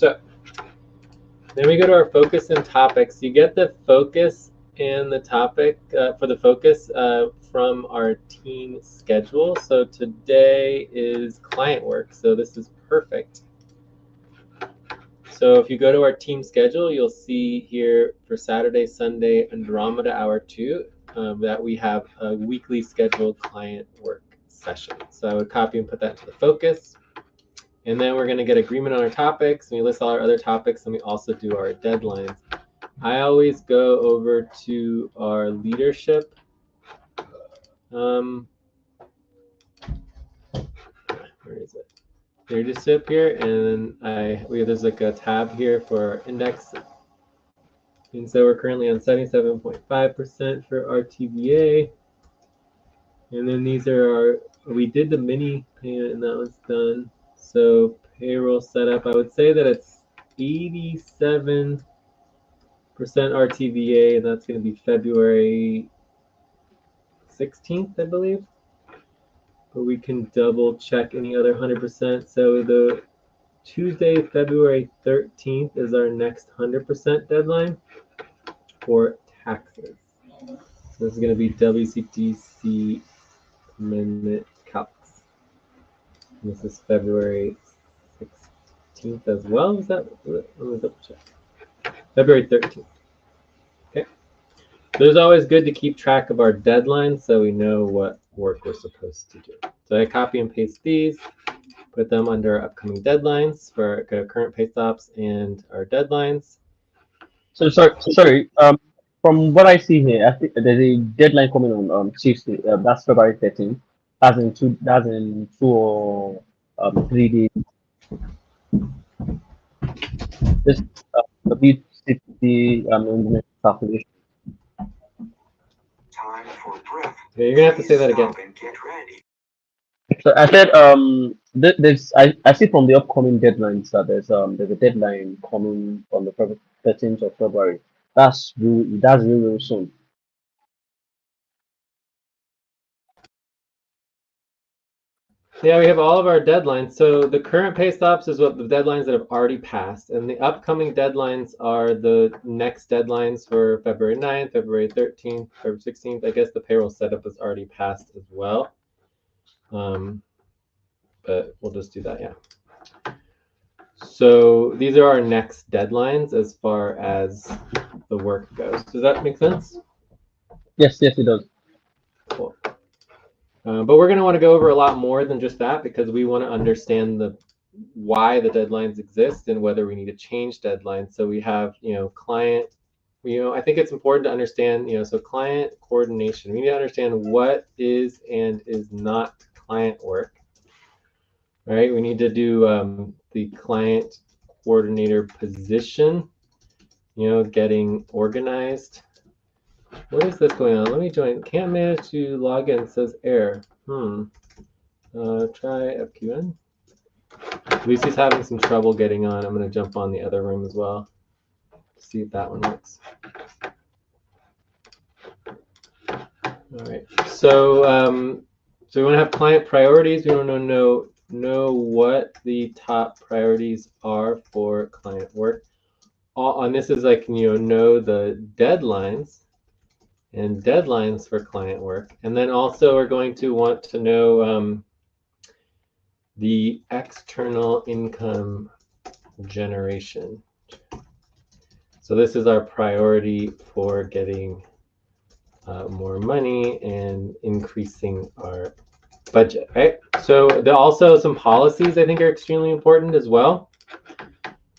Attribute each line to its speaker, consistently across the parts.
Speaker 1: So then we go to our focus and topics. You get the focus and the topic for the focus from our team schedule. So today is client work, so this is perfect. So if you go to our team schedule, you'll see here for Saturday, Sunday, Andromeda Hour 2 that we have a weekly scheduled client work session. So I would copy and put that into the focus. And then we're going to get agreement on our topics, and we list all our other topics, and we also do our deadlines. I always go over to our leadership. Where is it? Leadership here, and there's like a tab here for our index. And so we're currently on 77.5% for our TVA. And then these are we did the mini payment, and that was done. So payroll setup, I would say that it's 87% RTVA, and that's going to be February 16th, I believe. But we can double check any other 100%. So the Tuesday, February 13th is our next 100% deadline for taxes. So this is going to be WCTC amendment calcs. This is February 16th as well. Is that? Let me double check. February 13th. Okay. So it's always good to keep track of our deadlines so we know what work we're supposed to do. So I copy and paste these, put them under our upcoming deadlines for current pay stops and our deadlines.
Speaker 2: So sorry. From what I see here, I think there's a deadline coming on Tuesday. That's February 13th. That's in 2 or 3 days. This the BCT calculation.
Speaker 3: Time for breath.
Speaker 1: Okay, you're gonna have to say that again.
Speaker 3: Get ready.
Speaker 2: So I said there's I see from the upcoming deadlines that there's a deadline coming on the 13th of February. That's really soon.
Speaker 1: Yeah, we have all of our deadlines. So the current pay stops is what the deadlines that have already passed. And the upcoming deadlines are the next deadlines for February 9th, February 13th, February 16th. I guess the payroll setup is already passed as well. But we'll just do that, yeah. So these are our next deadlines as far as the work goes. Does that make sense?
Speaker 2: Yes, it does.
Speaker 1: Cool. But we're going to want to go over a lot more than just that because we want to understand why the deadlines exist and whether we need to change deadlines. So we have, client, I think it's important to understand, so client coordination. We need to understand what is and is not client work, right? We need to do the client coordinator position, getting organized. What is this going on? Let me join. Can't manage to log in. It says error. Try FQN. Lucy's having some trouble getting on. I'm going to jump on the other room as well. See if that one works. All right. So we want to have client priorities. We want to know what the top priorities are for client work. And this is like know the deadlines and deadlines for client work. And then also we're going to want to know the external income generation. So this is our priority for getting more money and increasing our budget, right? So there are also some policies I think are extremely important as well,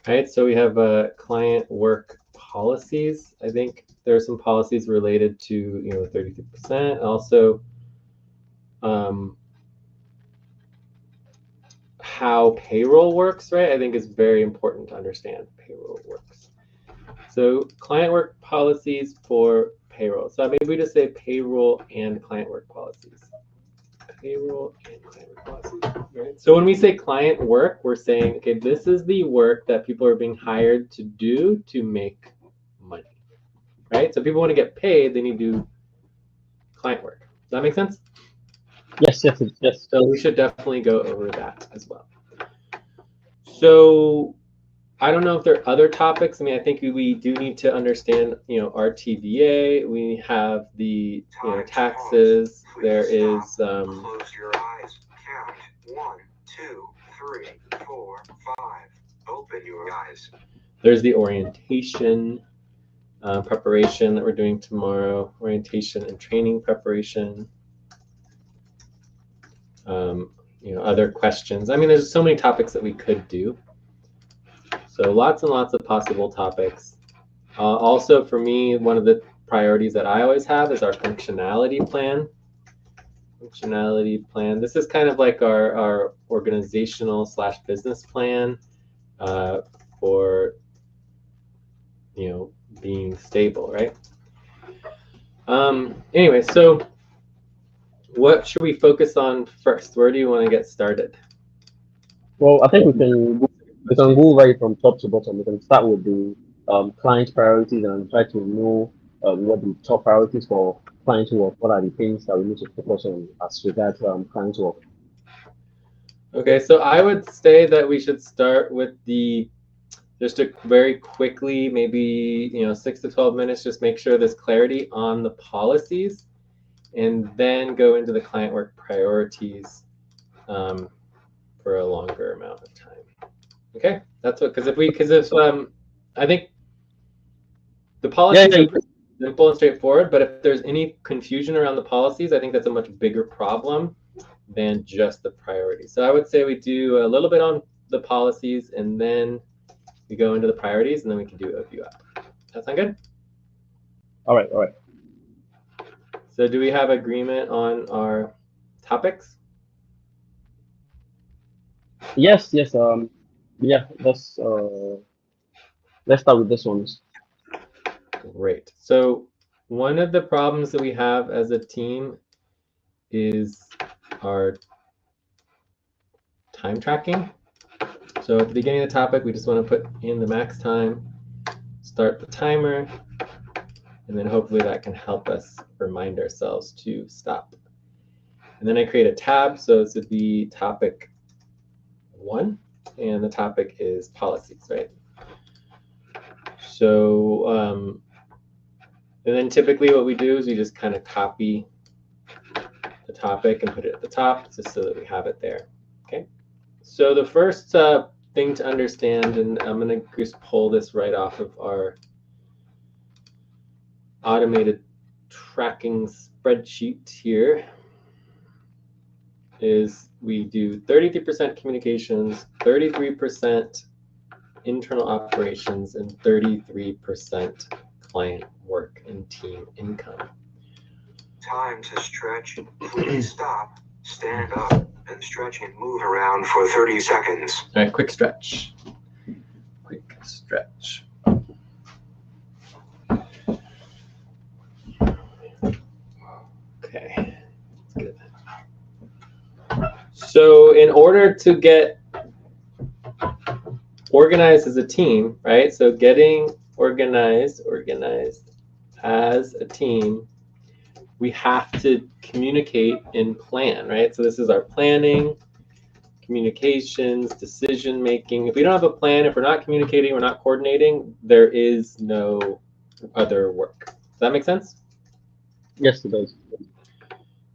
Speaker 1: right? So we have client work policies. I think there are some policies related to 33%. Also, how payroll works, right? I think is very important to understand payroll works. So client work policies for payroll. So maybe we just say payroll and client work policies. Payroll and client work policies, right? So when we say client work, we're saying, okay, this is the work that people are being hired to do to make money, right? So people want to get paid, they need to do client work. Does that make sense?
Speaker 2: Yes.
Speaker 1: So we should definitely go over that as well. So I don't know if there are other topics. I mean, I think we do need to understand, RTVA. We have the, taxes. There is,
Speaker 3: Close your eyes. Count 1, 2, 3, 4, 5. Open your eyes.
Speaker 1: there's the orientation preparation that we're doing tomorrow. Orientation and training preparation. Other questions. I mean, there's so many topics that we could do. So lots and lots of possible topics. Also, for me, one of the priorities that I always have is our functionality plan. Functionality plan. This is kind of like our organizational / business plan for being stable, right? Anyway, so what should we focus on first? Where do you want to get started?
Speaker 2: Well, I think we can go right from top to bottom. We can start with the client priorities and try to know what the top priorities for client work. What are the things that we need to focus on as regards client work?
Speaker 1: Okay, so I would say that we should start with just to very quickly, maybe 6 to 12 minutes, just make sure there's clarity on the policies, and then go into the client work priorities for a longer amount of time. Okay, that's what, because if I think the policies are pretty simple and straightforward, but if there's any confusion around the policies, I think that's a much bigger problem than just the priorities. So I would say we do a little bit on the policies, and then we go into the priorities, and then we can do a view up. That sound good?
Speaker 2: All right, all right.
Speaker 1: So do we have agreement on our topics?
Speaker 2: Yes, yes. Yeah. Let's start with this one.
Speaker 1: Great. So one of the problems that we have as a team is our time tracking. So at the beginning of the topic, we just want to put in the max time, start the timer, and then hopefully that can help us remind ourselves to stop. And then I create a tab, so this would be topic 1, and the topic is policies, right? So, and then typically what we do is we just kind of copy the topic and put it at the top, just so that we have it there, okay? So the first thing to understand, and I'm going to just pull this right off of our automated tracking spreadsheet here, is we do 33% communications, 33% internal operations, and 33% client work and team income.
Speaker 3: Time to stretch. Please stop, stand up, and stretch and move around for 30 seconds.
Speaker 1: All right, quick stretch. Quick stretch. Okay, that's good. So in order to get organized as a team, right? So getting organized as a team, we have to communicate and plan, right? So this is our planning, communications, decision making. If we don't have a plan, if we're not communicating, we're not coordinating, there is no other work. Does that make sense?
Speaker 2: Yes, it does.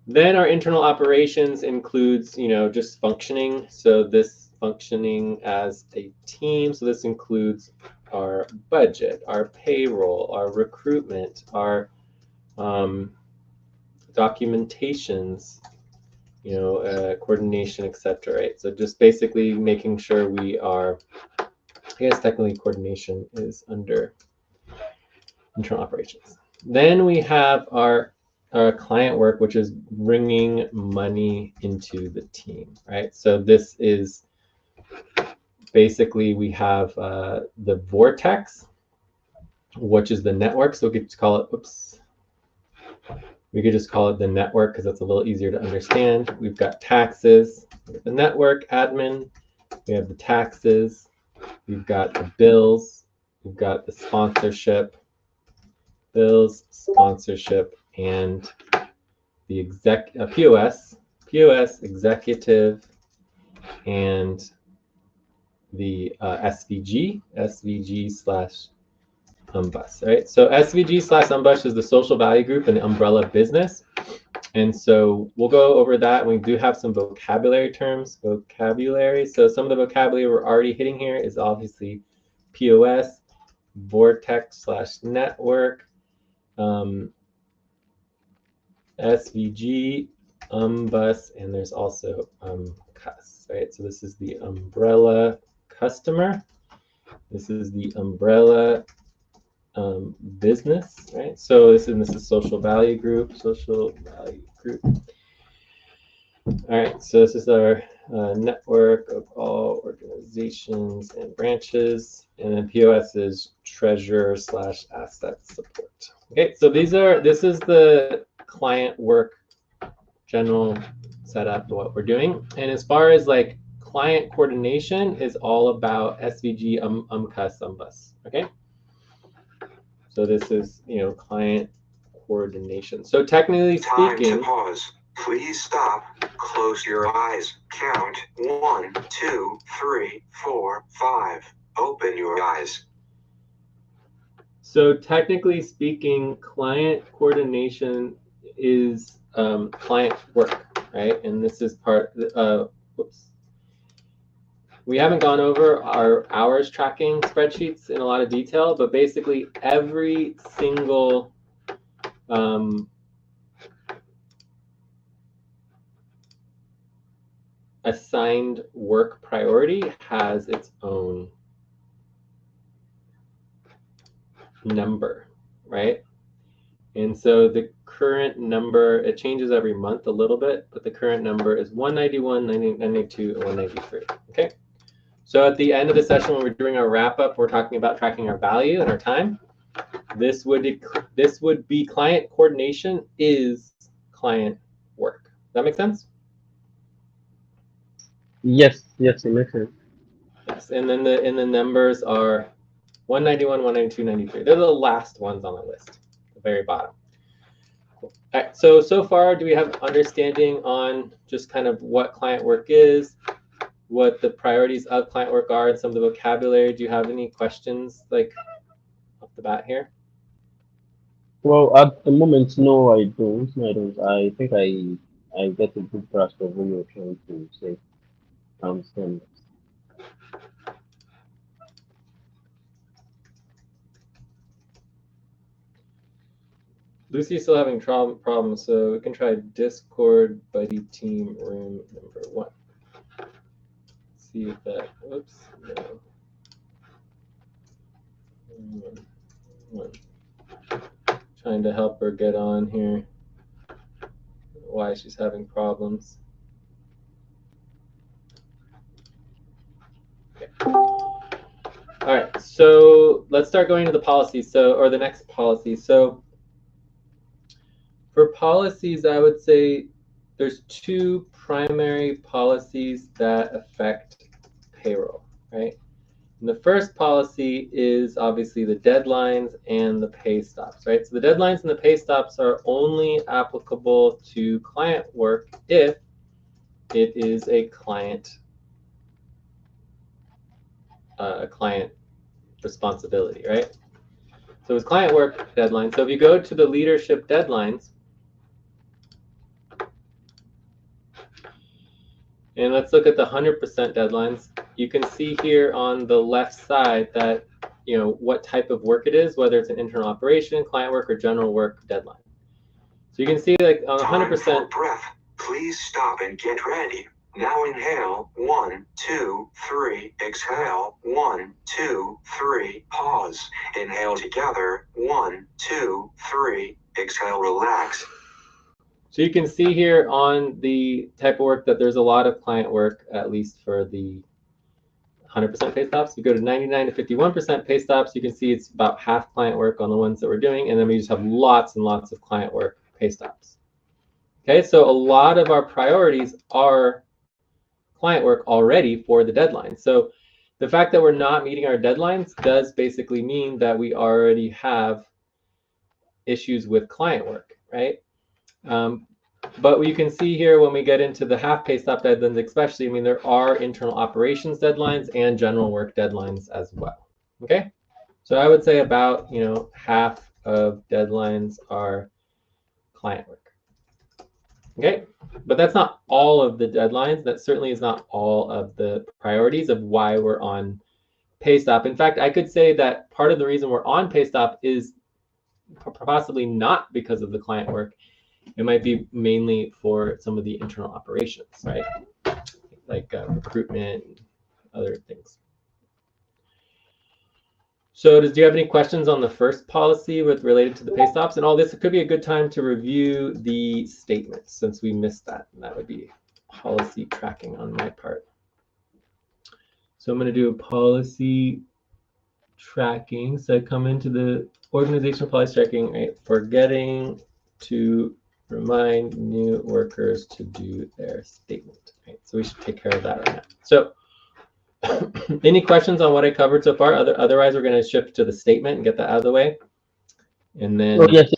Speaker 1: Then our internal operations includes, just functioning. So this functioning as a team. So this includes our budget, our payroll, our recruitment, our documentations, coordination, etc. Right? So just basically making sure we are, I guess technically coordination is under internal operations. Then we have our client work, which is bringing money into the team, right? So this is basically, we have the vortex, which is the network. So we could just call it, we could just call it the network because it's a little easier to understand. We've got taxes, the network admin, we have the taxes, we've got the bills, we've got the sponsorship, bills, sponsorship, and the POS, executive, and the SVG slash Umbus, right? So SVG slash Umbus is the social value group and the umbrella business. And so we'll go over that. We do have some vocabulary terms, So some of the vocabulary we're already hitting here is obviously POS, vortex slash network, SVG, Umbus, and there's also CUS, right? So this is the umbrella customer. This is the umbrella business, right? So this is social value group, All right, so this is our network of all organizations and branches, and then POS is treasurer slash asset support. Okay, so this is the client work general setup, what we're doing. And as far as like client coordination is all about SVG, UMCUS, UMBUS, okay? So this is, client coordination. So technically speaking—
Speaker 3: Time to pause. Please stop. Close your eyes. Count 1, 2, 3, 4, 5. Open your eyes.
Speaker 1: So technically speaking, client coordination is client work, right? And this is part, we haven't gone over our hours tracking spreadsheets in a lot of detail, but basically every single assigned work priority has its own number, right? And so the current number, it changes every month a little bit, but the current number is 191, 92, and 193, okay? So at the end of the session, when we're doing our wrap up, we're talking about tracking our value and our time. This would be client coordination is client work. Does that make sense?
Speaker 2: Yes, it makes sense.
Speaker 1: Yes, and then the numbers are 191, 192, 93. They're the last ones on the list, the very bottom. Cool. All right, so far, do we have understanding on just kind of what client work is, what the priorities of client work are, and some of the vocabulary? Do you have any questions like off the bat here?
Speaker 2: Well, at the moment, no, I don't. No, I don't. I think I get a good grasp of what you're trying to say. Understand.
Speaker 1: Lucy's still having problems, so we can try Discord buddy team room number 1. See if that, oops, no. Trying to help her get on here. Why she's having problems. Okay. All right, so let's start going to the policies. Or the next policy. So for policies, I would say there's 2 primary policies that affect payroll, right? And the first policy is obviously the deadlines and the pay stops, right? So the deadlines and the pay stops are only applicable to client work if it is a client responsibility, right? So it's client work deadline. So if you go to the leadership deadlines, and let's look at the 100% deadlines, you can see here on the left side that, what type of work it is, whether it's an internal operation, client work, or general work deadline. So you can see like on 100%.
Speaker 3: Time for breath. Please stop and get ready. Now inhale, 1, 2, 3. Exhale, 1, 2, 3. Pause. Inhale together, 1, 2, 3. Exhale, relax.
Speaker 1: So you can see here on the type of work that there's a lot of client work, at least for the 100% pay stops. You go to 99 to 51% pay stops, you can see it's about half client work on the ones that we're doing, and then we just have lots and lots of client work pay stops. Okay, so a lot of our priorities are client work already for the deadline. So the fact that we're not meeting our deadlines does basically mean that we already have issues with client work, right? But you can see here when we get into the half pay stop deadlines, especially, I mean, there are internal operations deadlines and general work deadlines as well. Okay, so I would say about, you know, half of deadlines are client work. Okay, but that's not all of the deadlines. That certainly is not all of the priorities of why we're on pay stop. In fact, I could say that part of the reason we're on pay stop is possibly not because of the client work. It might be mainly for some of the internal operations, right? Like recruitment and other things. So do you have any questions on the first policy with related to the pay stops and all this? It could be a good time to review the statements since we missed that. And that would be policy tracking on my part. So I'm going to do a policy tracking. So I come into the organizational policy tracking, right? Forgetting to remind new workers to do their statement. Right? So we should take care of that right now. So any questions on what I covered so far? Otherwise, we're going to shift to the statement and get that out of the way. And then.
Speaker 2: Oh, yes,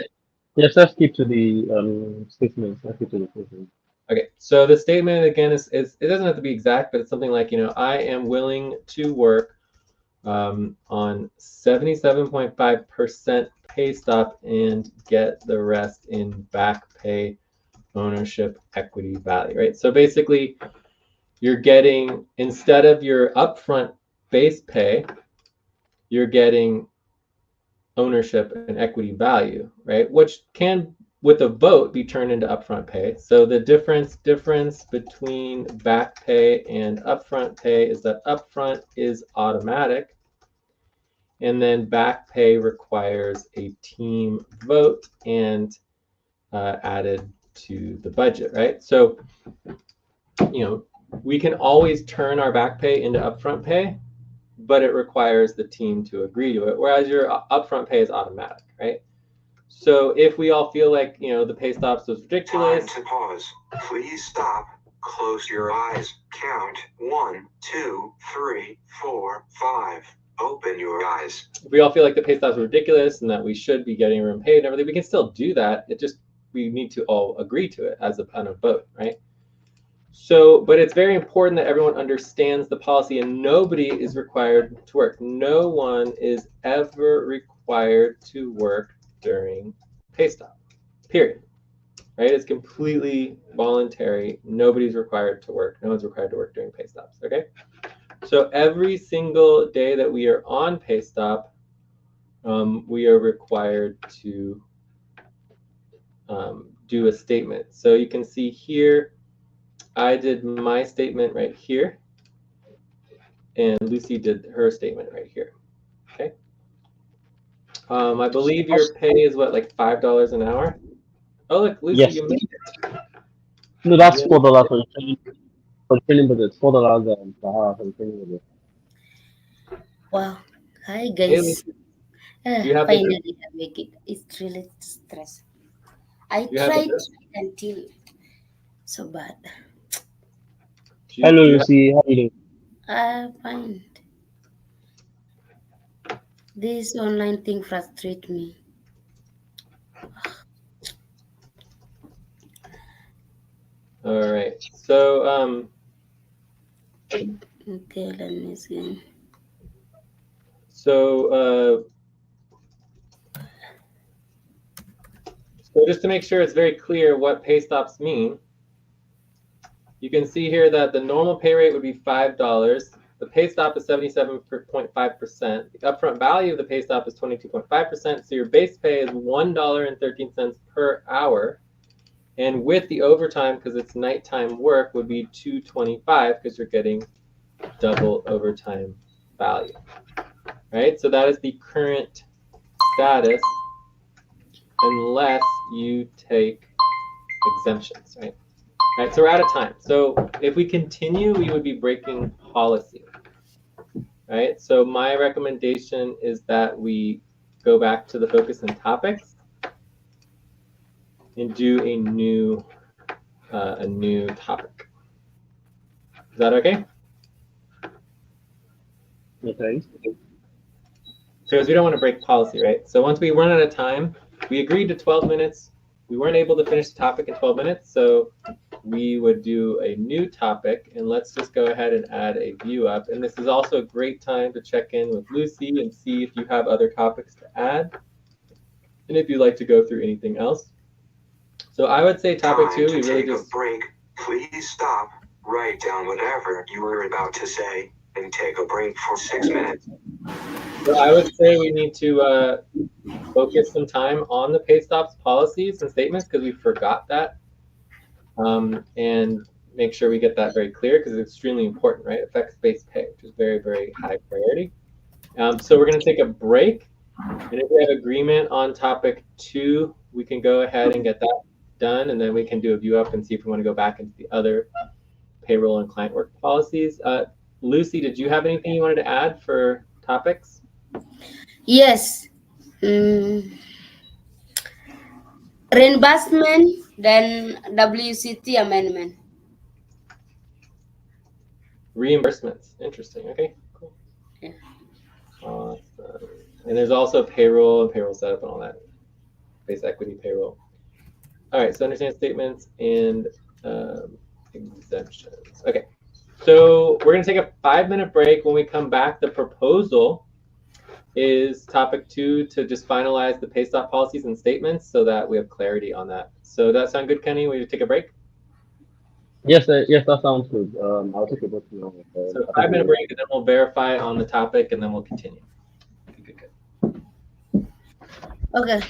Speaker 2: yes. Let's keep to the statements. Let's keep to the statement.
Speaker 1: Okay, so the statement again is it doesn't have to be exact, but it's something like, you know, I am willing to work on 77.5% pay stop and get the rest in back pay, ownership, equity, value, right? So basically, you're getting, instead of your upfront base pay, you're getting ownership and equity value, right? Which can, with a vote, be turned into upfront pay. So the difference between back pay and upfront pay is that upfront is automatic, and then back pay requires a team vote and added to the budget, right? So, you know, we can always turn our back pay into upfront pay, but it requires the team to agree to it, whereas your upfront pay is automatic, right? So if we all feel like, you know, the pay stops was ridiculous.
Speaker 3: Time to pause. Please stop. Close your eyes. Count 1, 2, 3, 4, 5. Open your eyes.
Speaker 1: If we all feel like the pay stops were ridiculous and that we should be getting room paid and everything, we can still do that. It just, we need to all agree to it as a vote, right? So, but it's very important that everyone understands the policy, and nobody is required to work. No one is ever required to work during pay stop, period. Right? It's completely voluntary. Nobody's required to work. No one's required to work during pay stops, okay? So every single day that we are on pay stop, we are required to do a statement. So you can see here, I did my statement right here, and Lucy did her statement right here. Okay. I believe your pay is what, like $5 an hour? Oh, look, Lucy,
Speaker 2: Yes.
Speaker 1: you made it.
Speaker 2: No, that's $4 for the training. For the training budget, $4 per hour for the training budget.
Speaker 4: Wow. Hi
Speaker 1: Hey,
Speaker 4: guys.
Speaker 1: Lucy, you have
Speaker 4: Finally
Speaker 1: the,
Speaker 4: I make it. It's really stress. I
Speaker 1: you have
Speaker 4: tried
Speaker 1: the,
Speaker 4: until so bad.
Speaker 2: Hello,
Speaker 1: you have,
Speaker 2: Lucy. How are you doing?
Speaker 4: I find this online thing frustrate me.
Speaker 1: all right. So,
Speaker 4: Okay, let me see.
Speaker 1: so just to make sure it's very clear what pay stops mean, you can see here that the normal pay rate would be $5. The pay stop is 77.5%. The upfront value of the pay stop is 22.5%. So your base pay is $1.13 per hour. And with the overtime, because it's nighttime work, would be $2.25 because you're getting double overtime value. Right? So that is the current status unless you take exemptions, right? Right, so we're out of time. So if we continue, we would be breaking policy, right? So my recommendation is that we go back to the focus and topics and do a new topic. Is that okay?
Speaker 2: Okay.
Speaker 1: Because we don't want to break policy, right? So once we run out of time, we agreed to 12 minutes. we weren't able to finish the topic in 12 minutes, so we would do a new topic, and let's just go ahead and add a view up. And this is also a great time to check in with Lucy and see if you have other topics to add, and if you'd like to go through anything else. So I would say topic 2, we really just...
Speaker 3: Take a break. Please stop, write down whatever you were about to say, and take a break for 6 minutes.
Speaker 1: So I would say we need to focus some time on the pay stops policies and statements because we forgot that, and make sure we get that very clear because it's extremely important, right? Effects-based pay, which is very, very high priority. So we're going to take a break, and if we have agreement on topic 2, we can go ahead and get that done, and then we can do a view up and see if we want to go back into the other payroll and client work policies. Lucy, did you have anything you wanted to add for topics?
Speaker 4: Yes. Reimbursement, then WCT amendment.
Speaker 1: Reimbursements. Interesting. Okay, cool.
Speaker 4: Yeah.
Speaker 1: Awesome. And there's also payroll and payroll setup and all that. Base equity payroll. All right, so understand statements and exemptions. Okay, so we're going to take a 5-minute break. When we come back, the proposal is topic 2 to just finalize the pay stop policies and statements so that we have clarity on that. So does that sound good, Kenny? Will you take a break?
Speaker 2: Yes, yes, that sounds good. I'll take a break now.
Speaker 1: So 5-minute break, and then we'll verify on the topic, and then we'll continue. Good.
Speaker 4: Okay.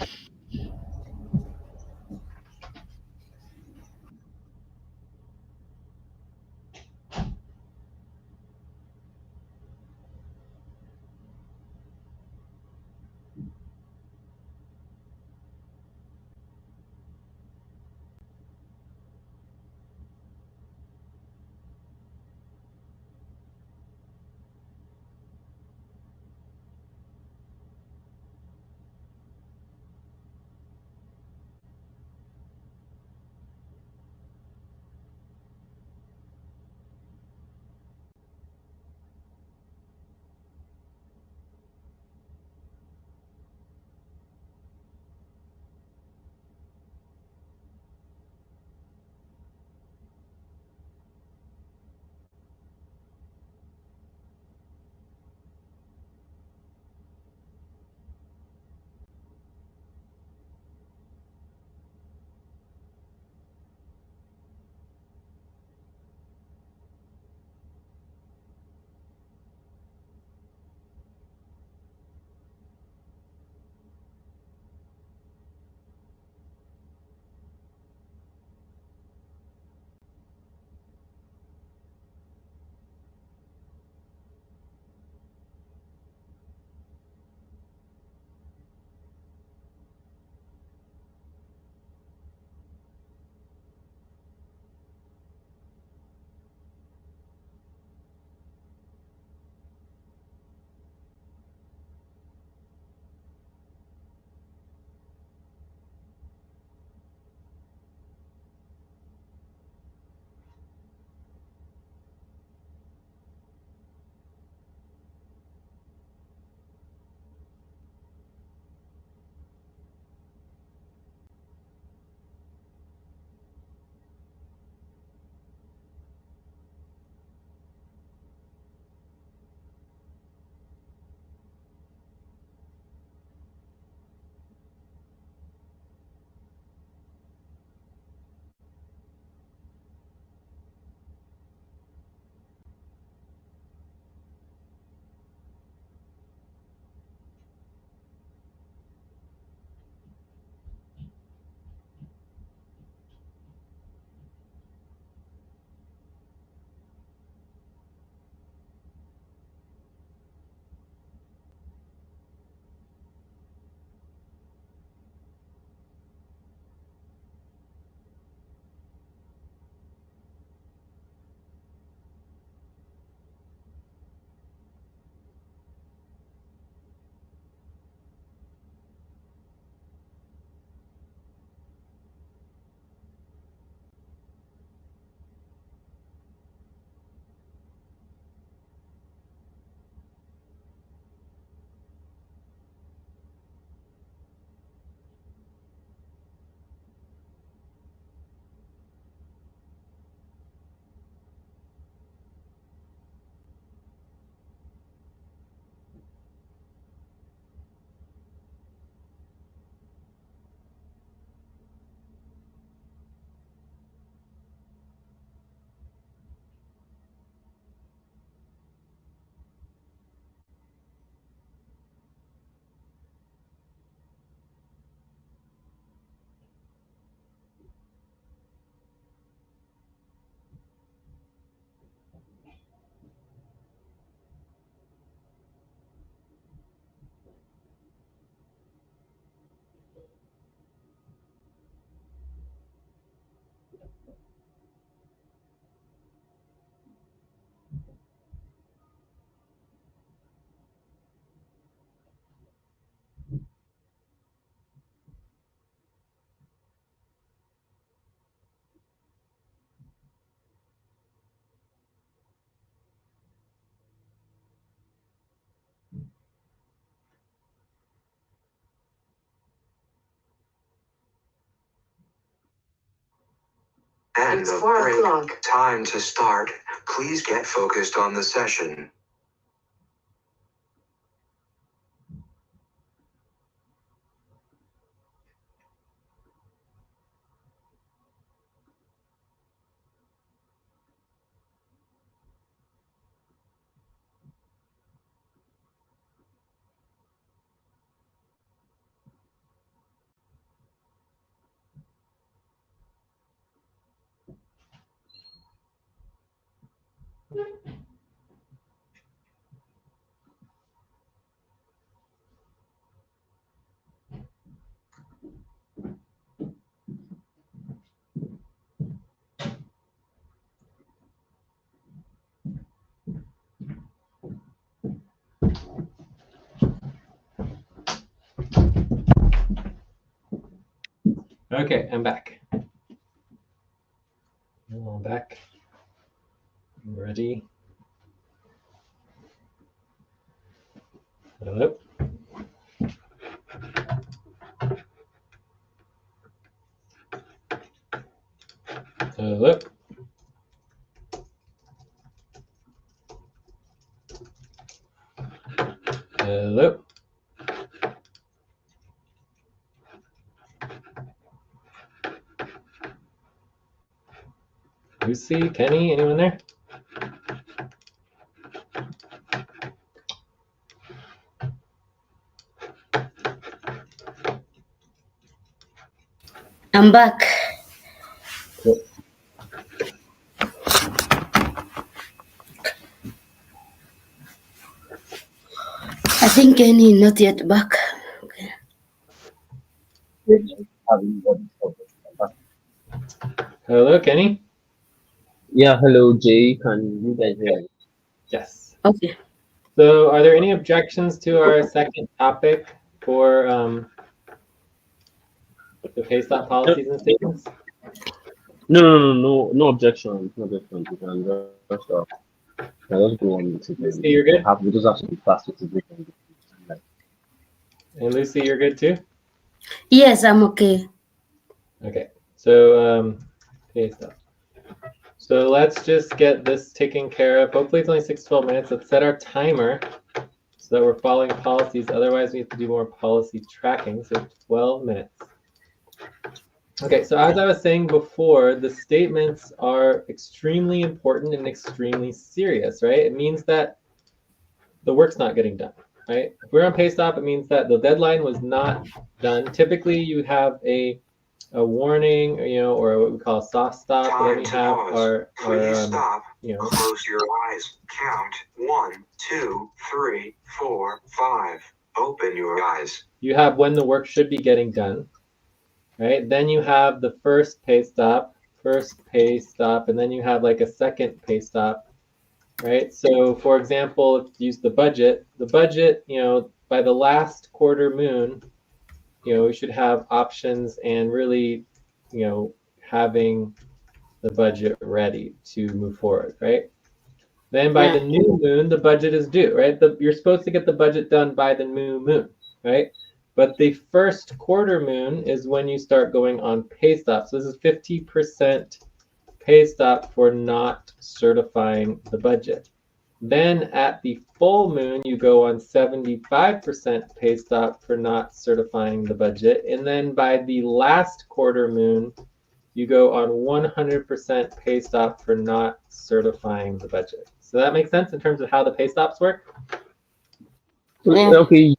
Speaker 3: End
Speaker 5: It's
Speaker 3: of
Speaker 5: 4
Speaker 3: break.
Speaker 5: o'clock.
Speaker 3: Time to start. Please get focused on the session.
Speaker 1: Okay, I'm back. I'm all back. I'm ready. Hello. Hello. Hello. Lucy, Kenny, anyone there?
Speaker 4: I'm back.
Speaker 1: Cool.
Speaker 4: I think Kenny not yet back. Okay.
Speaker 1: Hello, Kenny?
Speaker 2: Yeah, hello Jay. Can you guys hear me?
Speaker 1: Yes.
Speaker 4: Okay.
Speaker 1: So are there any objections to our second topic for the pay stop policies and statements?
Speaker 2: No objections. No objections. You can just go on with it.
Speaker 1: Lucy, you're good?
Speaker 2: We just have to be fast with it.
Speaker 1: And Lucy, you're good too?
Speaker 4: Yes, I'm okay.
Speaker 1: Okay. So pay stop. So let's just get this taken care of. Hopefully it's only 6 to 12 minutes. Let's set our timer so that we're following policies. Otherwise, we have to do more policy tracking. So 12 minutes. Okay, so as I was saying before, the statements are extremely important and extremely serious, right? It means that the work's not getting done, right? If we're on pay stop, it means that the deadline was not done. Typically, you have a warning, or what we call a soft stop. But then we have our
Speaker 3: stop.
Speaker 1: you know,
Speaker 3: Close your eyes. Count 1, 2, 3, 4, 5. Open your eyes.
Speaker 1: you have when the work should be getting done, right? Then you have the first pay stop, and then you have like a second pay stop, right? So for example, if you use the budget, by the last quarter moon, we should have options and really, having the budget ready to move forward, right? Then by the new moon, the budget is due, right? You're supposed to get the budget done by the new moon, right? But the first quarter moon is when you start going on pay stop. So this is 50% pay stop for not certifying the budget. Then at the full moon, you go on 75% pay stop for not certifying the budget. And then by the last quarter moon, you go on 100% pay stop for not certifying the budget. So that makes sense in terms of how the pay stops work?
Speaker 2: Okay.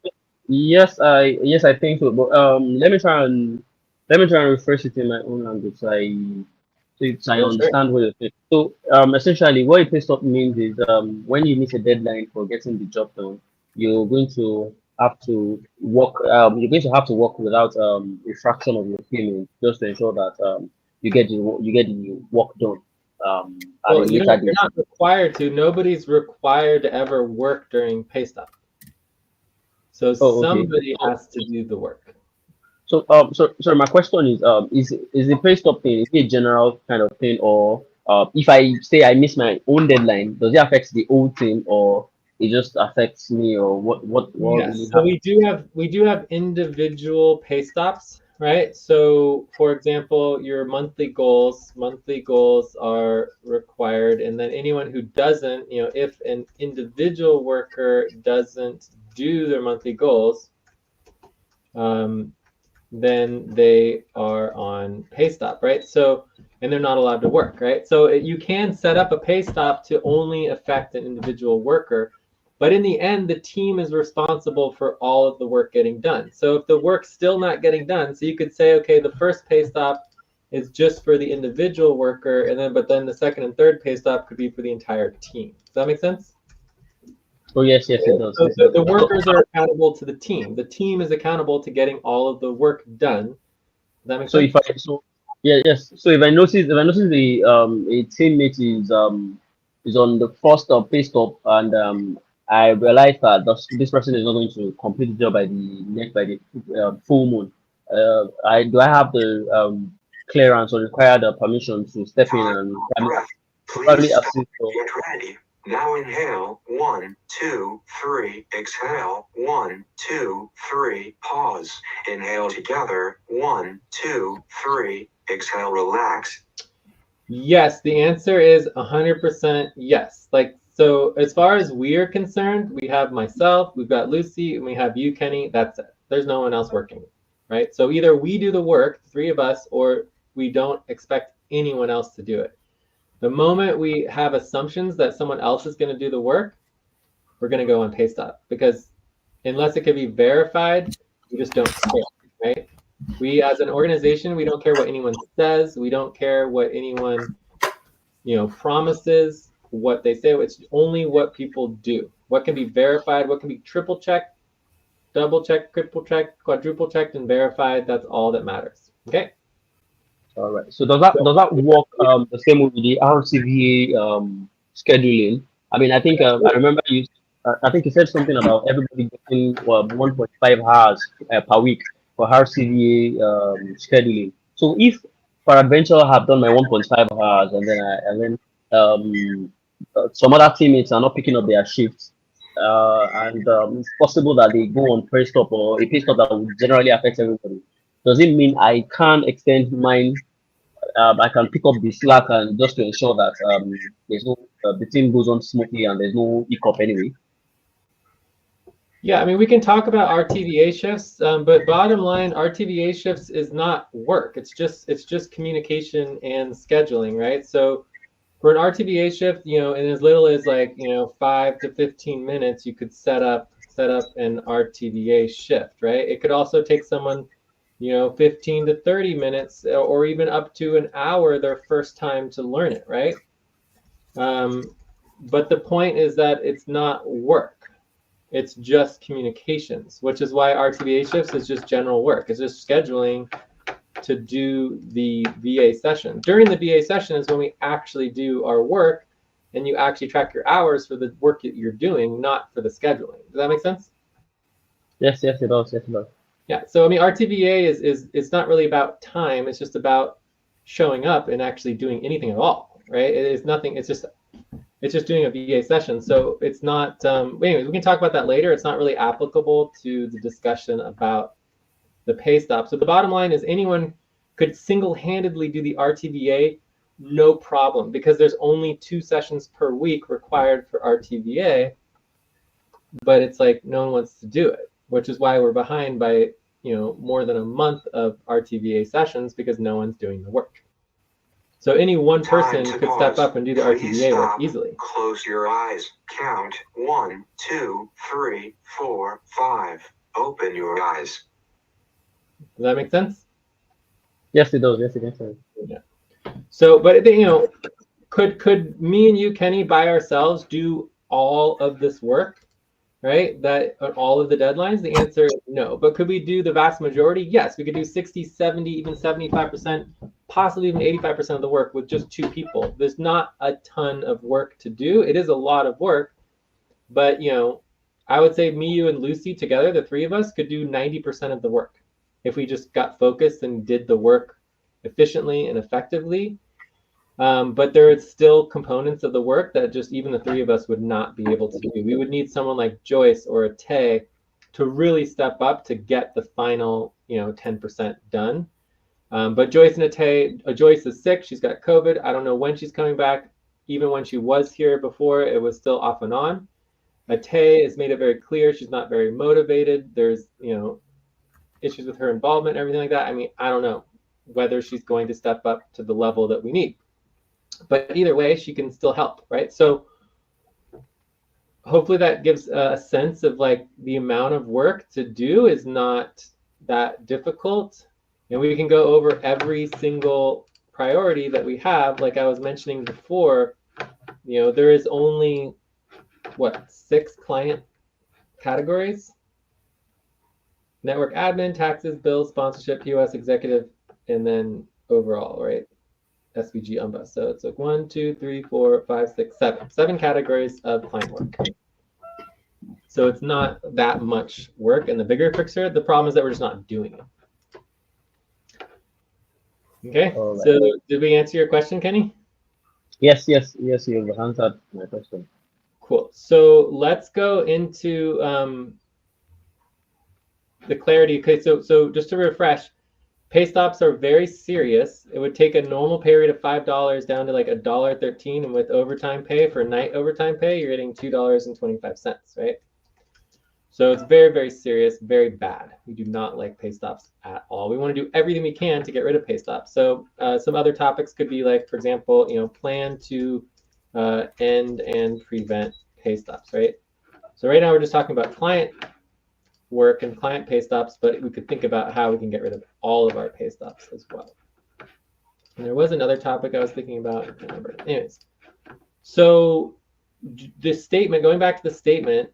Speaker 2: Yes, I think so. But let me try and refresh it in my own language. So I
Speaker 1: Yeah, sure.
Speaker 2: understand what you're saying. So essentially, what a pay stop means is when you miss a deadline for getting the job done, you're going to have to work. You're going to have to work without a fraction of your payment just to ensure that you get the work done at a
Speaker 1: Well,
Speaker 2: later
Speaker 1: you're
Speaker 2: date.
Speaker 1: not required to. Nobody's required to ever work during pay stop. So
Speaker 2: Oh, okay.
Speaker 1: somebody has to do the work.
Speaker 2: So my question is the pay stop thing, is it a general kind of thing, or if I say I miss my own deadline, does it affect the whole thing, or it just affects me, or what really
Speaker 1: Yes. So
Speaker 2: happens?
Speaker 1: we do have individual pay stops, right? So for example, your monthly goals are required, and then anyone who doesn't, if an individual worker doesn't do their monthly goals, then they are on pay stop, right? So, and they're not allowed to work, right? So you can set up a pay stop to only affect an individual worker, but in the end, the team is responsible for all of the work getting done. So if the work's still not getting done, so you could say, okay, the first pay stop is just for the individual worker, and but then the second and third pay stop could be for the entire team. Does that make sense?
Speaker 2: Oh yes, yes it does.
Speaker 1: So
Speaker 2: Yes, it
Speaker 1: the
Speaker 2: does.
Speaker 1: workers are accountable to the team. The team is accountable to getting all of the work done. Does that make
Speaker 2: So
Speaker 1: sense?
Speaker 2: so if I notice the a teammate is on the first pay stop, and I realize that this person is not going to complete the job by the full moon. I have the clearance or require the permission to step in
Speaker 3: Time,
Speaker 2: and
Speaker 3: breath. Please
Speaker 2: probably
Speaker 3: stop.
Speaker 2: assist. Or,
Speaker 3: Get ready. Now inhale. 1, 2, 3. Exhale. 1, 2, 3. Pause. Inhale together. 1, 2, 3. Exhale. Relax.
Speaker 1: Yes, the answer is 100% yes. Like, so as far as we're concerned, we have myself, we've got Lucy, and we have you, Kenny. That's it. There's no one else working, right? So either we do the work, the three of us, or we don't expect anyone else to do it. The moment we have assumptions that someone else is going to do the work, we're going to go on pay stop, because unless it can be verified, we just don't care, right? We, as an organization, we don't care what anyone says. We don't care what anyone, promises, what they say. It's only what people do. What can be verified, what can be triple checked, double checked, triple checked, quadruple checked, and verified. That's all that matters. Okay.
Speaker 2: all right. So does that work the same way with the RCVA scheduling? I mean, I remember you. I think you said something about everybody getting 1.5 hours per week for RCVA scheduling. So if peradventure I have done my 1.5 hours and then some other teammates are not picking up their shifts, and it's possible that they go on pay stop or a pay stop that would generally affect everybody. Does it mean I can't extend mine? I can pick up the slack and just to ensure that there's no the team goes on smoothly and there's no hiccup anyway.
Speaker 1: Yeah, I mean, we can talk about RTVA shifts, but bottom line, RTVA shifts is not work. It's just communication and scheduling, right? So for an RTVA shift, in as little as 5 to 15 minutes, you could set up an RTVA shift, right? It could also take someone, 15 to 30 minutes or even up to an hour their first time to learn it, right? But the point is that it's not work. It's just communications, which is why RTVA shifts is just general work. It's just scheduling to do the VA session. During the VA session is when we actually do our work, and you actually track your hours for the work that you're doing, not for the scheduling. Does that make sense?
Speaker 2: Yes, yes, it does. Yes, it does.
Speaker 1: Yeah. So I mean, RTVA is it's not really about time. It's just about showing up and actually doing anything at all, right? It is nothing. It's just doing a VA session. So it's not. Anyways, we can talk about that later. It's not really applicable to the discussion about the pay stop. So the bottom line is anyone could single-handedly do the RTVA, no problem, because there's only 2 sessions per week required for RTVA, but it's like no one wants to do it, which is why we're behind by more than a month of RTVA sessions, because no one's doing the work. So any one person could step up and do the RTVA work easily.
Speaker 3: Close your eyes. Count 1, 2, 3, 4, 5. Open your eyes.
Speaker 1: Does that make sense?
Speaker 2: Yes, it does. Yes, it makes sense.
Speaker 1: Yeah. So, but could me and you, Kenny, by ourselves do all of this work, right? That all of the deadlines? The answer is no. But could we do the vast majority? Yes, we could do 60, 70, even 75%, possibly even 85% of the work with just 2 people. There's not a ton of work to do. It is a lot of work, but I would say me, you, and Lucy together, the 3 of us, could do 90% of the work if we just got focused and did the work efficiently and effectively. But there are still components of the work that just even the 3 of us would not be able to do. We would need someone like Joyce or a Tay to really step up to get the final, 10% done. But Joyce and Joyce is sick. She's got COVID. I don't know when she's coming back. Even when she was here before, it was still off and on. Ate has made it very clear she's not very motivated. There's, issues with her involvement, everything like that. I mean, I don't know whether she's going to step up to the level that we need. But either way, she can still help, right? So hopefully that gives a sense of like the amount of work to do is not that difficult. And we can go over every single priority that we have. Like I was mentioning before, there is only, 6 client categories? Network admin, taxes, bills, sponsorship, POS, executive, and then overall, right? SVG UMBA. So it's like 1, 2, 3, 4, 5, 6, 7. 7 categories of client work. So it's not that much work in the bigger picture. The problem is that we're just not doing it. Okay. Right. So did we answer your question, Kenny?
Speaker 2: Yes, you've answered my question.
Speaker 1: Cool. So let's go into the clarity. Okay, so just to refresh, pay stops are very serious. It would take a normal pay rate of $5 down to like $1.13, and with overtime pay for night overtime pay, you're getting $2.25, right? So it's very, very serious, very bad. We do not like pay stops at all. We want to do everything we can to get rid of pay stops. So some other topics could be like, for example, plan to end and prevent pay stops, right? So right now we're just talking about client work and client pay stops, but we could think about how we can get rid of all of our pay stops as well. And there was another topic I was thinking about. I can't remember. Anyways, so this statement, going back to the statement,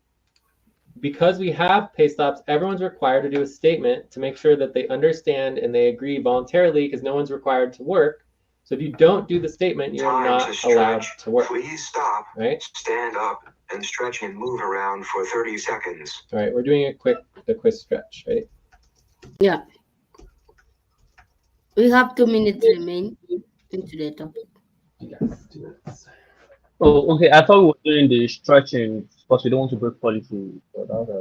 Speaker 1: because we have pay stops, everyone's required to do a statement to make sure that they understand and they agree voluntarily, because no one's required to work. So if you don't do the statement, you're not allowed to work.
Speaker 3: Please stop,
Speaker 1: right?
Speaker 3: Stand up and stretch and move around for 30 seconds.
Speaker 1: All right, we're doing a quick stretch, right?
Speaker 4: Yeah. We have 2 minutes remain into the topic.
Speaker 1: Yes, 2 minutes.
Speaker 2: Oh, okay. I thought we were doing the stretching because we don't want to break policy.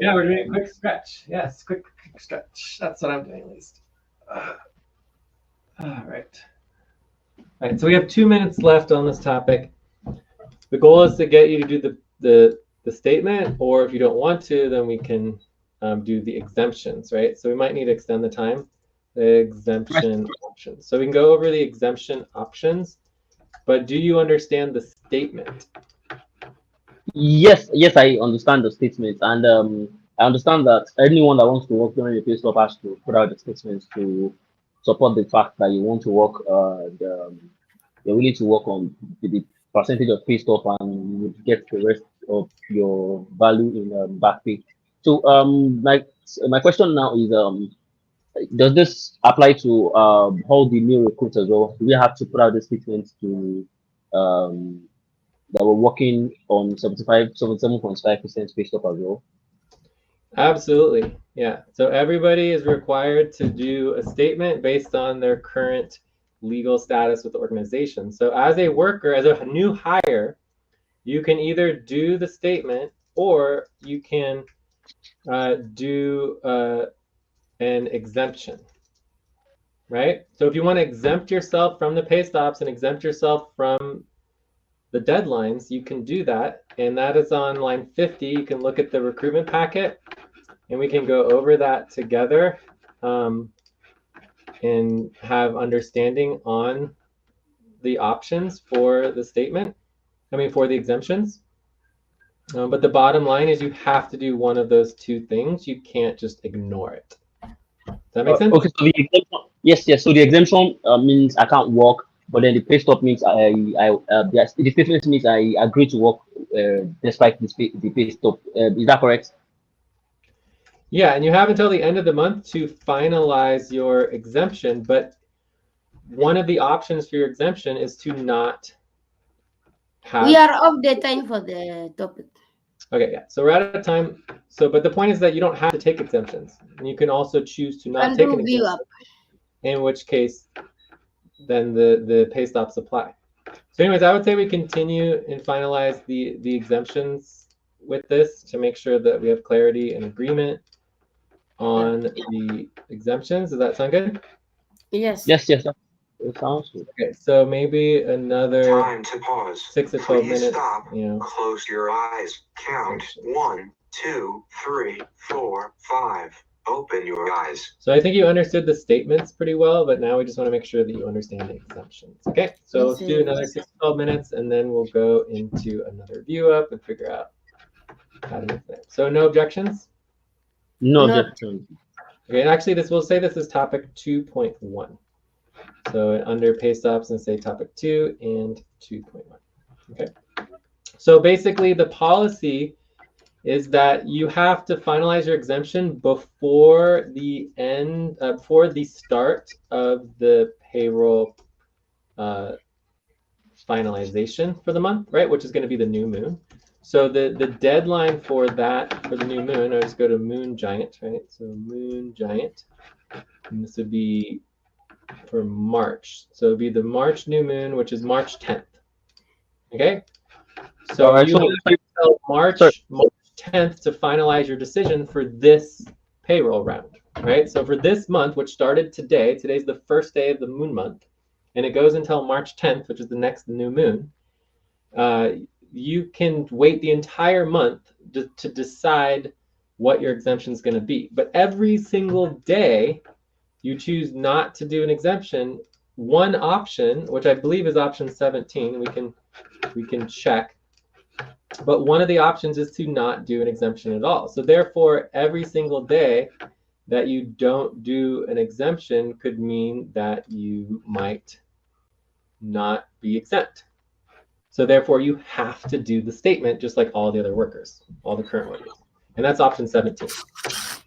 Speaker 1: Yeah, we're doing a quick stretch. Yes, quick stretch. That's what I'm doing at least. All right. All right, so we have 2 minutes left on this topic. The goal is to get you to do the statement, or if you don't want to, then we can do the exemptions, right? So we might need to extend the time. The exemption options. So we can go over the exemption options, but do you understand the statement?
Speaker 2: Yes, I understand the statement, and I understand that anyone that wants to work during the pay stop has to put out the statements to support the fact that you want to work. You're willing to work on the percentage of pay stop, and you would get the rest of your value in back pay. So my question now is does this apply to all the new recruits as well? Do we have to put out the statements to that we're working on 77.5% pay stop as well?
Speaker 1: Absolutely, yeah. So everybody is required to do a statement based on their current legal status with the organization. So as a worker, as a new hire, you can either do the statement or you can do an exemption, right? So if you want to exempt yourself from the pay stops and exempt yourself from the deadlines, you can do that. And that is on line 50. You can look at the recruitment packet and we can go over that together and have understanding on the options for the statement. For the exemptions. But the bottom line is you have to do one of those 2 things. You can't just ignore it. Does that make sense?
Speaker 2: Okay, so the exemption, yes. So the exemption means I can't work, but then the pay stop means the statement means I agree to work despite the pay stop. Is that correct?
Speaker 1: Yeah, and you have until the end of the month to finalize your exemption, but one of the options for your exemption is to not have...
Speaker 4: We are off the time for the topic.
Speaker 1: Okay, yeah. So we're out of time. So, but the point is that you don't have to take exemptions. And you can also choose to not take an exemption. In which case, then the pay stops apply. So anyways, I would say we continue and finalize the exemptions with this to make sure that we have clarity and agreement. on the exemptions. Does that sound good?
Speaker 4: Yes.
Speaker 2: Yes, yes. It sounds good.
Speaker 1: Okay, so maybe another
Speaker 3: Time to pause.
Speaker 1: 6 to 12
Speaker 3: Please
Speaker 1: minutes.
Speaker 3: stop.
Speaker 1: You know.
Speaker 3: Close your eyes. Count 1, 2, 3, 4, 5. Open your eyes.
Speaker 1: So I think you understood the statements pretty well, but now we just want to make sure that you understand the exemptions. Okay, so let's do another 6 to 12 minutes, and then we'll go into another view up and figure out how to make that. So no objections?
Speaker 2: No
Speaker 4: No.
Speaker 2: objection.
Speaker 1: Okay, and actually we'll say this is topic 2.1. So under pay stops and say topic 2 and 2.1. Okay. So basically the policy is that you have to finalize your exemption before the end, before the start of the payroll finalization for the month, right? Which is going to be the new moon. So the deadline for that, for the new moon, I'll just go to Moon Giant, right? So Moon Giant, and this would be for March. So it'd be the March new moon, which is March 10th. Okay? So
Speaker 2: Alright,
Speaker 1: you have until March 10th to finalize your decision for this payroll round, right? So for this month, which started today, today's the first day of the moon month, and it goes until March 10th, which is the next new moon. You can wait the entire month to decide what your exemption is going to be. But every single day you choose not to do an exemption, one option, which I believe is option 17, we can check, but one of the options is to not do an exemption at all. So therefore, every single day that you don't do an exemption could mean that you might not be exempt. So therefore, you have to do the statement just like all the other workers, all the current workers. And that's option 17.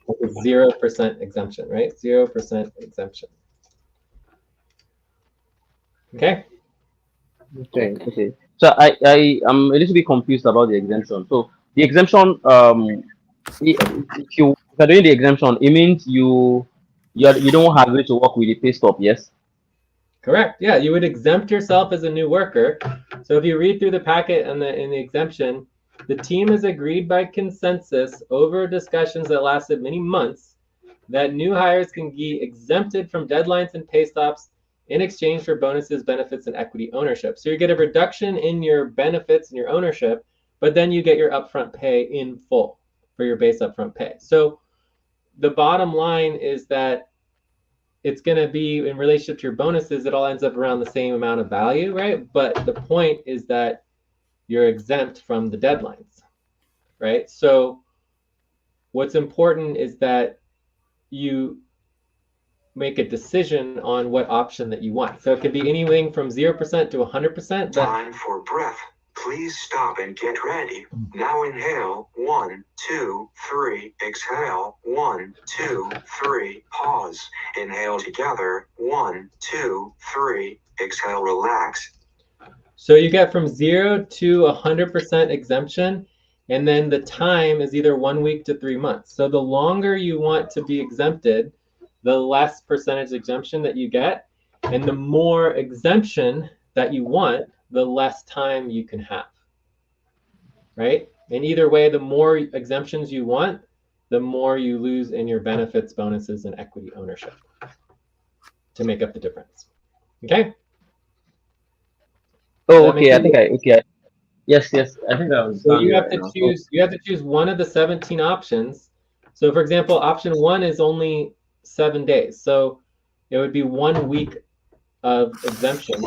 Speaker 1: 0% exemption, right? 0% exemption. Okay?
Speaker 2: Okay. So I am a little bit confused about the exemption. So the exemption, if you are doing the exemption, it means you don't have to work with the pay stop, yes?
Speaker 1: Correct. Yeah, you would exempt yourself as a new worker. So if you read through the packet in the exemption, the team has agreed by consensus over discussions that lasted many months that new hires can be exempted from deadlines and pay stops in exchange for bonuses, benefits, and equity ownership. So you get a reduction in your benefits and your ownership, but then you get your upfront pay in full for your base upfront pay. So the bottom line is that it's going to be in relationship to your bonuses, it all ends up around the same amount of value, right? But the point is that you're exempt from the deadlines, right? So what's important is that you make a decision on what option that you want. So it could be anything from 0% to 100%.
Speaker 3: Time for breath. Please stop and get ready. Now inhale. 1, 2, 3. Exhale. 1, 2, 3. Pause. Inhale together. 1, 2, 3. Exhale. Relax.
Speaker 1: So you get from 0 to 100% exemption, and then the time is either 1 week to 3 months. So the longer you want to be exempted, the less percentage exemption that you get, and the more exemption that you want, the less time you can have, right? And either way, the more exemptions you want, the more you lose in your benefits, bonuses, and equity ownership to make up the difference. Okay?
Speaker 2: Oh, okay. Yes. I think I was.
Speaker 1: So you have to choose. You have to choose one of the 17 options. So, for example, option 1 is only 7 days. So it would be 1 week of exemption.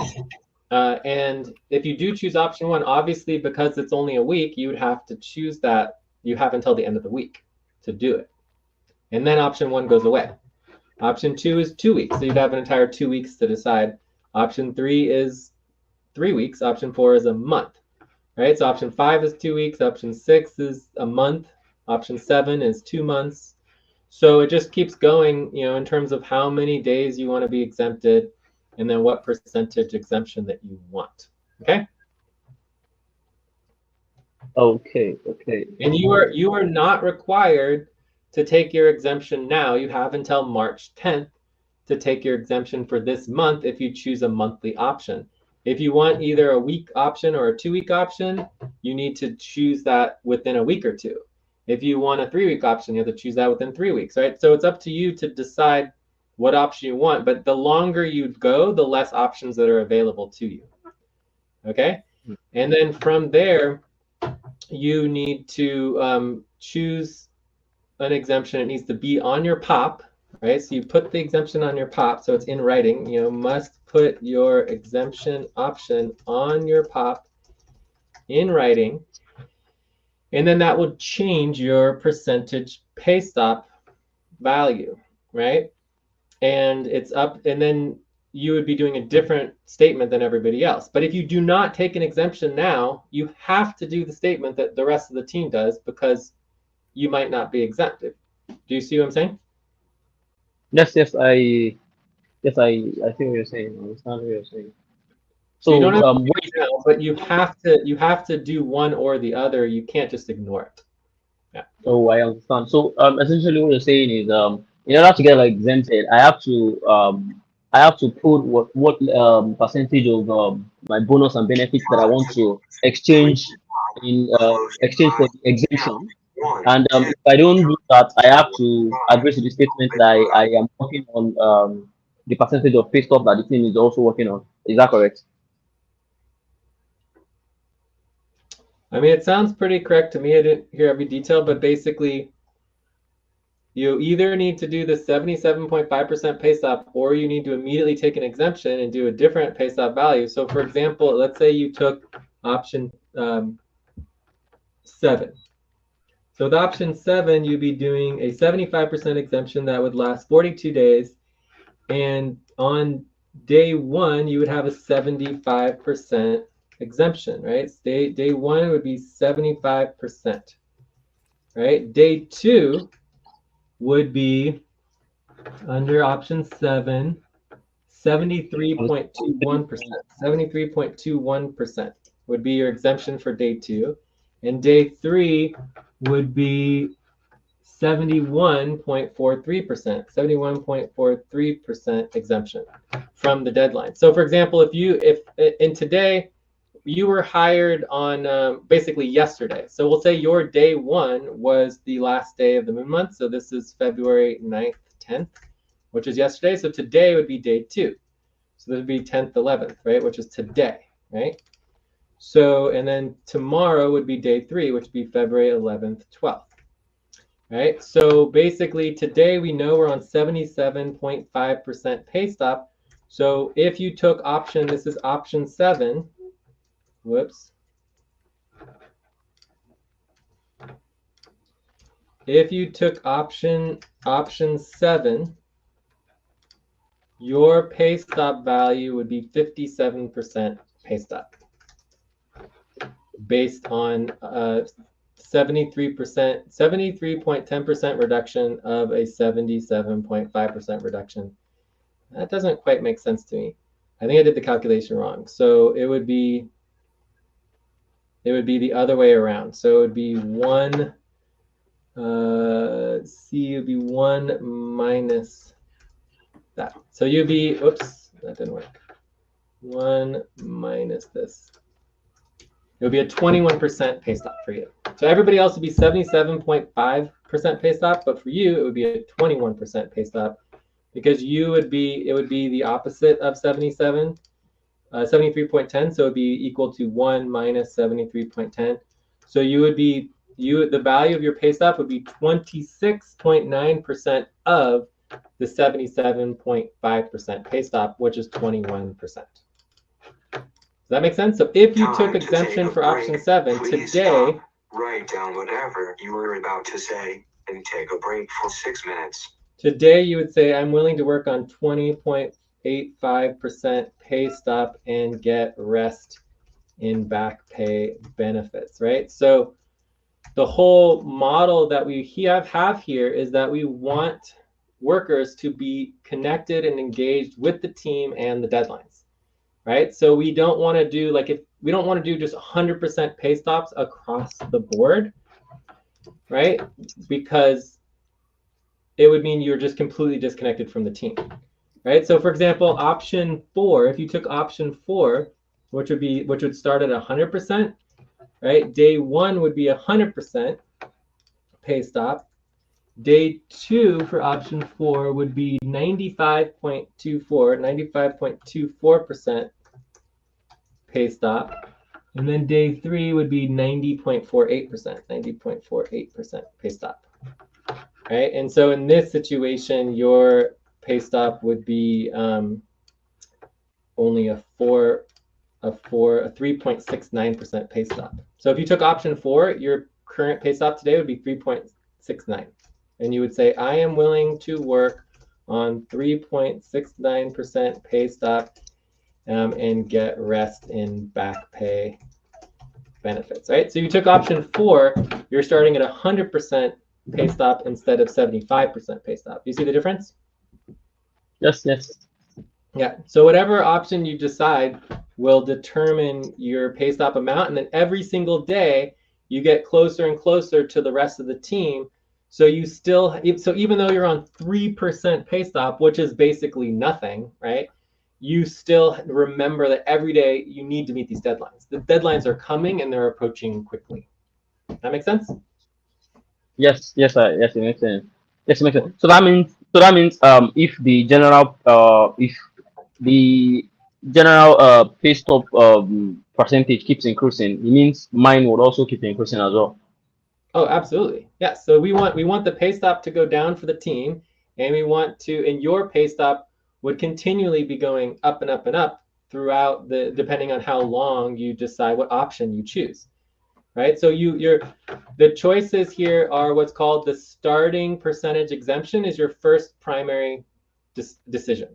Speaker 1: And if you do choose option 1, obviously because it's only a week, you would have to choose that. You have until the end of the week to do it, and then option 1 goes away. Option 2 is 2 weeks, so you'd have an entire 2 weeks to decide. Option 3 is 3 weeks. Option 4 is a month. Right, so option 5 is 2 weeks, option 6 is a month, option 7 is 2 months. So it just keeps going, in terms of how many days you want to be exempted, and then what percentage exemption that you want. Okay.
Speaker 2: Okay.
Speaker 1: And you are not required to take your exemption now. You have until March 10th to take your exemption for this month if you choose a monthly option. If you want either a week option or a 2 week option, you need to choose that within a week or two. If you want a 3-week option, you have to choose that within 3 weeks, right? So it's up to you to decide what option you want, but the longer you go, the less options that are available to you. Okay? And then from there, you need to choose an exemption. It needs to be on your POP, right? So you put the exemption on your POP, so it's in writing. You must put your exemption option on your POP in writing, and then that will change your percentage pay stop value, right? And it's up, and then you would be doing a different statement than everybody else. But if you do not take an exemption now, you have to do the statement that the rest of the team does, because you might not be exempted. Do you see what I'm saying?
Speaker 2: Yes, I see what you're saying. I understand what you're saying.
Speaker 1: So you don't
Speaker 2: So
Speaker 1: have to do
Speaker 2: wait.
Speaker 1: it now, but you have to do one or the other. You can't just ignore it. Yeah.
Speaker 2: Oh, I understand. So essentially what you're saying is in order to get like exempted, I have to put what percentage of my bonus and benefits that I want to
Speaker 3: Please
Speaker 2: exchange
Speaker 3: stop.
Speaker 2: in
Speaker 3: Close your
Speaker 2: exchange for
Speaker 3: eyes.
Speaker 2: the
Speaker 3: Now,
Speaker 2: exemption.
Speaker 3: 1,
Speaker 2: And
Speaker 3: 2,
Speaker 2: if I don't do that, I have to
Speaker 3: 5.
Speaker 2: agree to the statement
Speaker 3: Open
Speaker 2: that
Speaker 3: your
Speaker 2: I
Speaker 3: eyes.
Speaker 2: am working on the percentage of pay stuff that the team is also working on. Is that correct?
Speaker 1: I mean, it sounds pretty correct to me. I didn't hear every detail, but basically, you either need to do the 77.5% pay stop, or you need to immediately take an exemption and do a different pay stop value. So, for example, let's say you took option 7. So with option 7, you'd be doing a 75% exemption that would last 42 days. And on day 1, you would have a 75% exemption, right? Day 1 would be 75%, right? Day 2 would be under option 7, 73.21%. 73.21% would be your exemption for day 2. And day 3 would be 71.43%, 71.43% exemption from the deadline. So for example, if in today you were hired on basically yesterday. So we'll say your day 1 was the last day of the moon month. So this is February 9th, 10th, which is yesterday. So today would be day 2. So this would be 10th, 11th, right? Which is today, right? So, and then tomorrow would be day 3, which would be February 11th, 12th. Right, so basically today we know we're on 77.5% pay stop. So if you took option, this is option 7, whoops. If you took option 7, your pay stop value would be 57% pay stop, based on 73.10% reduction of a 77.5% reduction. That doesn't quite make sense to me. I think I did the calculation wrong. So it would be the other way around. So it would be 1, C would be 1 minus that. So you'd be, oops, that didn't work. 1 minus this. It would be a 21% pay stop for you. So everybody else would be 77.5% pay stop, but for you, it would be a 21% pay stop, because it would be the opposite of 77, 73.10, so it would be equal to 1 minus 73.10. So the value of your pay stop would be 26.9% of the 77.5% pay stop, which is 21%. Does that make sense? So if you took exemption for option 7 today,
Speaker 3: write down whatever you were about to say and take a break for 6 minutes.
Speaker 1: Today you would say, I'm willing to work on 20.85% pay stop and get rest in back pay benefits, right? So the whole model that we have here is that we want workers to be connected and engaged with the team and the deadlines, right? So we don't want to do we don't want to do just 100% pay stops across the board, right? Because it would mean you're just completely disconnected from the team, right? So for example, option 4, if you took option 4, which would start at 100%, right? Day 1 would be 100%. pay stop. Day 2 for option 4 would be 95.24% pay stop. And then day 3 would be 90.48% pay stop. Right? And so in this situation, your pay stop would be only a 3.69% pay stop. So if you took option 4, your current pay stop today would be 3.69. And you would say, I am willing to work on 3.69% pay stop and get rest in back pay benefits, right? So you took option 4, you're starting at 100% pay stop instead of 75% pay stop. You see the difference?
Speaker 2: Yes, yes.
Speaker 1: Yeah, so whatever option you decide will determine your pay stop amount, and then every single day you get closer and closer to the rest of the team. So you still, so even though you're on 3% pay stop, which is basically nothing, right? You still remember that every day you need to meet these deadlines. The deadlines are coming and they're approaching quickly. That make sense?
Speaker 2: Yes, yes, yes, it makes sense. Yes, it makes sense. So that means if the general pay stop percentage keeps increasing, it means mine would also keep increasing as well.
Speaker 1: Oh, absolutely. Yeah. So we want the pay stop to go down for the team, and we want to, and your pay stop would continually be going up and up and up throughout the, depending on how long you decide what option you choose. Right? So the choices here are what's called the starting percentage exemption is your first primary decision.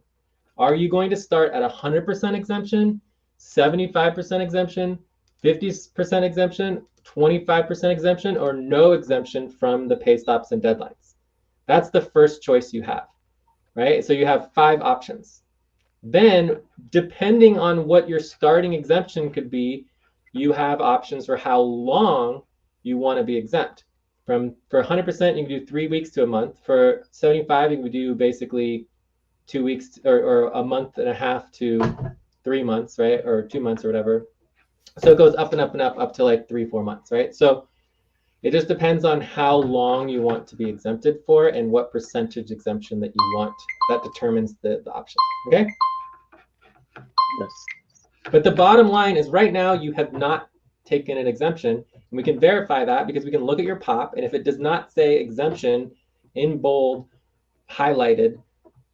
Speaker 1: Are you going to start at 100% exemption, 75% exemption, 50% exemption, 25% exemption, or no exemption from the pay stops and deadlines? That's the first choice you have, right? So you have 5 options. Then, depending on what your starting exemption could be, you have options for how long you want to be exempt. For 100%, you can do 3 weeks to a month. For 75, you can do basically 2 weeks or a month and a half to 3 months, right? Or 2 months or whatever. So it goes up and up and up to like 3-4 months, right? So it just depends on how long you want to be exempted for and what percentage exemption that you want. That determines the option, okay?
Speaker 2: Yes.
Speaker 1: But the bottom line is right now you have not taken an exemption. And we can verify that because we can look at your POP, and if it does not say exemption in bold, highlighted,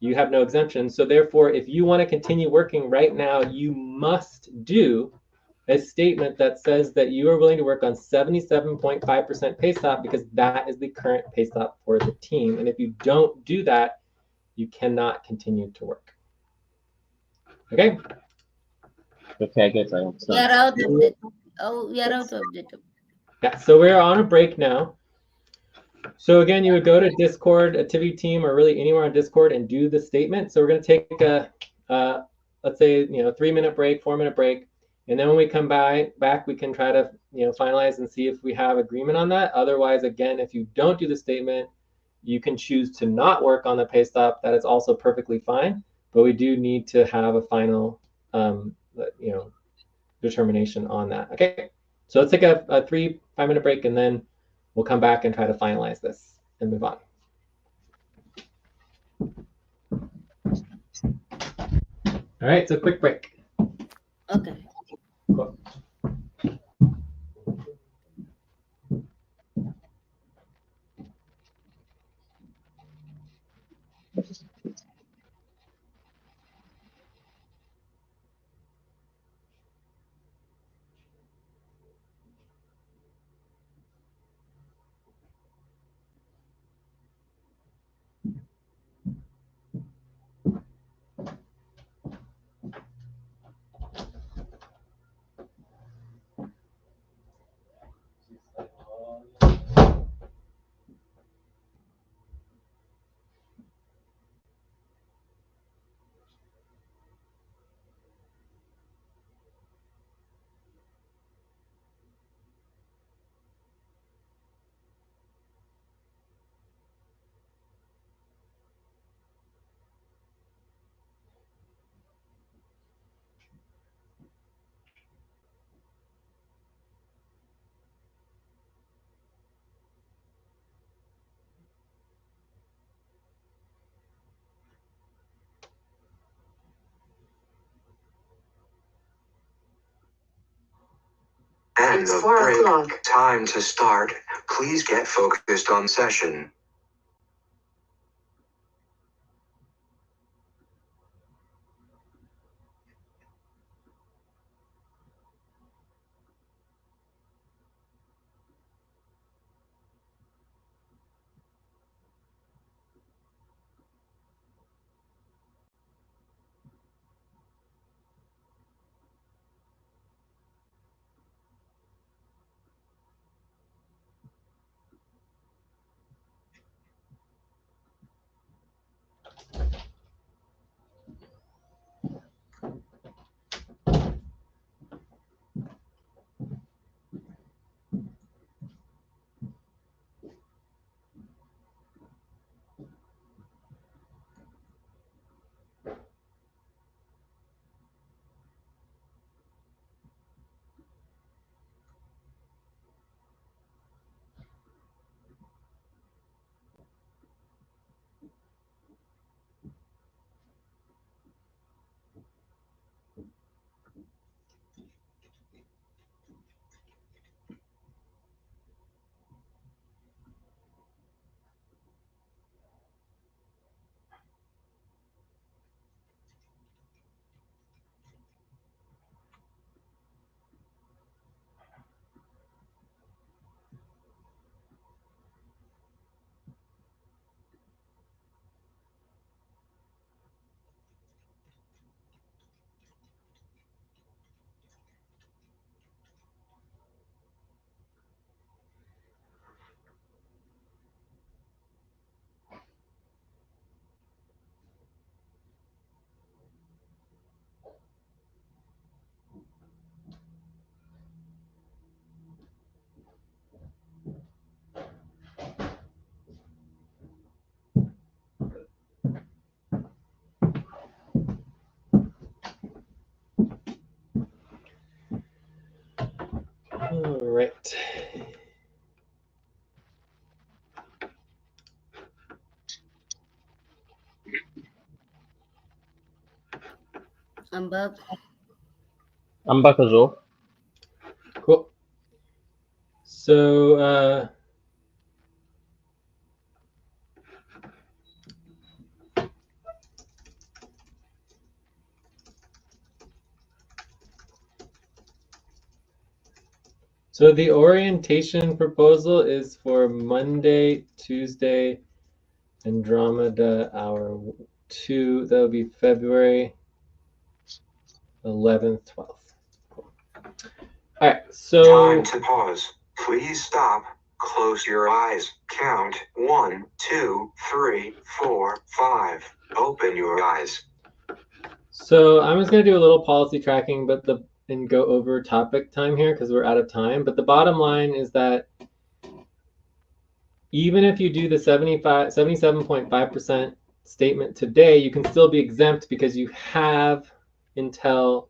Speaker 1: you have no exemption. So therefore, if you want to continue working right now, you must do a statement that says that you are willing to work on 77.5% pay stop because that is the current pay stop for the team. And if you don't do that, you cannot continue to work. Okay?
Speaker 2: Okay, I guess I
Speaker 4: We
Speaker 2: understand.
Speaker 4: are out of the. Oh, we are out of the.
Speaker 1: Yeah, so we're on a break now. So again, you would go to Discord, Ativity team, or really anywhere on Discord and do the statement. So we're going to take a, let's say, 3-minute break, 4-minute break. And then when we come back, we can try to, finalize and see if we have agreement on that. Otherwise, again, if you don't do the statement, you can choose to not work on the pay stop. That is also perfectly fine. But we do need to have a final, determination on that. Okay, so let's take a 3-5-minute break, and then we'll come back and try to finalize this and move on. All right, so quick break.
Speaker 4: Okay.
Speaker 1: Cool.
Speaker 3: End
Speaker 5: It's
Speaker 3: of
Speaker 5: 4
Speaker 3: break.
Speaker 5: o'clock.
Speaker 3: Time to start. Please get focused on session.
Speaker 1: All right.
Speaker 4: I'm back.
Speaker 2: I'm back as well.
Speaker 1: Cool. So so the orientation proposal is for Monday, Tuesday, Andromeda Hour 2. That'll be February 11th, 12th. Cool. All right, so
Speaker 3: Time to pause. Please stop. Close your eyes. Count 1, 2, 3, 4, 5. Open your eyes.
Speaker 1: So I'm just going to do a little policy tracking, and go over topic time here because we're out of time. But the bottom line is that even if you do the 77.5% statement today, you can still be exempt because you have until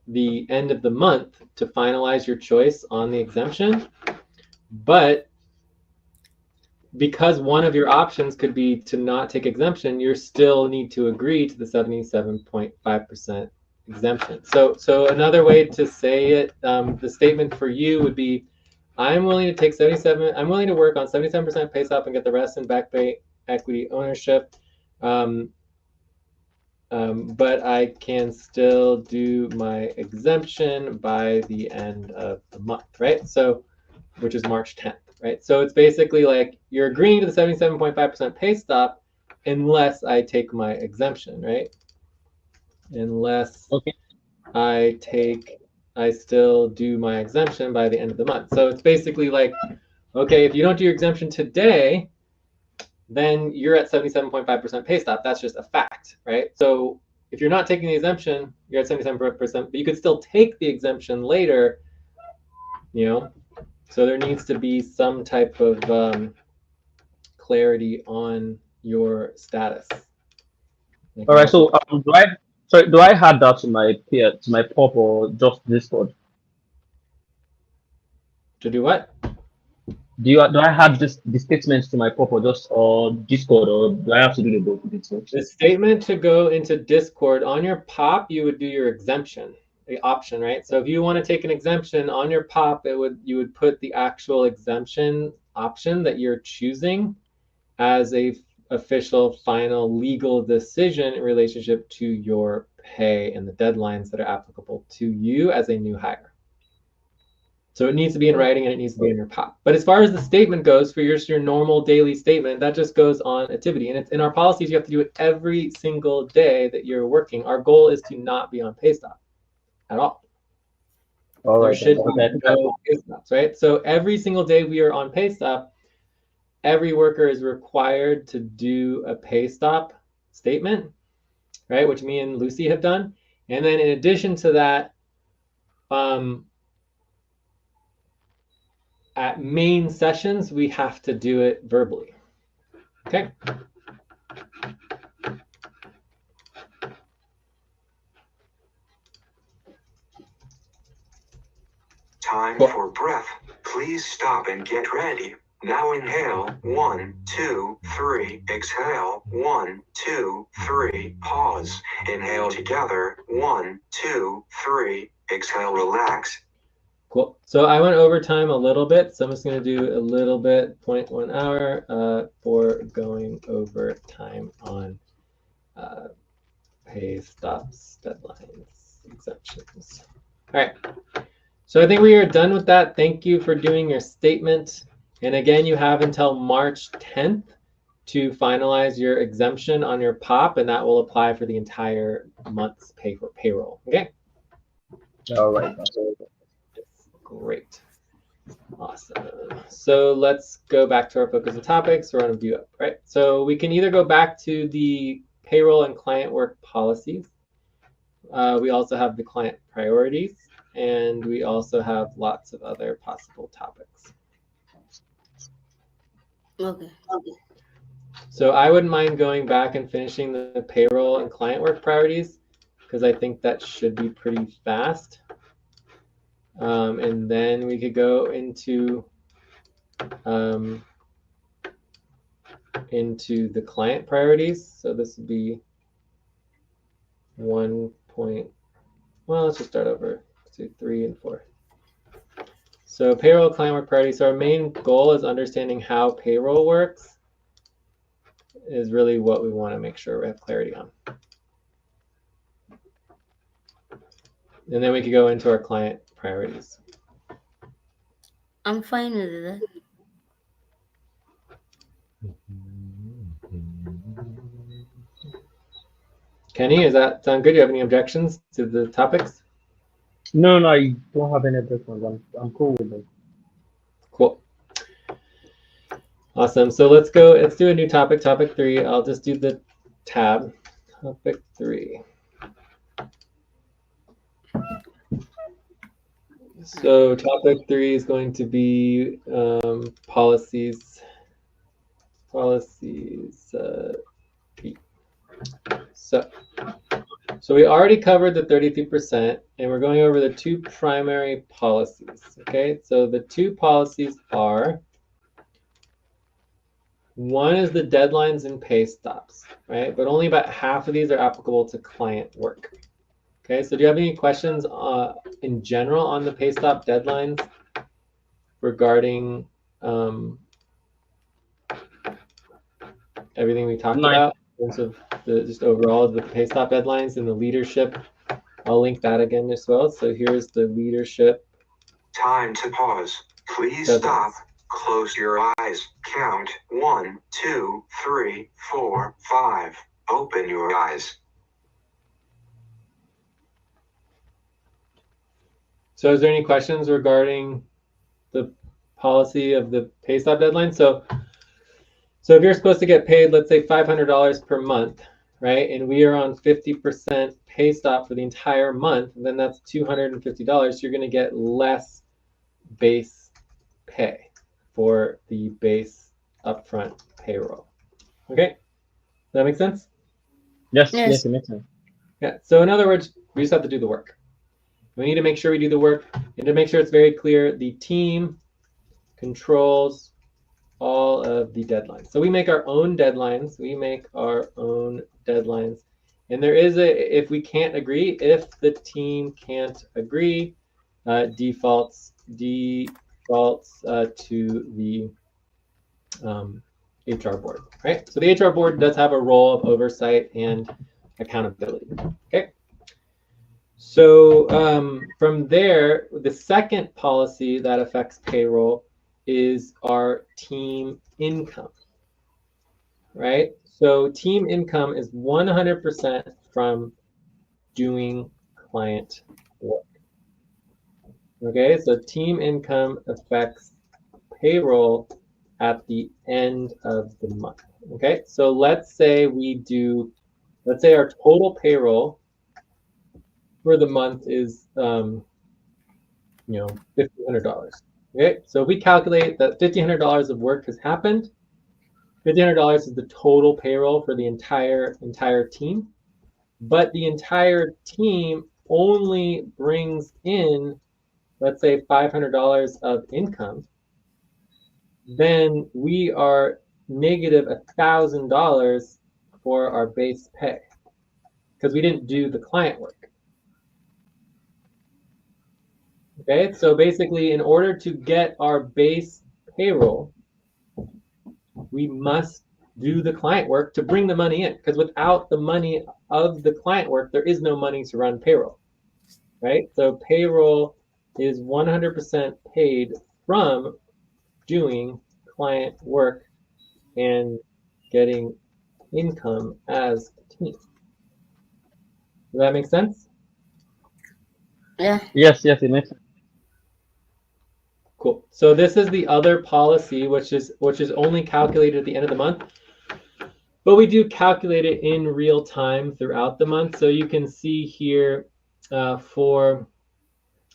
Speaker 1: the end of the month to finalize your choice on the exemption. But because one of your options could be to not take exemption, you still need to agree to the 77.5% exemption. So another way to say it, the statement for you would be, I'm willing to take 77. I'm willing to work on 77% pay stop and get the rest in back pay equity ownership. But I can still do my exemption by the end of the month, right? So, which is March 10th, right? So it's basically like you're agreeing to the 77.5% pay stop unless I take my exemption, right? Unless
Speaker 2: Okay.
Speaker 1: I still do my exemption by the end of the month. So it's basically like, okay, if you don't do your exemption today, then you're at 77.5% pay stop. That's just a fact, right? So if you're not taking the exemption, you're at 77%, but you could still take the exemption later, you know? So there needs to be some type of clarity on your status.
Speaker 2: All right. So do I add that to my pop or just Discord?
Speaker 1: To do what?
Speaker 2: Do I add the statements to my pop or just Discord, or do I have to do the both?
Speaker 1: The statement to go into Discord on your pop, you would do your exemption. option, right? So if you want to take an exemption on your POP, you would put the actual exemption option that you're choosing as a official final legal decision in relationship to your pay and the deadlines that are applicable to you as a new hire. So it needs to be in writing and it needs to be in your POP. But as far as the statement goes, for your normal daily statement, that just goes on Ativity. And it's in our policies, you have to do it every single day that you're working. Our goal is to not be on pay stop at all. There should be no pay stops, right? So every single day we are on pay stop, every worker is required to do a pay stop statement, right? Which me and Lucy have done. And then in addition to that, at main sessions, we have to do it verbally. Okay.
Speaker 3: Time for breath. Please stop and get ready. Now inhale, 1, 2, 3. Exhale, 1, 2, 3. Pause. Inhale together, 1, 2, 3. Exhale, relax.
Speaker 1: Cool. So I went over time a little bit, so I'm just going to do a little bit, 0.1 hour for going over time on pay stops, deadlines, exemptions. All right. So I think we are done with that. Thank you for doing your statement. And again, you have until March 10th to finalize your exemption on your POP, and that will apply for the entire month's payroll. Okay?
Speaker 2: All right.
Speaker 1: Great. Awesome. So let's go back to our focus of topics. We're on view up, right? So we can either go back to the payroll and client work policies. We also have the client priorities, and we also have lots of other possible topics.
Speaker 4: Okay.
Speaker 1: So I wouldn't mind going back and finishing the payroll and client work priorities, because I think that should be pretty fast. And then we could go into the client priorities. So this would be 1 point. Well, let's just start over. 2, 3, and 4. So payroll, client work priorities. So our main goal is understanding how payroll works. Is really what we want to make sure we have clarity on. And then we could go into our client priorities.
Speaker 4: I'm fine with that.
Speaker 1: Kenny, does that sound good? Do you have any objections to the topics?
Speaker 2: No, I don't have any objections. I'm cool with it.
Speaker 1: Cool. Awesome. So let's do a new topic, topic 3. I'll just do the tab, topic 3. So topic 3 is going to be policies. So we already covered the 33%, and we're going over the 2 primary policies. Okay, so the 2 policies are, one is the deadlines and pay stops, right? But only about half of these are applicable to client work. Okay, so do you have any questions in general on the pay stop deadlines regarding everything we talked about in terms of just overall the pay stop deadlines and the leadership? I'll link that again as well. So here's the leadership.
Speaker 3: Time to pause. Please stop. Close your eyes. Count 1, 2, 3, 4, 5. Open your eyes.
Speaker 1: So is there any questions regarding the policy of the pay stop deadline? So if you're supposed to get paid, let's say $500 per month, right? And we are on 50% pay stop for the entire month, then that's $250. You're going to get less base pay for the base upfront payroll. Okay? Does that make sense?
Speaker 2: Yes, it makes sense.
Speaker 1: Yeah. So in other words, we just have to do the work. We need to make sure we do the work and to make sure it's very clear. The team controls all of the deadlines. So we make our own deadlines. And there is if we can't agree, if the team can't agree, defaults to the HR board, right? So the HR board does have a role of oversight and accountability, okay? So from there, the second policy that affects payroll is our team income, right? So team income is 100% from doing client work. Okay, so team income affects payroll at the end of the month. Okay, so let's say our total payroll for the month is $1,500. Okay, so if we calculate that $1,500 of work has happened, $1,500 is the total payroll for the entire team, but the entire team only brings in, let's say, $500 of income, then we are negative $1,000 for our base pay because we didn't do the client work. Okay, so basically, in order to get our base payroll, we must do the client work to bring the money in, because without the money of the client work, there is no money to run payroll, right? So payroll is 100% paid from doing client work and getting income as a team. Does that make sense?
Speaker 4: Yeah.
Speaker 2: Yes, it makes sense.
Speaker 1: Cool. So this is the other policy, which is only calculated at the end of the month, but we do calculate it in real time throughout the month. So you can see here for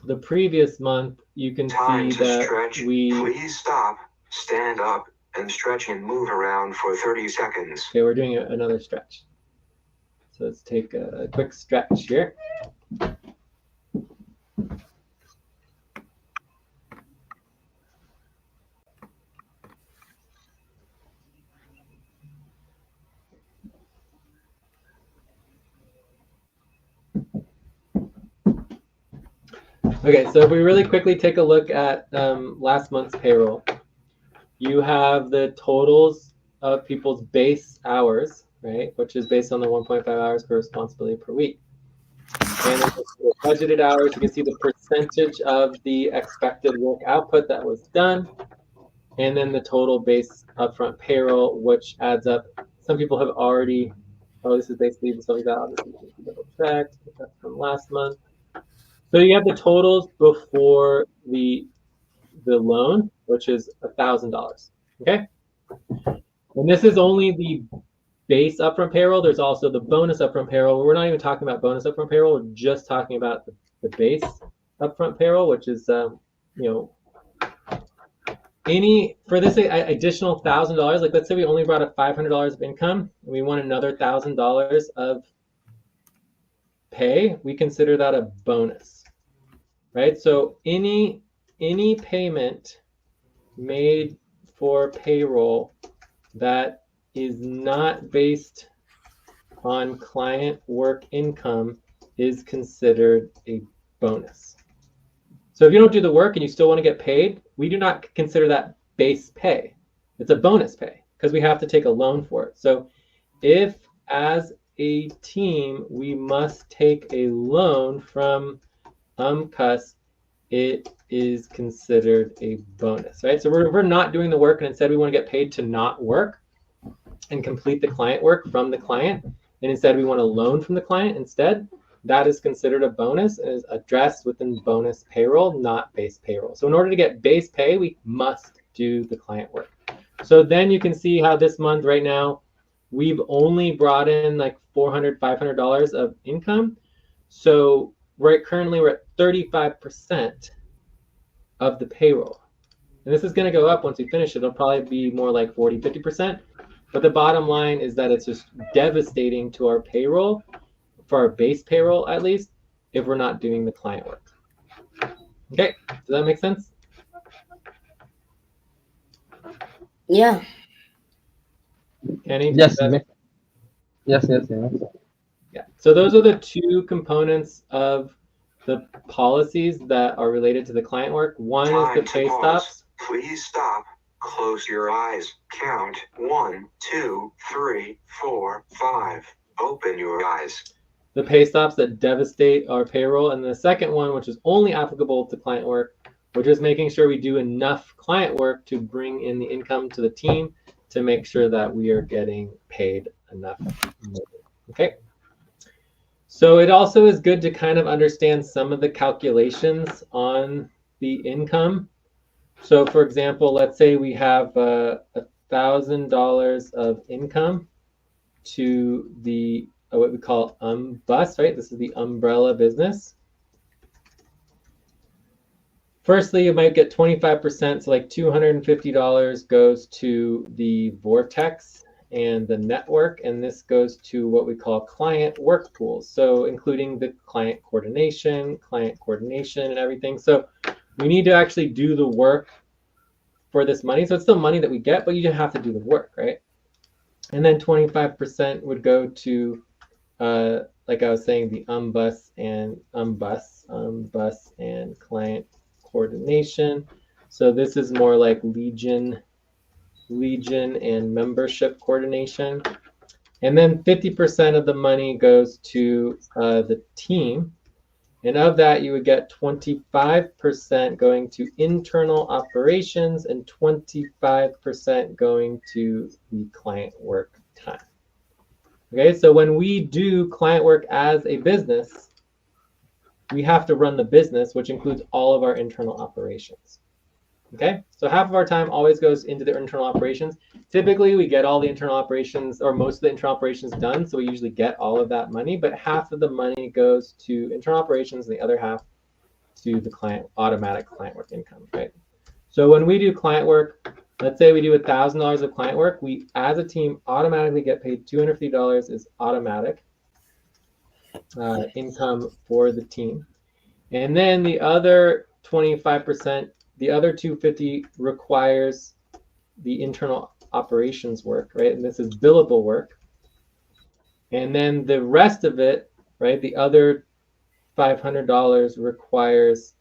Speaker 1: the previous month, you can
Speaker 3: Time
Speaker 1: see
Speaker 3: to
Speaker 1: that
Speaker 3: stretch. Please stop, stand up, and stretch and move around for 30 seconds.
Speaker 1: Okay, we're doing another stretch. So let's take a quick stretch here. Okay, so if we really quickly take a look at last month's payroll, you have the totals of people's base hours, right, which is based on the 1.5 hours per responsibility per week. And then the budgeted hours, you can see the percentage of the expected work output that was done, and then the total base upfront payroll, which adds up. Some people have already, this is basically the stuff we got, obviously double checked, that's from last month. So you have the totals before the loan, which is $1,000. Okay, and this is only the base upfront payroll. There's also the bonus upfront payroll. We're not even talking about bonus upfront payroll. We're just talking about the base upfront payroll, which is any for this additional $1,000. Like let's say we only brought up $500 of income, and we want another $1,000 of pay. We consider that a bonus, right? So any payment made for payroll that is not based on client work income is considered a bonus. So if you don't do the work and you still want to get paid, we do not consider that base pay. It's a bonus pay because we have to take a loan for it. So if as a team we must take a loan from UMCUS, it is considered a bonus, right? So we're not doing the work and instead we want to get paid to not work and complete the client work from the client, and instead we want a loan from the client instead, that is considered a bonus and is addressed within bonus payroll, not base payroll. So in order to get base pay, we must do the client work. So then you can see how this month right now, we've only brought in like $400, $500 of income. So currently we're at 35% of the payroll. And this is going to go up once we finish it. It'll probably be more like 40, 50%. But the bottom line is that it's just devastating to our payroll, for our base payroll at least, if we're not doing the client work. Okay, does that make sense?
Speaker 4: Yeah.
Speaker 1: Kenny?
Speaker 2: Yes, it makes sense. Yes, it makes sense.
Speaker 1: Yeah. So those are the two components of the policies that are related to the client work. One is the pay stops.
Speaker 3: Please stop. Close your eyes. Count 1, 2, 3, 4, 5. Open your eyes.
Speaker 1: The pay stops that devastate our payroll. And the second one, which is only applicable to client work, which is making sure we do enough client work to bring in the income to the team to make sure that we are getting paid enough money. Okay. So it also is good to kind of understand some of the calculations on the income. So for example, let's say we have $1,000 of income to the what we call bus, right? This is the umbrella business. Firstly, you might get 25%, so like $250 goes to the vortex and the network, and this goes to what we call client work pools. So including the client coordination and everything. So we need to actually do the work for this money. So it's still money that we get, but you just have to do the work, right? And then 25% would go to, like I was saying, the bus and client coordination. So this is more like Legion and membership coordination. And then 50% of the money goes to the team. And of that, you would get 25% going to internal operations and 25% going to the client work time. Okay, so when we do client work as a business, we have to run the business, which includes all of our internal operations. Okay, so half of our time always goes into the internal operations. Typically, we get all the internal operations or most of the internal operations done, so we usually get all of that money, but half of the money goes to internal operations and the other half to the automatic client work income, right? So when we do client work, let's say we do $1,000 of client work, we as a team automatically get paid $250 is automatic income for the team. And then the other 25%, the other $250 requires the internal operations work, right? And this is billable work. And then the rest of it, right, the other $500 requires,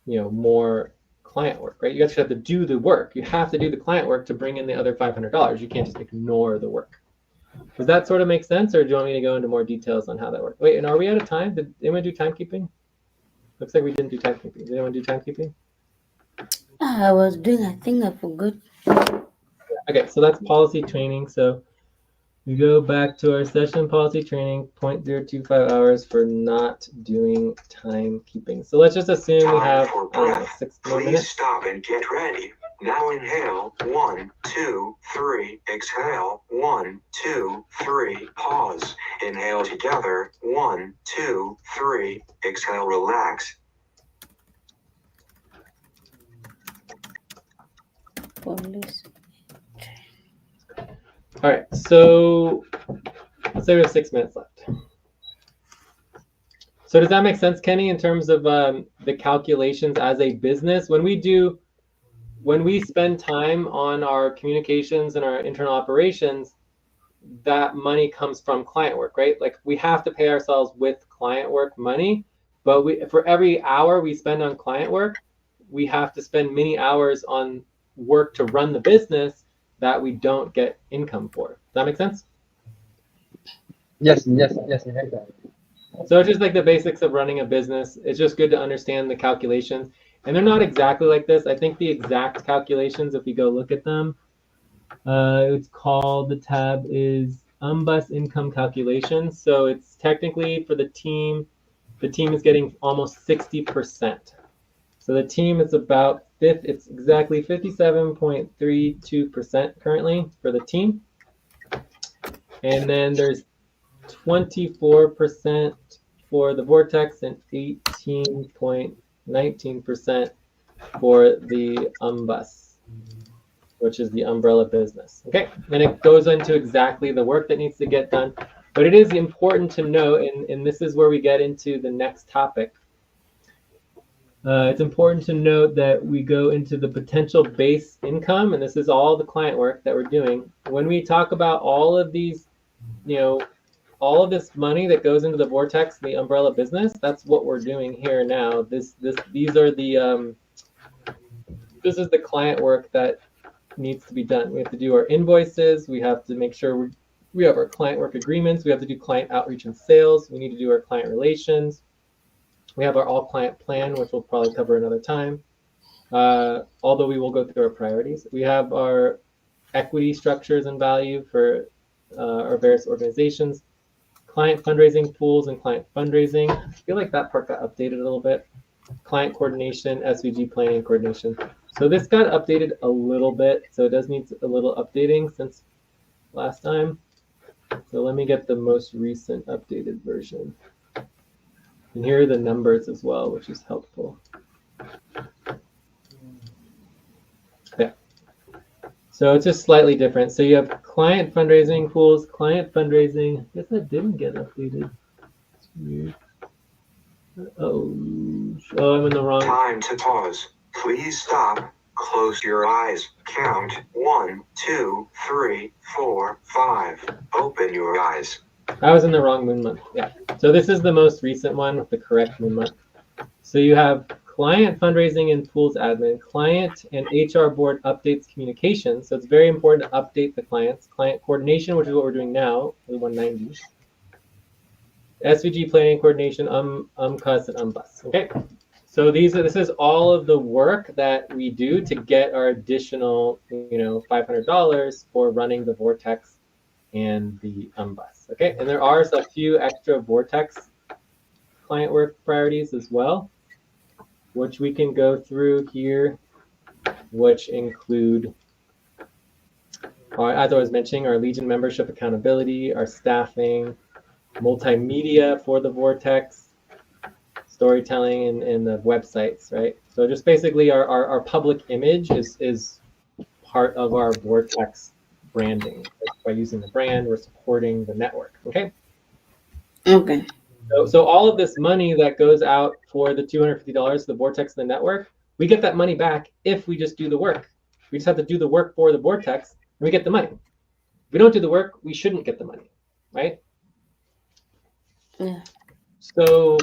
Speaker 1: more client work, right? You actually have to do the work. You have to do the client work to bring in the other $500. You can't just ignore the work. Does that sort of make sense, or do you want me to go into more details on how that works? Wait, and are we out of time? Did anyone do timekeeping? Looks like we didn't do timekeeping. Did anyone do timekeeping?
Speaker 4: I was doing, I think I forgot.
Speaker 1: Okay, so that's policy training. So we go back to our session policy training, 0.025 hours for not doing timekeeping. So let's just assume we have 6 more minutes.
Speaker 3: Please stop and get ready. Now inhale, 1, 2, 3, exhale, 1, 2, 3, pause. Inhale together, 1, 2, 3, exhale, relax.
Speaker 4: Police.
Speaker 1: All right, so let's say we have 6 minutes left. So does that make sense, Kenny, in terms of the calculations as a business? When we spend time on our communications and our internal operations, that money comes from client work, right? Like we have to pay ourselves with client work money, but for every hour we spend on client work, we have to spend many hours on work to run the business that we don't get income for. Does that make sense?
Speaker 2: Yes, exactly.
Speaker 1: So it's just like the basics of running a business. It's just good to understand the calculations. And they're not exactly like this. I think the exact calculations, if we go look at them, it's called, the tab is bus income calculations. So it's technically for the team is getting almost 60%. So the team is about it's exactly 57.32% currently for the team. And then there's 24% for the vortex and 18.19% for the bus, which is the umbrella business. Okay, and it goes into exactly the work that needs to get done. But it is important to know, and this is where we get into the next topic. It's important to note that we go into the potential base income, and this is all the client work that we're doing. When we talk about all of these all of this money that goes into the vortex, the umbrella business, that's what we're doing here now. These are the this is the client work that needs to be done. We have to do our invoices. We have to make sure we have our client work agreements. We have to do client outreach and sales. We need to do our client relations. We have our all client plan, which we'll probably cover another time. Although we will go through our priorities. We have our equity structures and value for our various organizations, client fundraising pools and client fundraising. I feel like that part got updated a little bit. Client coordination, SVG planning and coordination. So this got updated a little bit. So it does need a little updating since last time. So let me get the most recent updated version. And here are the numbers as well, which is helpful. Yeah. So it's just slightly different. So you have client fundraising pools, client fundraising. I guess that didn't get updated. It's weird. Oh, I'm in the wrong.
Speaker 3: Time to pause. Please stop. Close your eyes. Count 1, 2, 3, 4, 5. Open your eyes.
Speaker 1: I was in the wrong moon month. Yeah. So this is the most recent one with the correct moon month. So you have client fundraising and pools admin, client and HR board updates communication. So it's very important to update the clients. Client coordination, which is what we're doing now, the 190. SVG planning coordination, UMCUS and UMBUS. Okay. So this is all of the work that we do to get our additional, $500 for running the Vortex and the UMBUS. Okay. And there are a few extra Vortex client work priorities as well, which we can go through here, which include, as I was mentioning, our Legion membership accountability, our staffing, multimedia for the Vortex, storytelling, and the websites, right? So just basically our public image is part of our Vortex branding. By using the brand, we're supporting the network, okay?
Speaker 4: Okay.
Speaker 1: So all of this money that goes out for the $250, the Vortex and the network, we get that money back if we just do the work. We just have to do the work for the Vortex, and we get the money. If we don't do the work, we shouldn't get the money, right?
Speaker 4: Yeah.
Speaker 1: So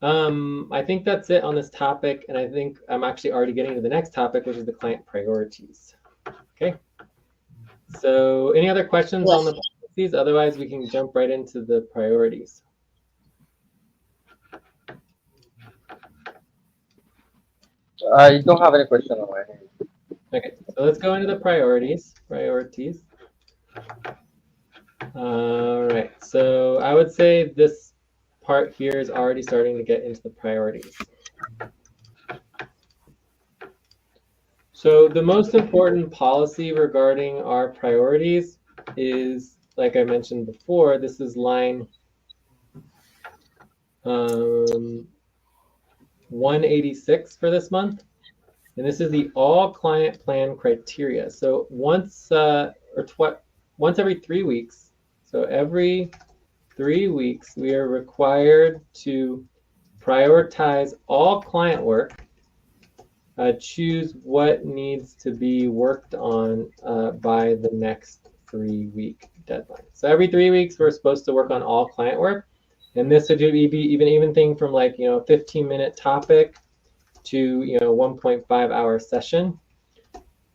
Speaker 1: I think that's it on this topic, and I think I'm actually already getting to the next topic, which is the client priorities. Okay. So any other questions on the policies? Otherwise, we can jump right into the priorities.
Speaker 2: I don't have any question on my hand.
Speaker 1: Okay, so let's go into the priorities. All right, so I would say this part here is already starting to get into the priorities. So the most important policy regarding our priorities is, like I mentioned before, this is line 186 for this month. And this is the all client plan criteria. So once every 3 weeks, so every 3 weeks, we are required to prioritize all client work, choose what needs to be worked on by the next 3-week deadline. So every 3 weeks, we're supposed to work on all client work. And this would be even thing from 15-minute topic to 1.5-hour session.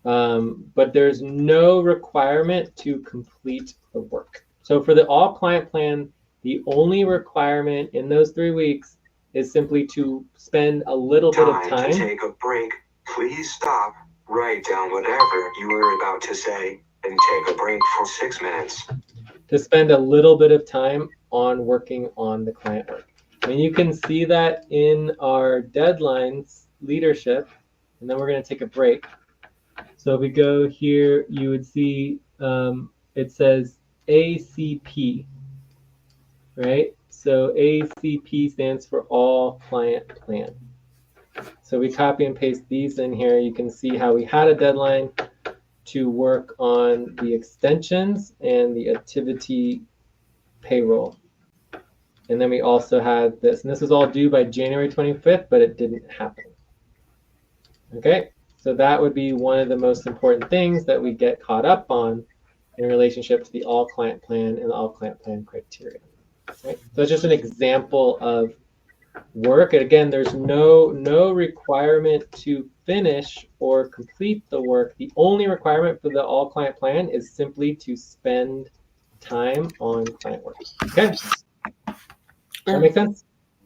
Speaker 1: But there's no requirement to complete the work. So for the all client plan, the only requirement in those 3 weeks is simply to spend a little bit of time.
Speaker 3: To take a break. Please stop, write down whatever you were about to say, and take a break for 6 minutes.
Speaker 1: To spend a little bit of time on working on the client work. And you can see that in our deadlines leadership, and then we're going to take a break. So if we go here, you would see it says ACP, right? So ACP stands for all client plan. So we copy and paste these in here. You can see how we had a deadline to work on the extensions and the Ativity payroll. And then we also had this, and this was all due by January 25th, but it didn't happen. Okay, so that would be one of the most important things that we get caught up on in relationship to the all client plan and the all client plan criteria. Right? So it's just an example of work. And again, there's no requirement to finish or complete the work. The only requirement for the all client plan is simply to spend time on client work. Okay, that makes sense?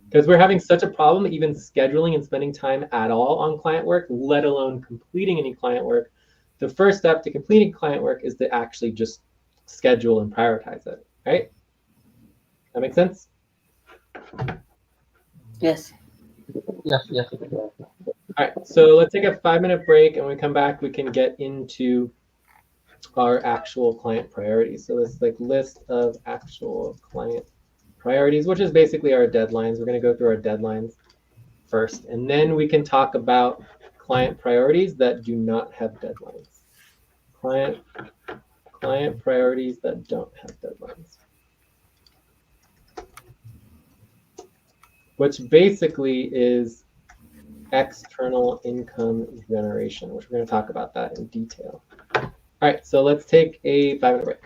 Speaker 1: Because we're having such a problem even scheduling and spending time at all on client work, let alone completing any client work. The first step to completing client work is to actually just schedule and prioritize it, right? That makes sense?
Speaker 4: Yes.
Speaker 2: Yes, yes.
Speaker 1: All right, so let's take a 5-minute break, and when we come back, we can get into our actual client priorities. So this like list of actual client priorities, which is basically our deadlines. We're going to go through our deadlines first, and then we can talk about client priorities that do not have deadlines. Client priorities that don't have deadlines. Which basically is external income generation, which we're going to talk about that in detail. All right, so let's take a 5-minute break.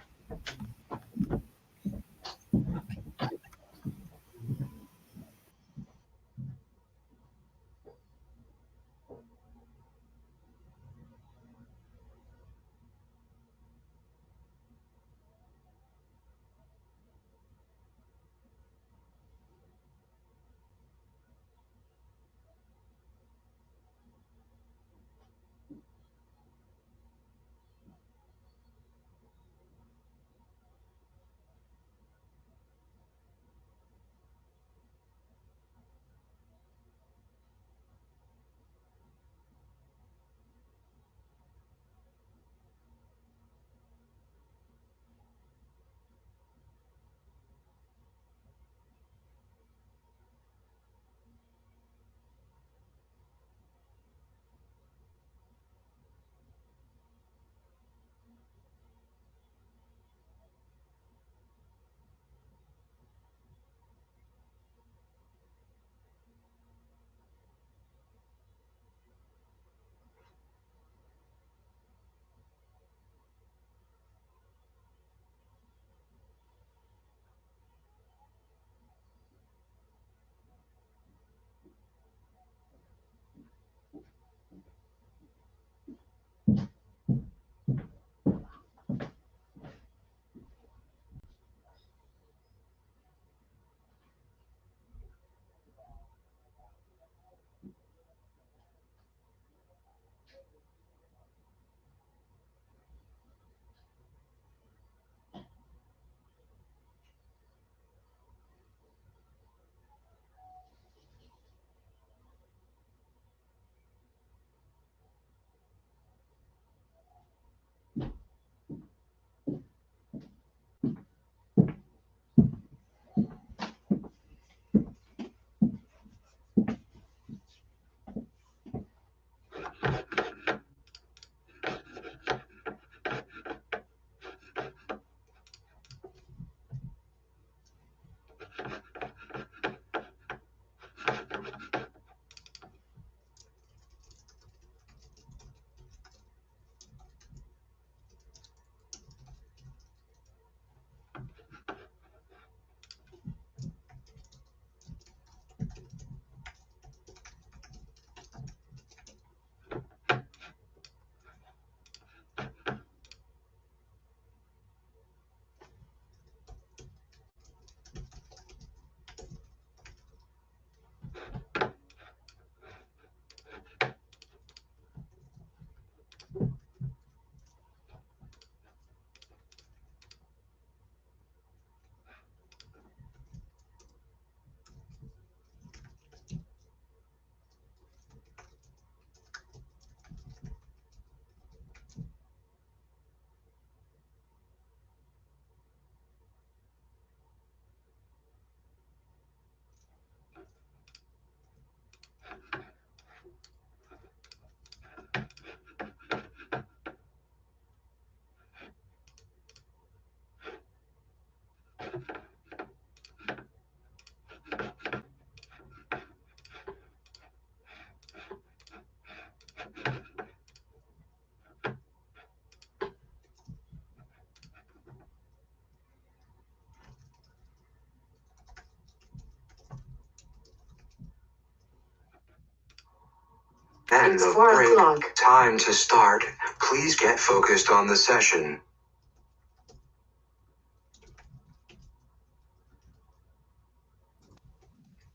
Speaker 3: End
Speaker 5: It's
Speaker 3: of
Speaker 5: 4
Speaker 3: break.
Speaker 5: o'clock.
Speaker 3: Time to start. Please get focused on the session.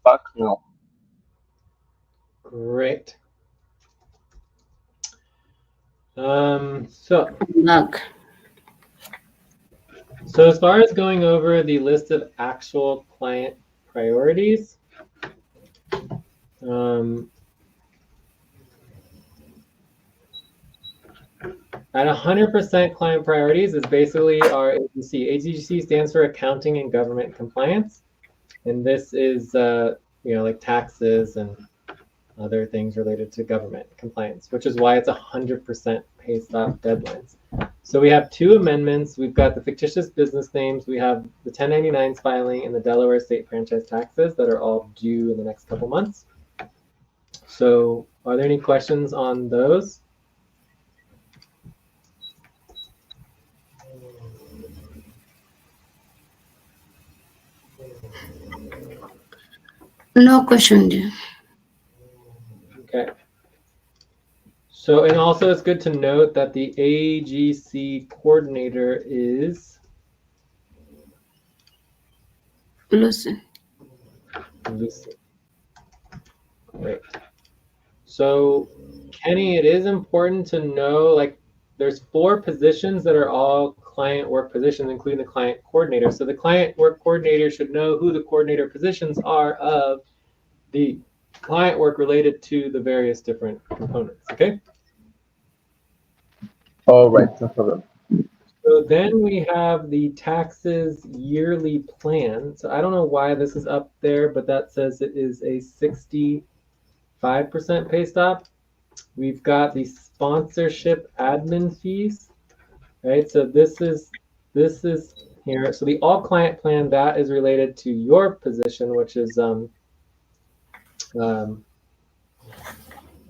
Speaker 2: Back now.
Speaker 1: Great. So
Speaker 4: Back.
Speaker 1: as far as going over the list of actual client priorities, at 100% client priorities is basically our AGC. AGC stands for Accounting and Government Compliance, and this is like taxes and other things related to government compliance, which is why it's 100% pay stop deadlines. So we have two amendments. We've got the fictitious business names. We have the 1099s filing and the Delaware state franchise taxes that are all due in the next couple months. So are there any questions on those?
Speaker 4: No question, dear.
Speaker 1: Okay. So, and also it's good to note that the AGC coordinator is
Speaker 4: Lucy.
Speaker 1: Lucy. Great. So, Kenny, it is important to know, like, there's 4 positions that are all client work positions, including the client coordinator. So the client work coordinator should know who the coordinator positions are of the client work related to the various different components, okay?
Speaker 2: All right, no problem.
Speaker 1: So then we have the taxes yearly plan. So I don't know why this is up there, but that says it is a 65% pay stop. We've got the sponsorship admin fees, right? So this is here. So the all client plan, that is related to your position, which is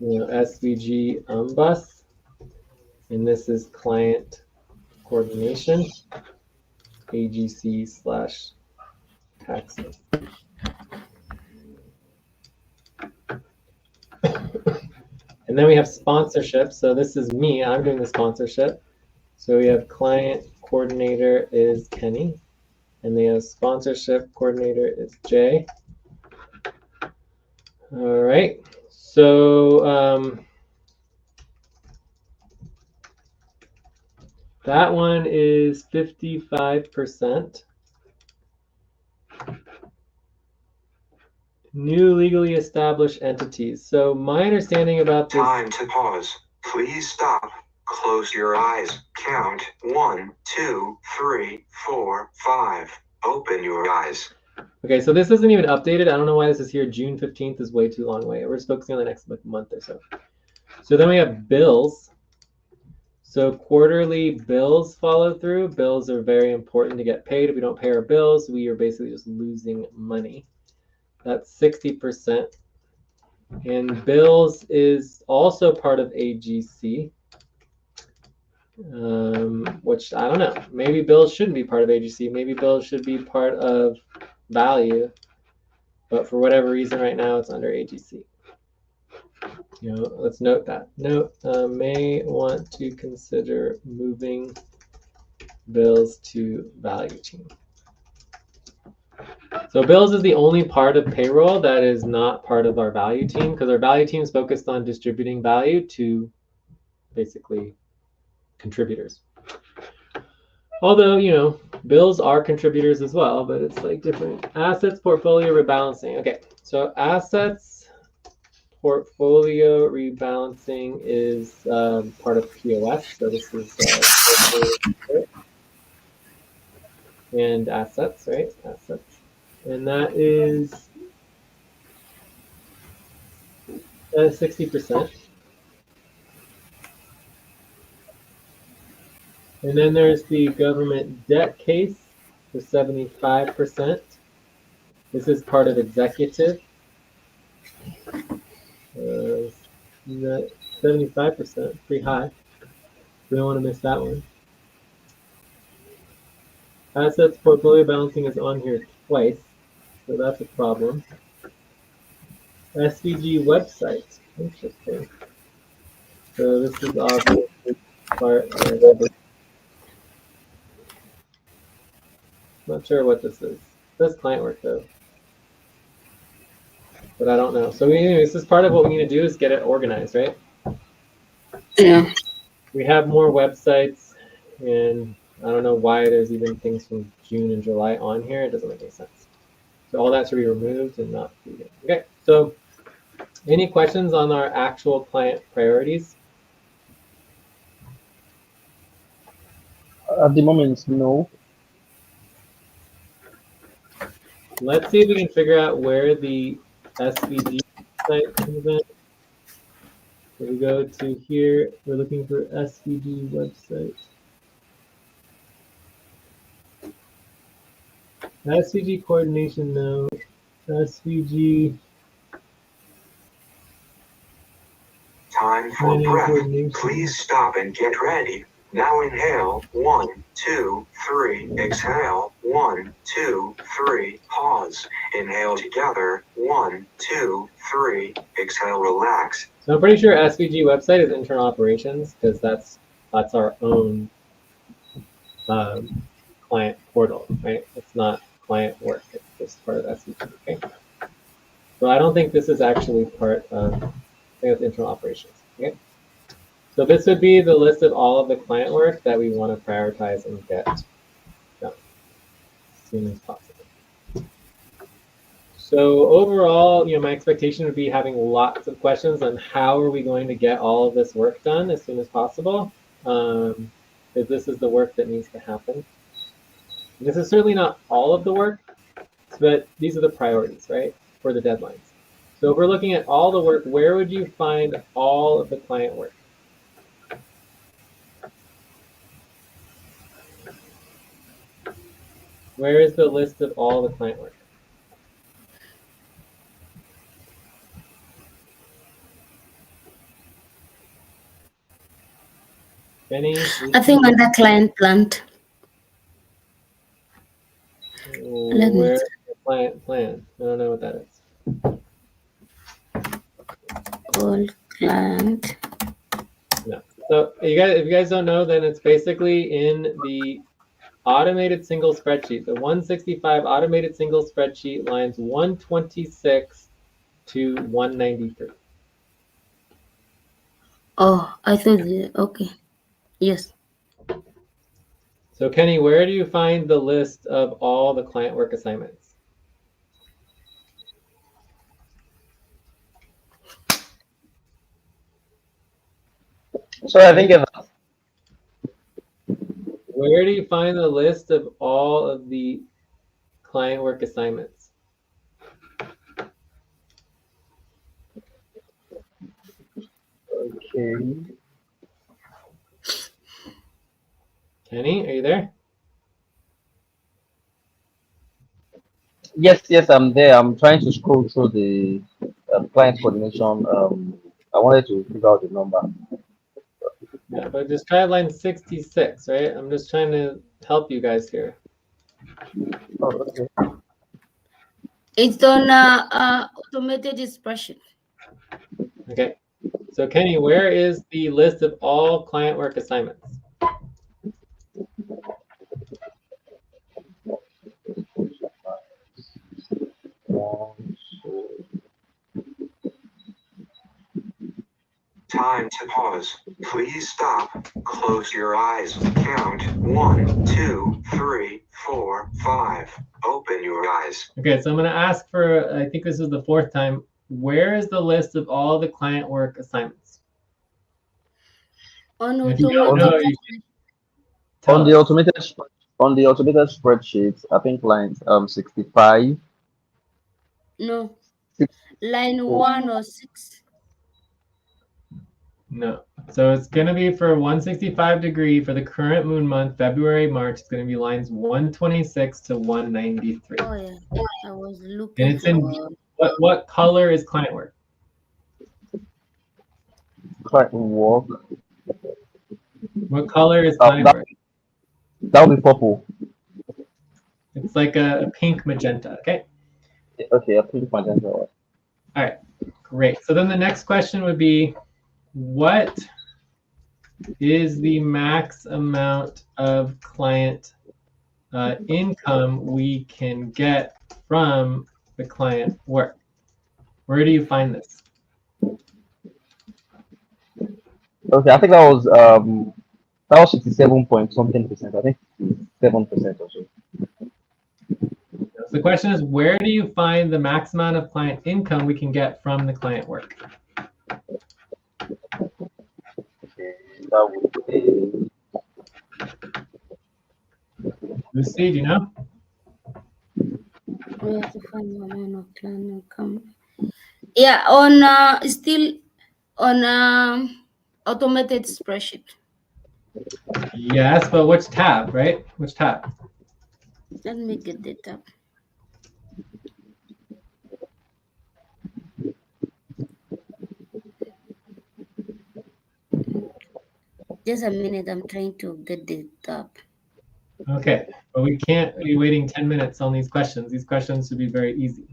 Speaker 1: SVG bus, and this is client coordination, AGC/taxes. And then we have sponsorship. So this is me. I'm doing the sponsorship. So we have client coordinator is Kenny, and the sponsorship coordinator is Jay. All right. So that one is 55%. New legally established entities. So my understanding about this.
Speaker 3: Time to pause. Please stop. Close your eyes. Count 1, 2, 3, 4, 5. Open your eyes.
Speaker 1: Okay, so this isn't even updated. I don't know why this is here. June 15th is way too long way. We're just focusing on the next month or so. So then we have bills. So quarterly bills follow through. Bills are very important to get paid. If we don't pay our bills, we are basically just losing money. That's 60%. And bills is also part of AGC, which I don't know. Maybe bills shouldn't be part of AGC. Maybe bills should be part of value. But for whatever reason right now, it's under AGC. Let's note that. Note, may want to consider moving bills to value team. So bills is the only part of payroll that is not part of our value team, because our value team is focused on distributing value to basically contributors. Although, bills are contributors as well, but it's like different. Assets portfolio rebalancing. Okay, so assets portfolio rebalancing is part of POS. So this is and assets, right? Assets. And that is 60%. And then there's the government debt case for 75%. This is part of executive. 75%, pretty high. We don't want to miss that one. Assets portfolio balancing is on here twice, so that's a problem. SVG website, interesting. So this is obviously part of. Not sure what this is. It says client work though, but I don't know. So this is part of what we need to do is get it organized, right?
Speaker 4: Yeah.
Speaker 1: We have more websites, and I don't know why there's even things from June and July on here. It doesn't make any sense. So all that should be removed and not be here. Okay, so any questions on our actual client priorities?
Speaker 2: At the moment, no.
Speaker 1: Let's see if we can figure out where the SVG site comes in. So we go to here, we're looking for SVG website. SVG coordination, no. SVG
Speaker 3: Time for
Speaker 1: planning
Speaker 3: breath.
Speaker 1: coordination.
Speaker 3: Please stop and get ready. Now inhale, 1, 2, 3, exhale, 1, 2, 3, pause. Inhale together, 1, 2, 3, exhale, relax.
Speaker 1: So I'm pretty sure SVG website is internal operations because that's our own client portal, right? It's not client work, it's just part of SVG, okay? So I don't think this is actually part of, I think it's internal operations, okay? So this would be the list of all of the client work that we want to prioritize and get done as soon as possible. So overall, my expectation would be having lots of questions on how are we going to get all of this work done as soon as possible, because this is the work that needs to happen. This is certainly not all of the work, but these are the priorities, right, for the deadlines. So if we're looking at all the work, where would you find all of the client work? Where is the list of all the client work? Benny?
Speaker 4: I think on the client plant. Let me
Speaker 1: Where's the client plan? I don't know what that is.
Speaker 4: all client.
Speaker 1: No. So if you guys don't know, then it's basically in the automated single spreadsheet, the 165 automated single spreadsheet, lines 126 to 193.
Speaker 4: Oh, I thought okay. Yes.
Speaker 1: So Kenny, where do you find the list of all the client work assignments?
Speaker 2: So I think
Speaker 1: Where do you find the list of all of the client work assignments?
Speaker 2: okay.
Speaker 1: Kenny, are you there?
Speaker 2: Yes, I'm there. I'm trying to scroll through the client coordination. I wanted to figure out the number.
Speaker 1: Yeah, but just try line 66, right? I'm just trying to help you guys here.
Speaker 2: Oh, okay.
Speaker 4: It's on automated spreadsheet.
Speaker 1: Okay. So Kenny, where is the list of all client work assignments?
Speaker 3: Time to pause. Please stop. Close your eyes. Count 1, 2, 3, 4, 5. Open your eyes.
Speaker 1: Okay, so I'm going to ask for, I think this is the fourth time, where is the list of all the client work assignments?
Speaker 4: On
Speaker 1: If you don't
Speaker 4: automated.
Speaker 1: know, you should tell
Speaker 2: On the
Speaker 1: us.
Speaker 2: automated spreadsheet, I think line 65.
Speaker 4: No.
Speaker 2: Six,
Speaker 4: Line
Speaker 2: oh,
Speaker 4: 106.
Speaker 1: No. So it's going to be for 165° for the current moon month, February, March. It's going to be lines 126 to 193.
Speaker 4: Oh yeah. I was looking
Speaker 1: And it's in,
Speaker 4: for
Speaker 1: what color is client work?
Speaker 2: client work.
Speaker 1: What color is client work?
Speaker 2: That would be purple.
Speaker 1: It's like a pink magenta, okay?
Speaker 2: Okay, I put my agenda.
Speaker 1: All right, great. So then the next question would be, what is the max amount of client income we can get from the client work. Where do you find this?
Speaker 2: Okay, I think that was 67 point something percent. I think 7% or so.
Speaker 1: So the question is, where do you find the max amount of client income we can get from the client work?
Speaker 2: Okay, that would be
Speaker 1: Lucy, do you know?
Speaker 4: We have to find the line of client income. Yeah, on still on automated spreadsheet.
Speaker 1: Yes, but which tab, right? Which tab?
Speaker 4: Let me get that up. Just a minute, I'm trying to get it up.
Speaker 1: Okay, but we can't be waiting 10 minutes on these questions. These questions should be very easy.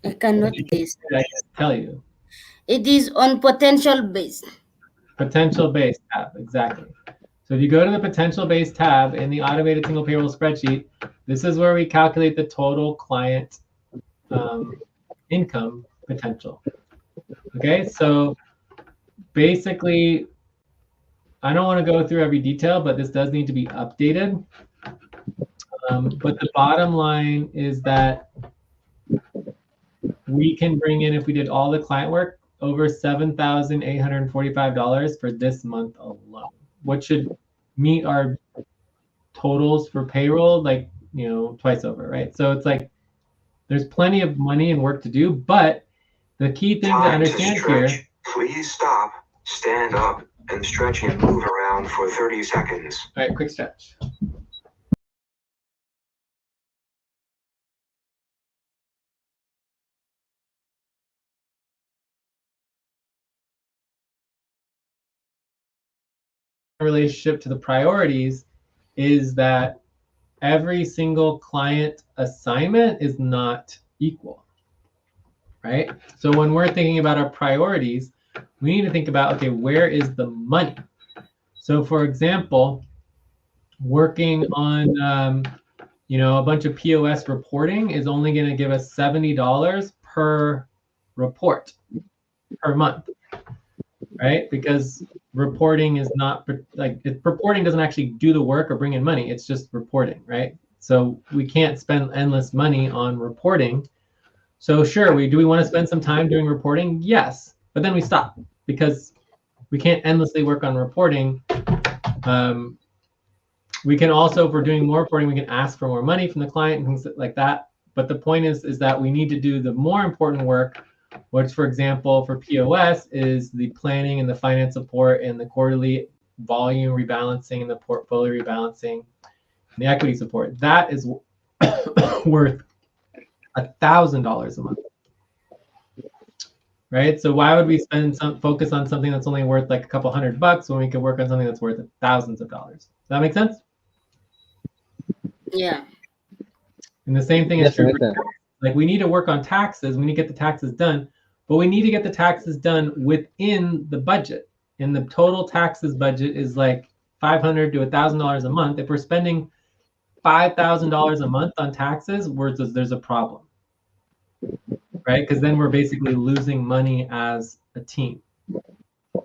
Speaker 4: I cannot guess.
Speaker 1: I can tell you.
Speaker 4: It is on potential base.
Speaker 1: Potential base tab, exactly. So if you go to the potential base tab in the automated single payroll spreadsheet, this is where we calculate the total client income potential. Okay, so basically, I don't want to go through every detail, but this does need to be updated. But the bottom line is that we can bring in, if we did all the client work, over $7,845 for this month alone, which should meet our totals for payroll, like, twice over, right? So it's like there's plenty of money and work to do, but the key thing to
Speaker 3: Time to
Speaker 1: understand here.
Speaker 3: stretch. Please stop, stand up, and stretch and move around for 30 seconds.
Speaker 1: All right, quick stretch. Relationship to the priorities is that every single client assignment is not equal, right? So when we're thinking about our priorities, we need to think about, okay, where is the money? So for example, working on a bunch of POS reporting is only going to give us $70 per report per month, right? Because reporting is not reporting doesn't actually do the work or bring in money. It's just reporting, right? So we can't spend endless money on reporting. So sure, do we want to spend some time doing reporting? Yes, but then we stop because we can't endlessly work on reporting. We can also, if we're doing more reporting, we can ask for more money from the client and things like that. But the point is that we need to do the more important work, which, for example, for POS is the planning and the finance support and the quarterly volume rebalancing and the portfolio rebalancing and the equity support. That is worth $1,000 a month, right? So why would we focus on something that's only worth like a couple $100 when we could work on something that's worth thousands of dollars? Does that make sense?
Speaker 4: Yeah.
Speaker 1: And the same thing is true for taxes. Like we need to work on taxes. We need to get the taxes done, but we need to get the taxes done within the budget. And the total taxes budget is like $500 to $1,000 a month. If we're spending $5,000 a month on taxes, there's a problem, right? Because then we're basically losing money as a team,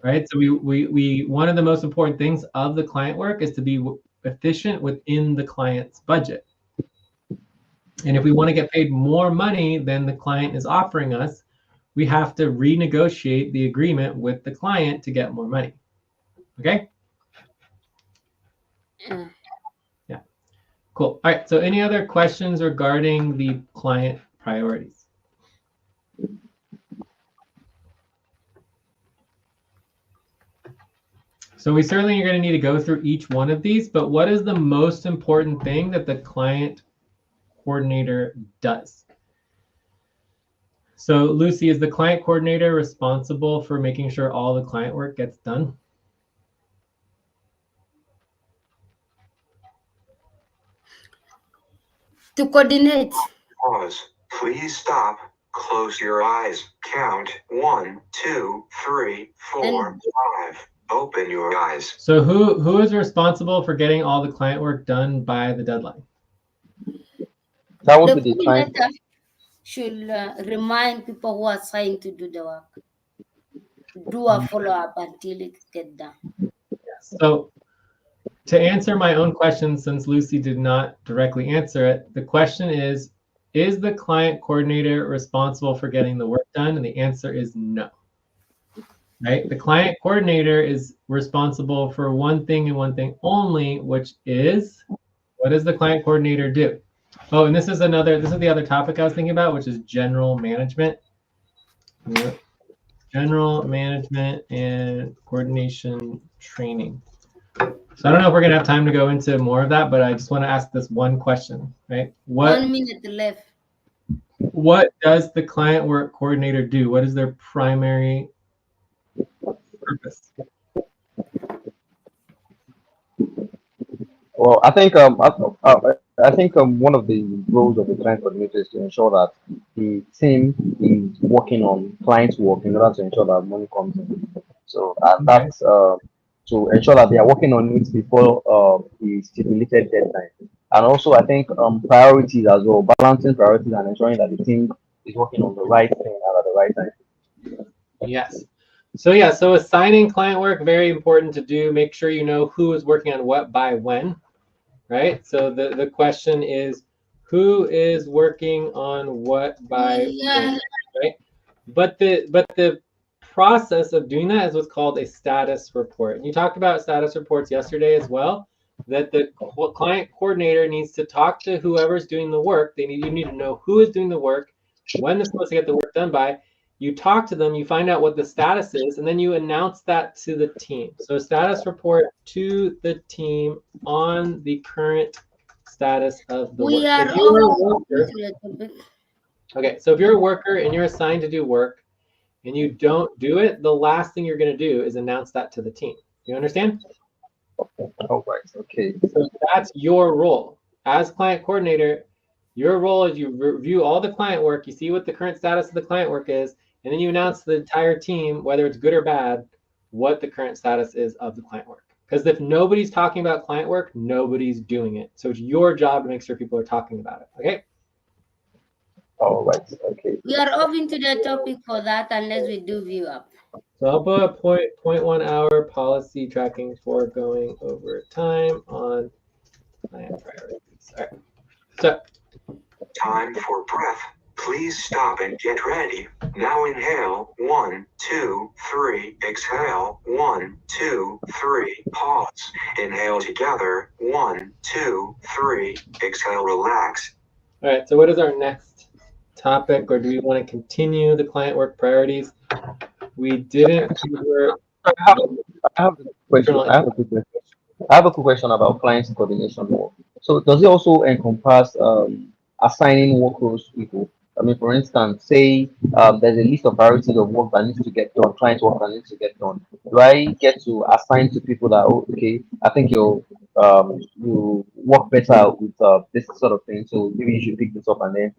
Speaker 1: right? So we one of the most important things of the client work is to be efficient within the client's budget. And if we want to get paid more money than the client is offering us, we have to renegotiate the agreement with the client to get more money. Okay? Yeah. Cool. All right. So any other questions regarding the client priorities? So we certainly are going to need to go through each one of these, but what is the most important thing that the client coordinator does? So Lucy, is the client coordinator responsible for making sure all the client work gets done?
Speaker 4: To coordinate.
Speaker 3: Pause. Please stop. Close your eyes. count 1, 2, 3, 4,
Speaker 4: And
Speaker 3: 5. Open your eyes.
Speaker 1: So who is responsible for getting all the client work done by the deadline?
Speaker 2: That would
Speaker 4: the
Speaker 2: be the client.
Speaker 4: coordinator should remind people who are trying to do the work, do a follow-up until it gets done.
Speaker 1: So to answer my own question, since Lucy did not directly answer it, the question is the client coordinator responsible for getting the work done? And the answer is no. Right? The client coordinator is responsible for one thing and one thing only, which is, what does the client coordinator do? Oh, and this is the other topic I was thinking about, which is general management. Yeah. General management and coordination training. So I don't know if we're gonna have time to go into more of that, but I just want to ask this one question, right?
Speaker 4: 1 minute left.
Speaker 1: What does the client work coordinator do? What is their primary purpose?
Speaker 2: Well, I think one of the roles of the client coordinator is to ensure that the team is working on client work in order to ensure that money comes in. So that's to ensure that they are working on it before the stipulated deadline. And also, I think priorities as well, balancing priorities and ensuring that the team is working on the right thing at the right time.
Speaker 1: Yes. So yeah, so assigning client work, very important to do. Make sure you know who is working on what by when, right? So the question is, who is working on what by when, right? But the process of doing that is what's called a status report. And you talked about status reports yesterday as well, that the client coordinator needs to talk to whoever's doing the work. You need to know who is doing the work, when they're supposed to get the work done by. You talk to them, you find out what the status is, and then you announce that to the team. So status report to the team on the current status of the
Speaker 4: We
Speaker 1: work.
Speaker 4: are
Speaker 1: If you are a
Speaker 4: all
Speaker 1: worker,
Speaker 4: into the topic.
Speaker 1: okay, so if you're a worker and you're assigned to do work and you don't do it, the last thing you're going to do is announce that to the team. You understand?
Speaker 2: Oh, right. Okay.
Speaker 1: So that's your role. As client coordinator, your role is you review all the client work, you see what the current status of the client work is, and then you announce to the entire team, whether it's good or bad, what the current status is of the client work. Because if nobody's talking about client work, nobody's doing it. So it's your job to make sure people are talking about it. Okay?
Speaker 2: All right. Okay.
Speaker 4: We are off into the topic for that unless we do view up.
Speaker 1: So I'll put a 0.1 hour policy tracking for going over time on client priorities. All right. So
Speaker 3: Time for breath. Please stop and get ready. Now inhale 1, 2, 3. Exhale 1, 2, 3. Pause. Inhale together 1, 2, 3. Exhale, relax.
Speaker 1: all right, so what is our next topic, or do we want to continue the client work priorities? We didn't cover.
Speaker 2: I have a question. I have a quick question about client coordination work. So does it also encompass assigning work roles to people? I mean, for instance, say there's a list of priorities of work that needs to get done, client work that needs to get done. Do I get to assign to people that, oh, okay, I think you work better with this sort of thing, so maybe you should pick this up, and then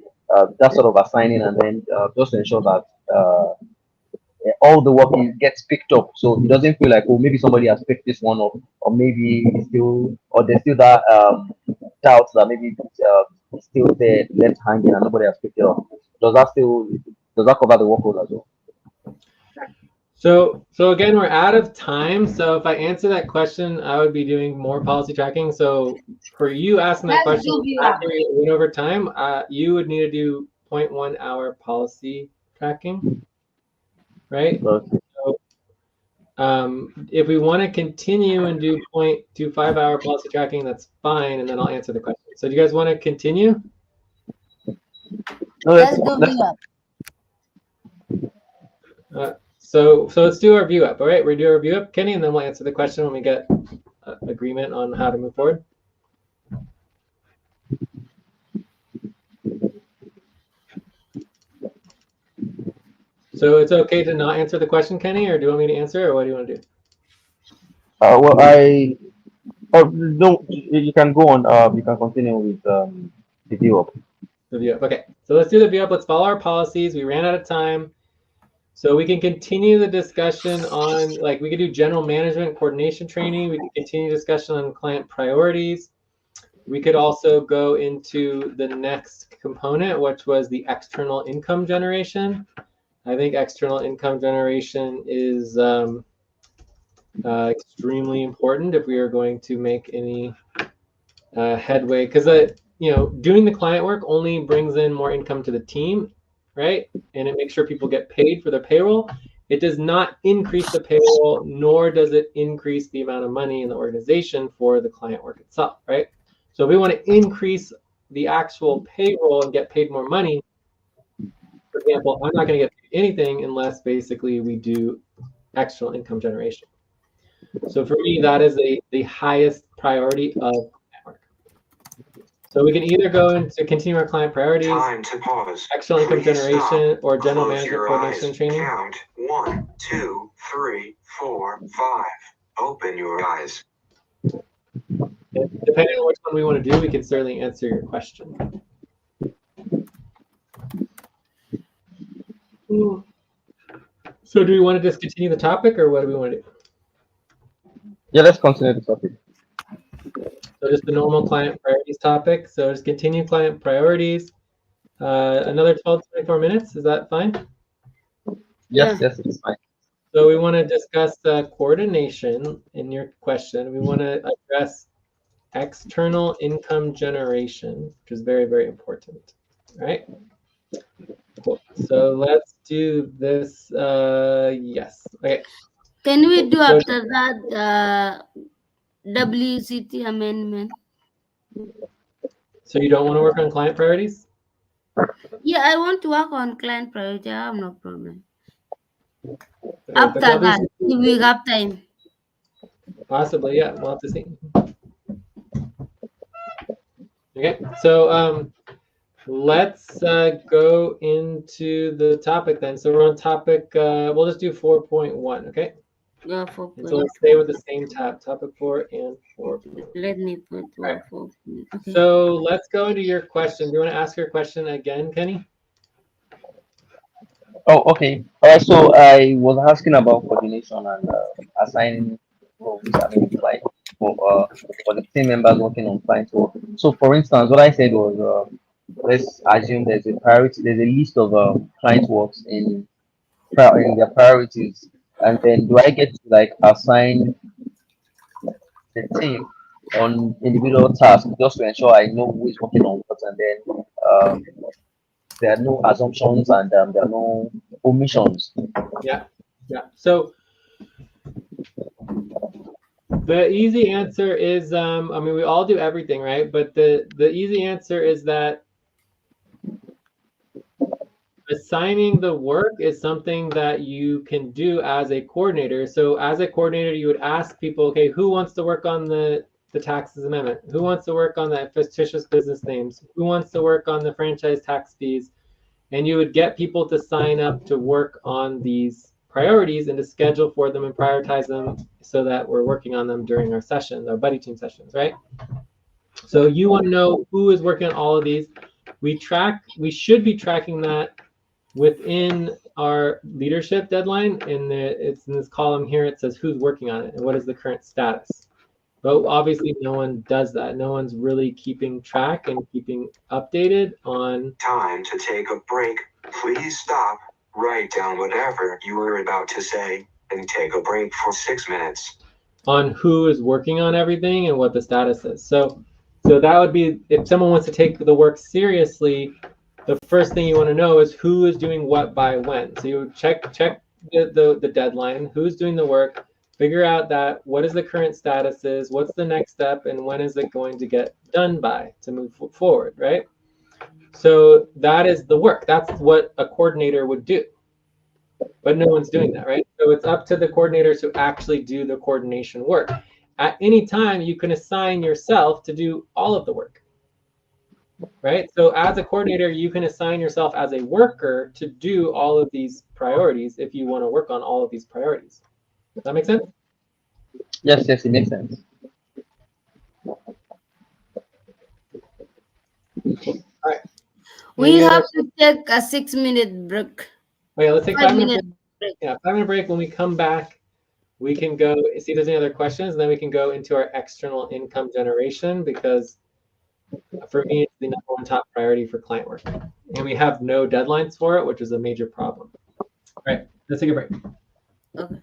Speaker 2: that sort of assigning, and then just to ensure that all the work gets picked up, so it doesn't feel like, oh, maybe somebody has picked this one up, or maybe it's still, or there's still that doubt that maybe it's still there left hanging and nobody has picked it up. Does that cover the workload as well?
Speaker 1: So again, we're out of time. So if I answer that question, I would be doing more policy tracking. So for you asking that question after you went over time, you would need to do 0.1 hour policy tracking, right?
Speaker 2: Okay.
Speaker 1: So if we want to continue and do 0.25 hour policy tracking, that's fine, and then I'll answer the question. So do you guys want to continue?
Speaker 2: No,
Speaker 4: Let's do view up.
Speaker 1: So let's do our view up. All right, we'll do our view up, Kenny, and then we'll answer the question when we get agreement on how to move forward. So it's okay to not answer the question, Kenny, or do you want me to answer, or what do you want to do?
Speaker 2: Well, no, you can go on. You can continue with the view up.
Speaker 1: The view up. Okay, so let's do the view up. Let's follow our policies. We ran out of time. So we can continue the discussion on, like, we could do general management coordination training. We can continue discussion on client priorities. We could also go into the next component, which was the external income generation. I think external income generation is extremely important if we are going to make any headway, because doing the client work only brings in more income to the team, right? And it makes sure people get paid for their payroll. It does not increase the payroll, nor does it increase the amount of money in the organization for the client work itself, right? So if we want to increase the actual payroll and get paid more money, for example, I'm not going to get paid anything unless basically we do external income generation. So for me, that is the highest priority of network. So we can either go into continue our client priorities,
Speaker 3: Time to pause.
Speaker 1: external income
Speaker 3: Please
Speaker 1: generation,
Speaker 3: stop.
Speaker 1: or general
Speaker 3: Close
Speaker 1: management
Speaker 3: your
Speaker 1: coordination
Speaker 3: eyes.
Speaker 1: training.
Speaker 3: Count 1, 2, 3, 4, 5. Open your eyes.
Speaker 1: And depending on which one we want to do, we can certainly answer your question. So do we want to just continue the topic, or what do we want to do?
Speaker 2: Yeah, let's continue the topic.
Speaker 1: So just the normal client priorities topic. So just continue client priorities. Another 12 to 24 minutes. Is that fine?
Speaker 2: Yes,
Speaker 4: Yeah.
Speaker 2: yes, it's fine.
Speaker 1: So we want to discuss coordination in your question. We want to address external income generation, which is very, very important. All right. Cool. So let's do this. Yes. Okay.
Speaker 4: Can we do
Speaker 1: So-
Speaker 4: after that WCT amendment?
Speaker 1: So you don't want to work on client priorities?
Speaker 4: Yeah, I want to work on client priority. I have no problem.
Speaker 1: Okay,
Speaker 4: After
Speaker 1: but
Speaker 4: that, if we have time.
Speaker 1: possibly, yeah. We'll have to see. Okay. So let's go into the topic then. So we're on topic. We'll just do 4.1. Okay.
Speaker 4: Yeah,
Speaker 1: And so let's stay with the same tab. Topic 4 and 4.
Speaker 4: Let me put
Speaker 1: Right.
Speaker 4: 4. Okay.
Speaker 1: So let's go into your question. Do you want to ask your question again, Kenny?
Speaker 2: Oh, okay. All right. So I was asking about coordination and assigning roles. I mean, like for the team members working on client work. So, for instance, what I said was, let's assume there's a priority. There's a list of client works in their priorities, and then do I get to like assign the team on individual tasks just to ensure I know who is working on what, and then there are no assumptions and there are no omissions.
Speaker 1: Yeah. Yeah. So the easy answer is, I mean, we all do everything, right? But the easy answer is that assigning the work is something that you can do as a coordinator. So as a coordinator, you would ask people, okay, who wants to work on the taxes amendment? Who wants to work on that fictitious business names? Who wants to work on the franchise tax fees? And you would get people to sign up to work on these priorities and to schedule for them and prioritize them so that we're working on them during our sessions, our buddy team sessions, right? So you want to know who is working on all of these. We should be tracking that within our leadership deadline. And it's in this column here, it says who's working on it and what is the current status. But obviously no one does that. No one's really keeping track and keeping updated on.
Speaker 3: Time to take a break. Please stop. Write down whatever you were about to say and take a break for 6 minutes.
Speaker 1: On who is working on everything and what the status is. So that would be, if someone wants to take the work seriously, the first thing you want to know is who is doing what by when. So you would check the deadline, who's doing the work, figure out that what is the current status is, what's the next step, and when is it going to get done by to move forward, right? So that is the work. That's what a coordinator would do. But no one's doing that, right? So it's up to the coordinators to actually do the coordination work. At any time, you can assign yourself to do all of the work, right? So as a coordinator, you can assign yourself as a worker to do all of these priorities if you want to work on all of these priorities. Does that make sense?
Speaker 2: Yes, yes, it makes sense.
Speaker 1: All right.
Speaker 4: We have to take a 6-minute break.
Speaker 1: Okay, let's take
Speaker 4: 5
Speaker 1: 5 minutes.
Speaker 4: minutes.
Speaker 1: Yeah, 5-minute break. When we come back, we can go see if there's any other questions, and then we can go into our external income generation, because for me, it's the number one top priority for client work. And we have no deadlines for it, which is a major problem. All right, let's take a break.
Speaker 4: Okay.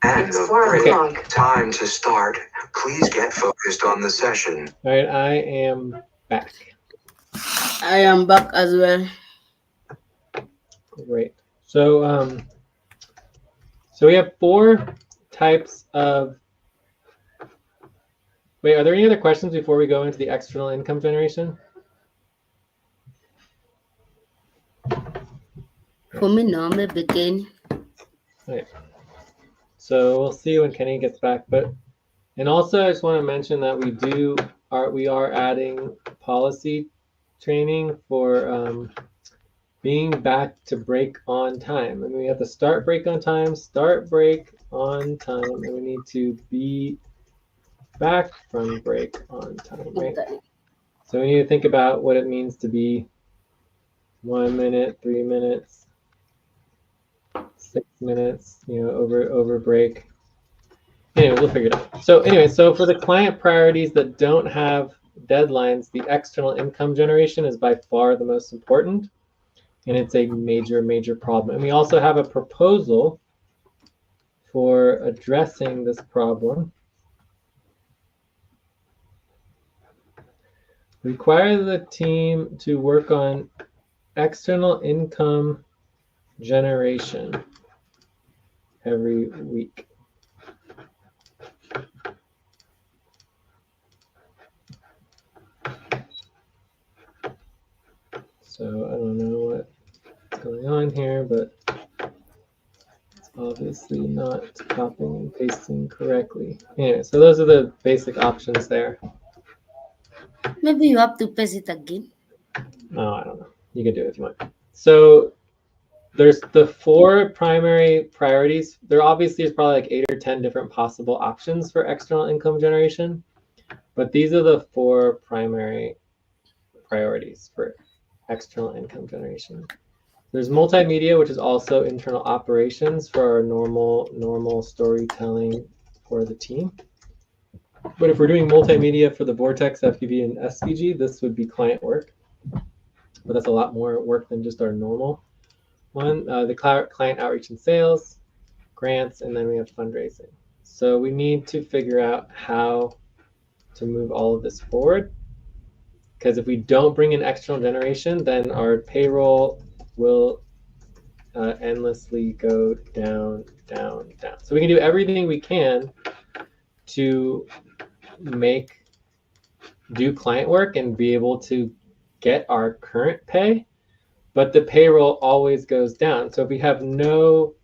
Speaker 3: And
Speaker 5: It's
Speaker 3: the
Speaker 5: 4
Speaker 3: break.
Speaker 5: o'clock.
Speaker 3: Time to start Please get focused on the session.
Speaker 1: All right, I am back.
Speaker 4: I am back as well.
Speaker 1: Great. So, so we have 4 types of. Wait, are there any other questions before we go into the external income generation?
Speaker 4: For me, no, maybe Kenny.
Speaker 1: Right. So we'll see when Kenny gets back. And also I just want to mention that we are adding policy training for being back to break on time. And we have to start break on time, start break on time, and we need to be back from break on time, right?
Speaker 4: Okay.
Speaker 1: So we need to think about what it means to be 1 minute, 3 minutes, 6 minutes, over break. Anyway, we'll figure it out. So anyway, so for the client priorities that don't have deadlines, the external income generation is by far the most important, and it's a major, major problem. And we also have a proposal for addressing this problem. Require the team to work on external income generation every week. So I don't know what's going on here, but it's obviously not copying and pasting correctly. Anyway, so those are the basic options there.
Speaker 4: Maybe you have to paste it again.
Speaker 1: Oh, I don't know. You can do it if you want. So there's the 4 primary priorities. There obviously is probably like 8 or 10 different possible options for external income generation, but these are the 4 primary priorities for external income generation. There's multimedia, which is also internal operations for our normal storytelling for the team. But if we're doing multimedia for the Vortex, FPV, and SVG, this would be client work. But that's a lot more work than just our normal one. The client outreach and sales, grants, and then we have fundraising. So we need to figure out how to move all of this forward. Because if we don't bring in external generation, then our payroll will endlessly go down, down, down. So we can do everything we can to do client work and be able to get our current pay, but the payroll always goes down. So if we have no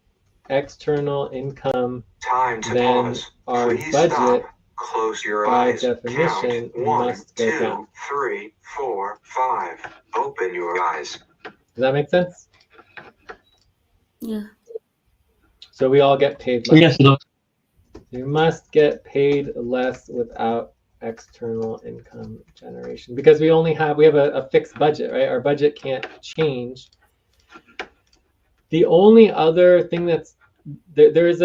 Speaker 1: external income, then
Speaker 3: Pause.
Speaker 1: our
Speaker 3: Please
Speaker 1: budget,
Speaker 3: stop. Close your
Speaker 1: by
Speaker 3: eyes.
Speaker 1: definition,
Speaker 3: Count 1,
Speaker 1: must go
Speaker 3: 2,
Speaker 1: down.
Speaker 3: 3, 4, 5. Open your eyes.
Speaker 1: Does that make sense?
Speaker 4: Yeah.
Speaker 1: So we all get paid less.
Speaker 2: Yes, no.
Speaker 1: You must get paid less without external income generation because we have a fixed budget, right? Our budget can't change. The only other thing that's there is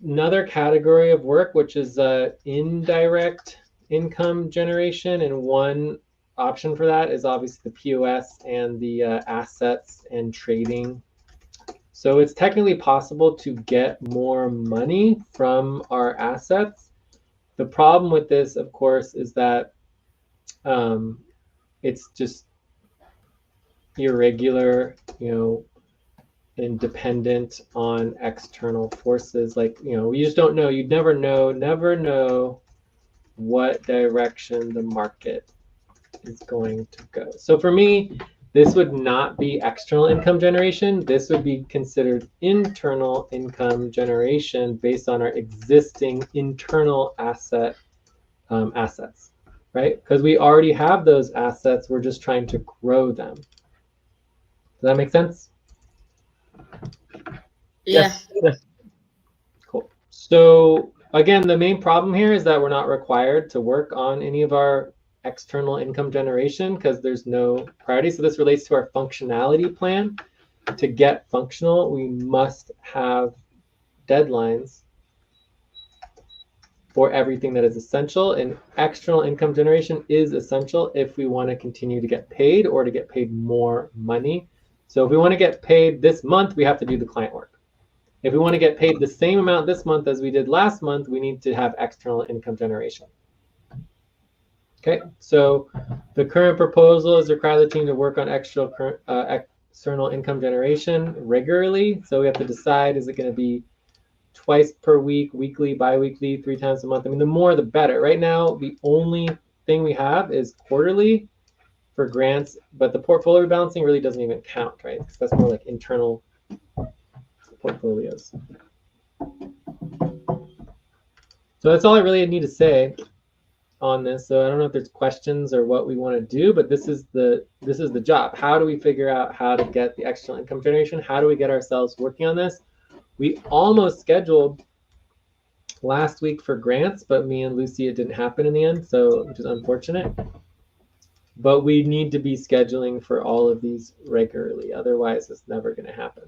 Speaker 1: another category of work, which is indirect income generation, and one option for that is obviously the POS and the assets and trading. So it's technically possible to get more money from our assets. The problem with this, of course, is that it's just irregular, and dependent on external forces. Like, we just don't know. You'd never know what direction the market is going to go. So for me, this would not be external income generation. This would be considered internal income generation based on our existing internal assets, right? Because we already have those assets. We're just trying to grow them. Does that make sense?
Speaker 4: Yeah.
Speaker 2: Yes.
Speaker 1: Cool. So again, the main problem here is that we're not required to work on any of our external income generation because there's no priority. So this relates to our functionality plan. To get functional, we must have deadlines for everything that is essential, and external income generation is essential if we want to continue to get paid or to get paid more money. So if we want to get paid this month, we have to do the client work. If we want to get paid the same amount this month as we did last month, we need to have external income generation. Okay, so the current proposal is require the team to work on external income generation regularly. So we have to decide, is it going to be twice per week, weekly, bi-weekly, 3 times a month? I mean, the more the better. Right now, the only thing we have is quarterly for grants, but the portfolio rebalancing really doesn't even count, right? Because that's more like internal portfolios. So that's all I really need to say on this. So I don't know if there's questions or what we want to do, but this is the job. How do we figure out how to get the external income generation? How do we get ourselves working on this? We almost scheduled last week for grants, but me and Lucy, it didn't happen in the end, so which is unfortunate. But we need to be scheduling for all of these regularly, otherwise it's never going to happen.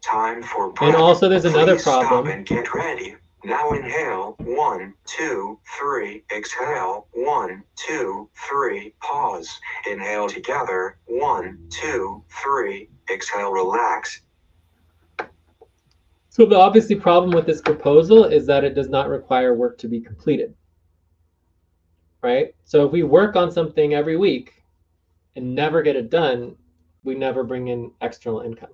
Speaker 3: Time for breath.
Speaker 1: And also there's another
Speaker 3: Please
Speaker 1: problem.
Speaker 3: Stop and get ready. Now inhale, 1, 2, 3, exhale, 1, 2, 3, pause. Inhale together, 1, 2, 3, exhale, relax.
Speaker 1: So the obviously problem with this proposal is that it does not require work to be completed, right? So if we work on something every week and never get it done, we never bring in external income,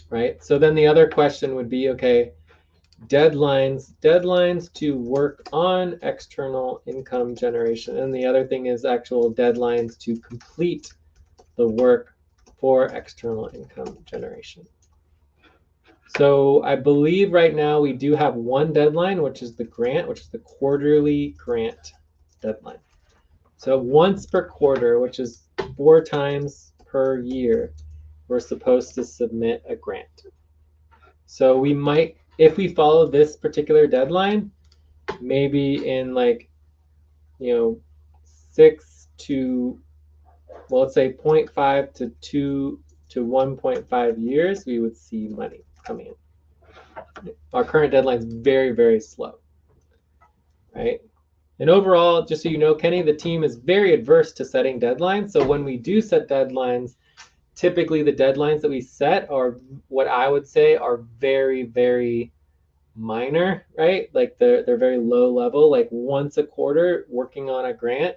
Speaker 1: right? So then the other question would be, okay, deadlines to work on external income generation. And the other thing is actual deadlines to complete the work for external income generation. So I believe right now we do have one deadline, which is the grant, which is the quarterly grant deadline. So once per quarter, which is 4 times per year, we're supposed to submit a grant. So we might, if we follow this particular deadline, maybe in like, 6 to, well, let's say 0.5 to 2 to 1.5 years, we would see money coming in. Our current deadline is very, very slow, right? And overall, just so you know, Kenny, the team is very adverse to setting deadlines. So when we do set deadlines, typically the deadlines that we set are what I would say are very, very minor, right? Like they're very low level, like once a quarter working on a grant.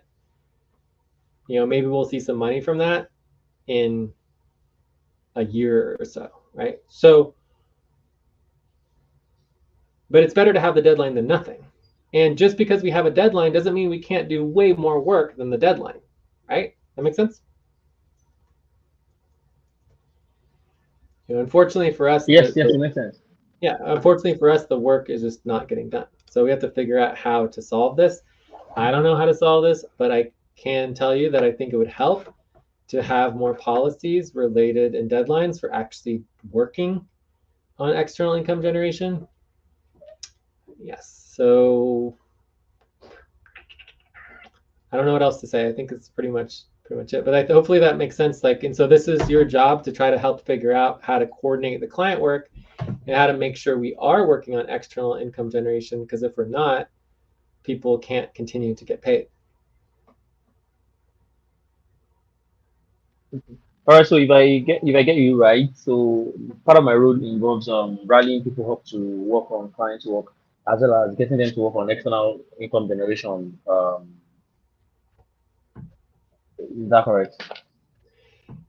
Speaker 1: Maybe we'll see some money from that in a year or so, right? So, but it's better to have the deadline than nothing. And just because we have a deadline doesn't mean we can't do way more work than the deadline, right? That makes sense? Unfortunately for us,
Speaker 2: yes, it makes sense.
Speaker 1: Yeah, unfortunately for us, the work is just not getting done. So we have to figure out how to solve this. I don't know how to solve this, but I can tell you that I think it would help to have more policies related and deadlines for actually working on external income generation. Yes, so I don't know what else to say. I think it's pretty much it. But hopefully that makes sense. And so this is your job to try to help figure out how to coordinate the client work and how to make sure we are working on external income generation. Because if we're not, people can't continue to get paid.
Speaker 2: All right. So if I get you right, so part of my role involves rallying people up to work on client work, as well as getting them to work on external income generation. Is that correct?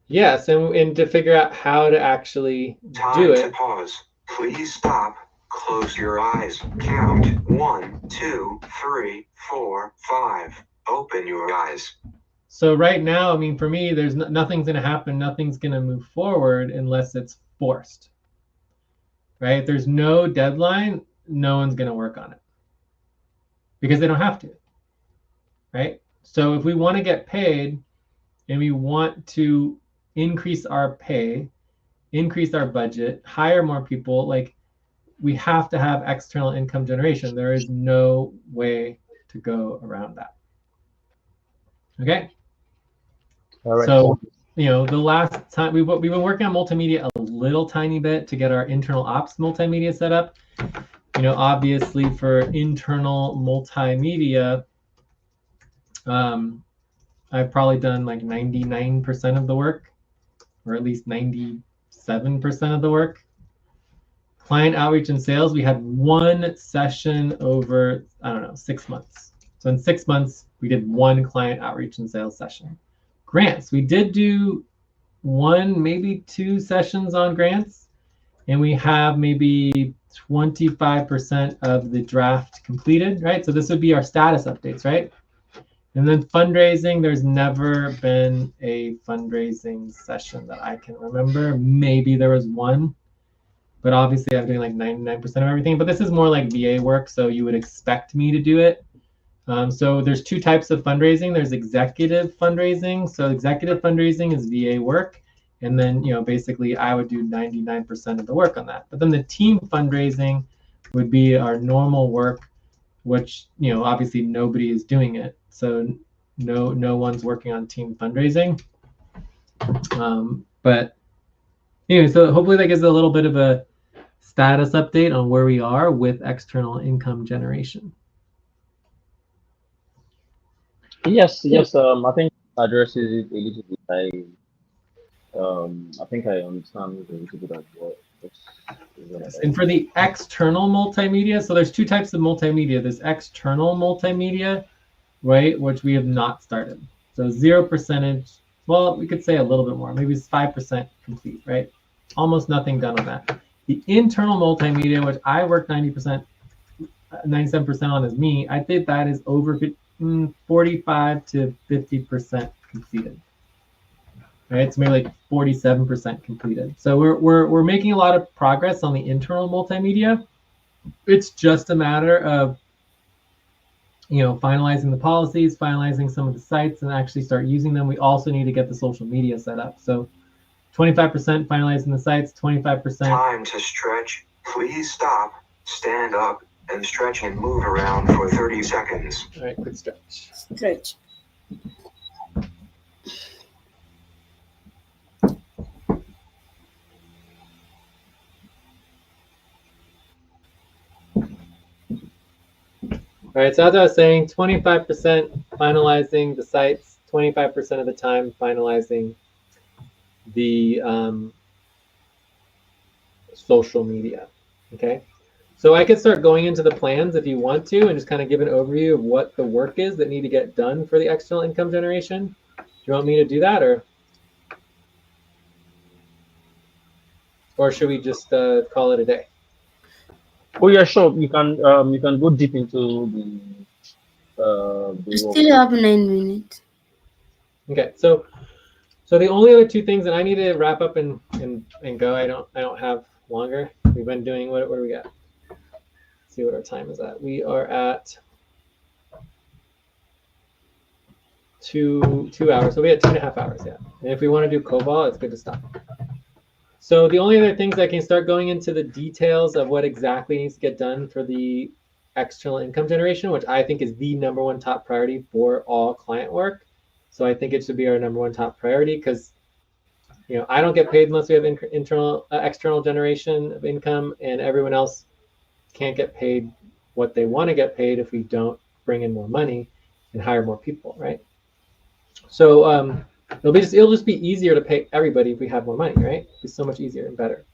Speaker 1: Yes, and to figure out how to actually
Speaker 3: Time
Speaker 1: do it.
Speaker 3: to pause. Please stop. Close your eyes. Count 1, 2, 3, 4, 5. Open your eyes.
Speaker 1: So right now, I mean, for me, there's nothing's going to happen. Nothing's going to move forward unless it's forced, right? If there's no deadline, no one's going to work on it because they don't have to, right? So if we want to get paid and we want to increase our pay, increase our budget, hire more people, we have to have external income generation. There is no way to go around that. Okay.
Speaker 2: All right.
Speaker 1: So, the last time we've been working on multimedia a little tiny bit to get our internal ops multimedia set up. Obviously for internal multimedia, I've probably done like 99% of the work, or at least 97% of the work. Client outreach and sales, we had one session over, I don't know, 6 months. So in 6 months, we did one client outreach and sales session. Grants, we did do one, maybe 2 sessions on grants, and we have maybe 25% of the draft completed, right? So this would be our status updates, right? And then fundraising, there's never been a fundraising session that I can remember. Maybe there was one, but obviously I'm doing like 99% of everything. But this is more like VA work, so you would expect me to do it. So there's 2 types of fundraising. There's executive fundraising. So executive fundraising is VA work. And then, basically I would do 99% of the work on that. But then the team fundraising would be our normal work, which, obviously nobody is doing it. So no one's working on team fundraising. But anyway, so hopefully that gives a little bit of a status update on where we are with external income generation.
Speaker 2: Yes. I think addresses it a little bit. I think I understand a little bit as well.
Speaker 1: Yes. And for the external multimedia, so there's 2 types of multimedia. There's external multimedia, right, which we have not started. So 0%, well, we could say a little bit more. Maybe it's 5% complete, right? Almost nothing done on that. The internal multimedia, which I work 97% on is me, I think that is over 45 to 50% completed. Right, so maybe like 47% completed. So we're making a lot of progress on the internal multimedia. It's just a matter of finalizing the policies, finalizing some of the sites, and actually start using them. We also need to get the social media set up. So 25% finalizing the sites, 25%.
Speaker 3: Time to stretch. Please stop, stand up, and stretch and move around for 30 seconds.
Speaker 1: All right, quick stretch.
Speaker 4: Stretch.
Speaker 1: All right, so as I was saying, 25% finalizing the sites, 25% of the time finalizing the social media, okay? So I could start going into the plans if you want to and just kind of give an overview of what the work is that need to get done for the external income generation. Do you want me to do that, or should we just call it a day?
Speaker 2: Oh yeah, sure. You can go deep into the
Speaker 4: You still have 9 minutes.
Speaker 1: Okay, so the only other 2 things that I need to wrap up and go. I don't have longer. We've been doing what do we got? Let's see what our time is at. We are at 2 hours. So we had 2.5 hours, yeah. And if we want to do COBOL, it's good to stop. So the only other things I can start going into the details of what exactly needs to get done for the external income generation, which I think is the #1 top priority for all client work. So I think it should be our #1 top priority because, I don't get paid unless we have external generation of income, and everyone else can't get paid what they want to get paid if we don't bring in more money and hire more people, right? So it'll just be easier to pay everybody if we have more money, right? It's so much easier and better.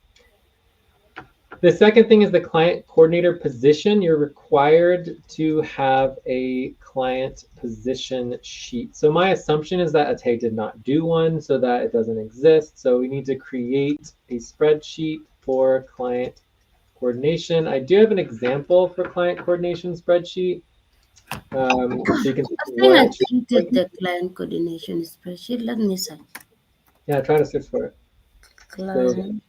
Speaker 1: The second thing is the client coordinator position. You're required to have a client position sheet. So my assumption is that Ate did not do one, so that it doesn't exist. So we need to create a spreadsheet for client coordination. I do have an example for client coordination spreadsheet. So you can see
Speaker 4: I created the client coordination spreadsheet. Let me search.
Speaker 1: Yeah, try to search for it.
Speaker 4: Client.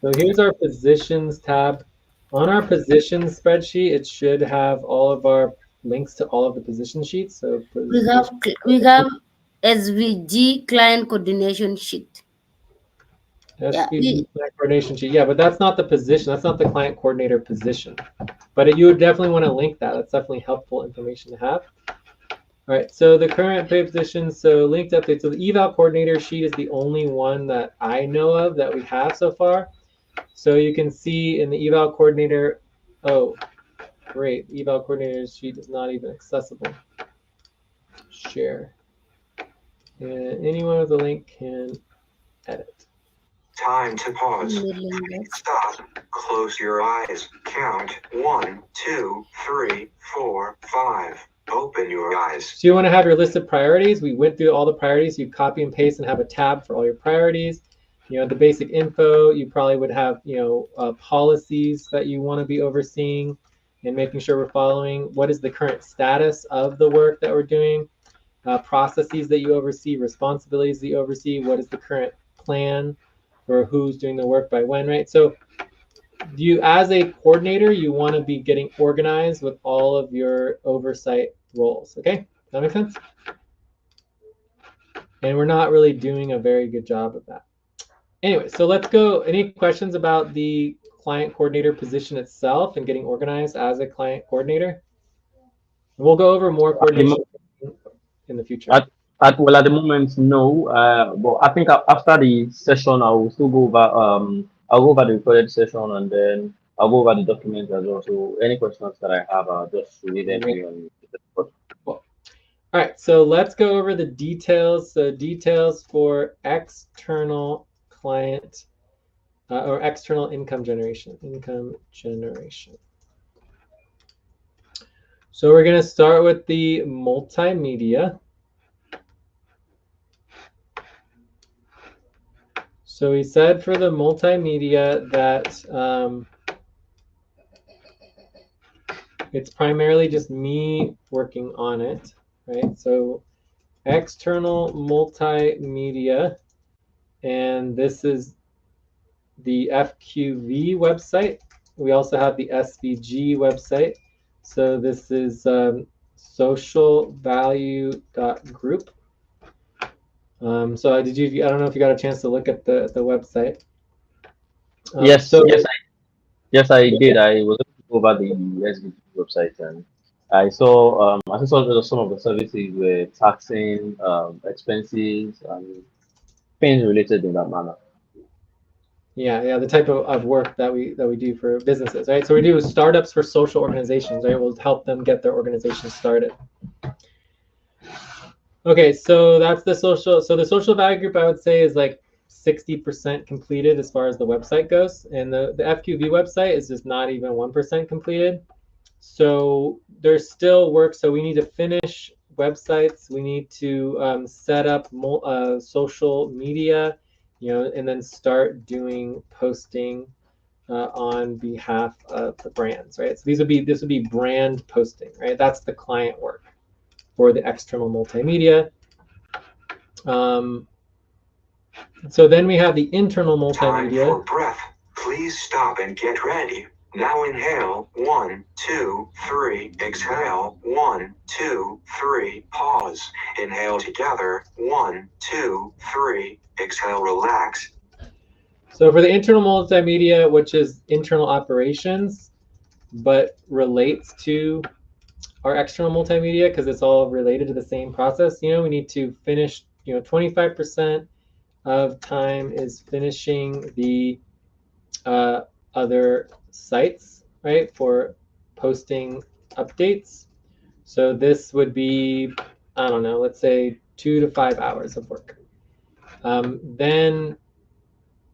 Speaker 1: So here's our positions tab. On our positions spreadsheet, it should have all of our links to all of the position sheets. So
Speaker 4: we have SVG client coordination sheet.
Speaker 1: SVG client coordination sheet. Yeah, but that's not the position. That's not the client coordinator position. But you would definitely want to link that. That's definitely helpful information to have. All right, so the current pay positions, so linked updates. So the eval coordinator sheet is the only one that I know of that we have so far. So you can see in the eval coordinator, oh, great, the eval coordinator sheet is not even accessible. Share. And anyone with a link can edit.
Speaker 3: Time to pause.
Speaker 4: Middling
Speaker 3: Stop. Close your eyes. Count 1, 2, 3, 4, 5. Open your eyes.
Speaker 1: So you want to have your list of priorities. We went through all the priorities. You copy and paste and have a tab for all your priorities. You know, the basic info, you probably would have, you know, policies that you want to be overseeing and making sure we're following. What is the current status of the work that we're doing? Processes that you oversee, responsibilities that you oversee. What is the current plan for who's doing the work by when, right? So you, as a coordinator, you want to be getting organized with all of your oversight roles. Okay, does that make sense? And we're not really doing a very good job of that. Anyway, so let's go. Any questions about the client coordinator position itself and getting organized as a client coordinator? We'll go over more coordination in the future.
Speaker 2: Well, at the moment, no. But I think after the session, I will still go over. I'll go over the recorded session, and then I'll go over the documents as well. So any questions that I have, I'll just read them to you. And
Speaker 1: Cool. All right, so let's go over the details. So details for external client or external income generation. So we're going to start with the multimedia. So we said for the multimedia that it's primarily just me working on it, right? So external multimedia, and this is the FQV website. We also have the SVG website. So this is socialvalue.group. So I don't know if you got a chance to look at the website.
Speaker 2: yes, I did. I was looking over the SVP website, and I saw some of the services were taxing expenses and things related in that manner.
Speaker 1: Yeah, the type of work that we do for businesses, right? So we do startups for social organizations, right? We'll help them get their organization started. Okay, so that's the social. So the social value group, I would say, is like 60% completed as far as the website goes, and the FQV website is just not even 1% completed. So there's still work. So we need to finish websites. We need to set up social media, you know, and then start doing posting on behalf of the brands, right? So this would be brand posting, right? That's the client work for the external multimedia. So then we have the internal multimedia.
Speaker 3: Time for breath. Please stop and get ready. Now inhale, 1, 2, 3. Exhale, 1, 2, 3. Pause. Inhale together, 1, 2, 3. Exhale, relax.
Speaker 1: So for the internal multimedia, which is internal operations, but relates to our external multimedia because it's all related to the same process, you know, we need to finish, you know, 25% of time is finishing the other sites, right, for posting updates. So this would be, I don't know, let's say 2 to 5 hours of work. Then,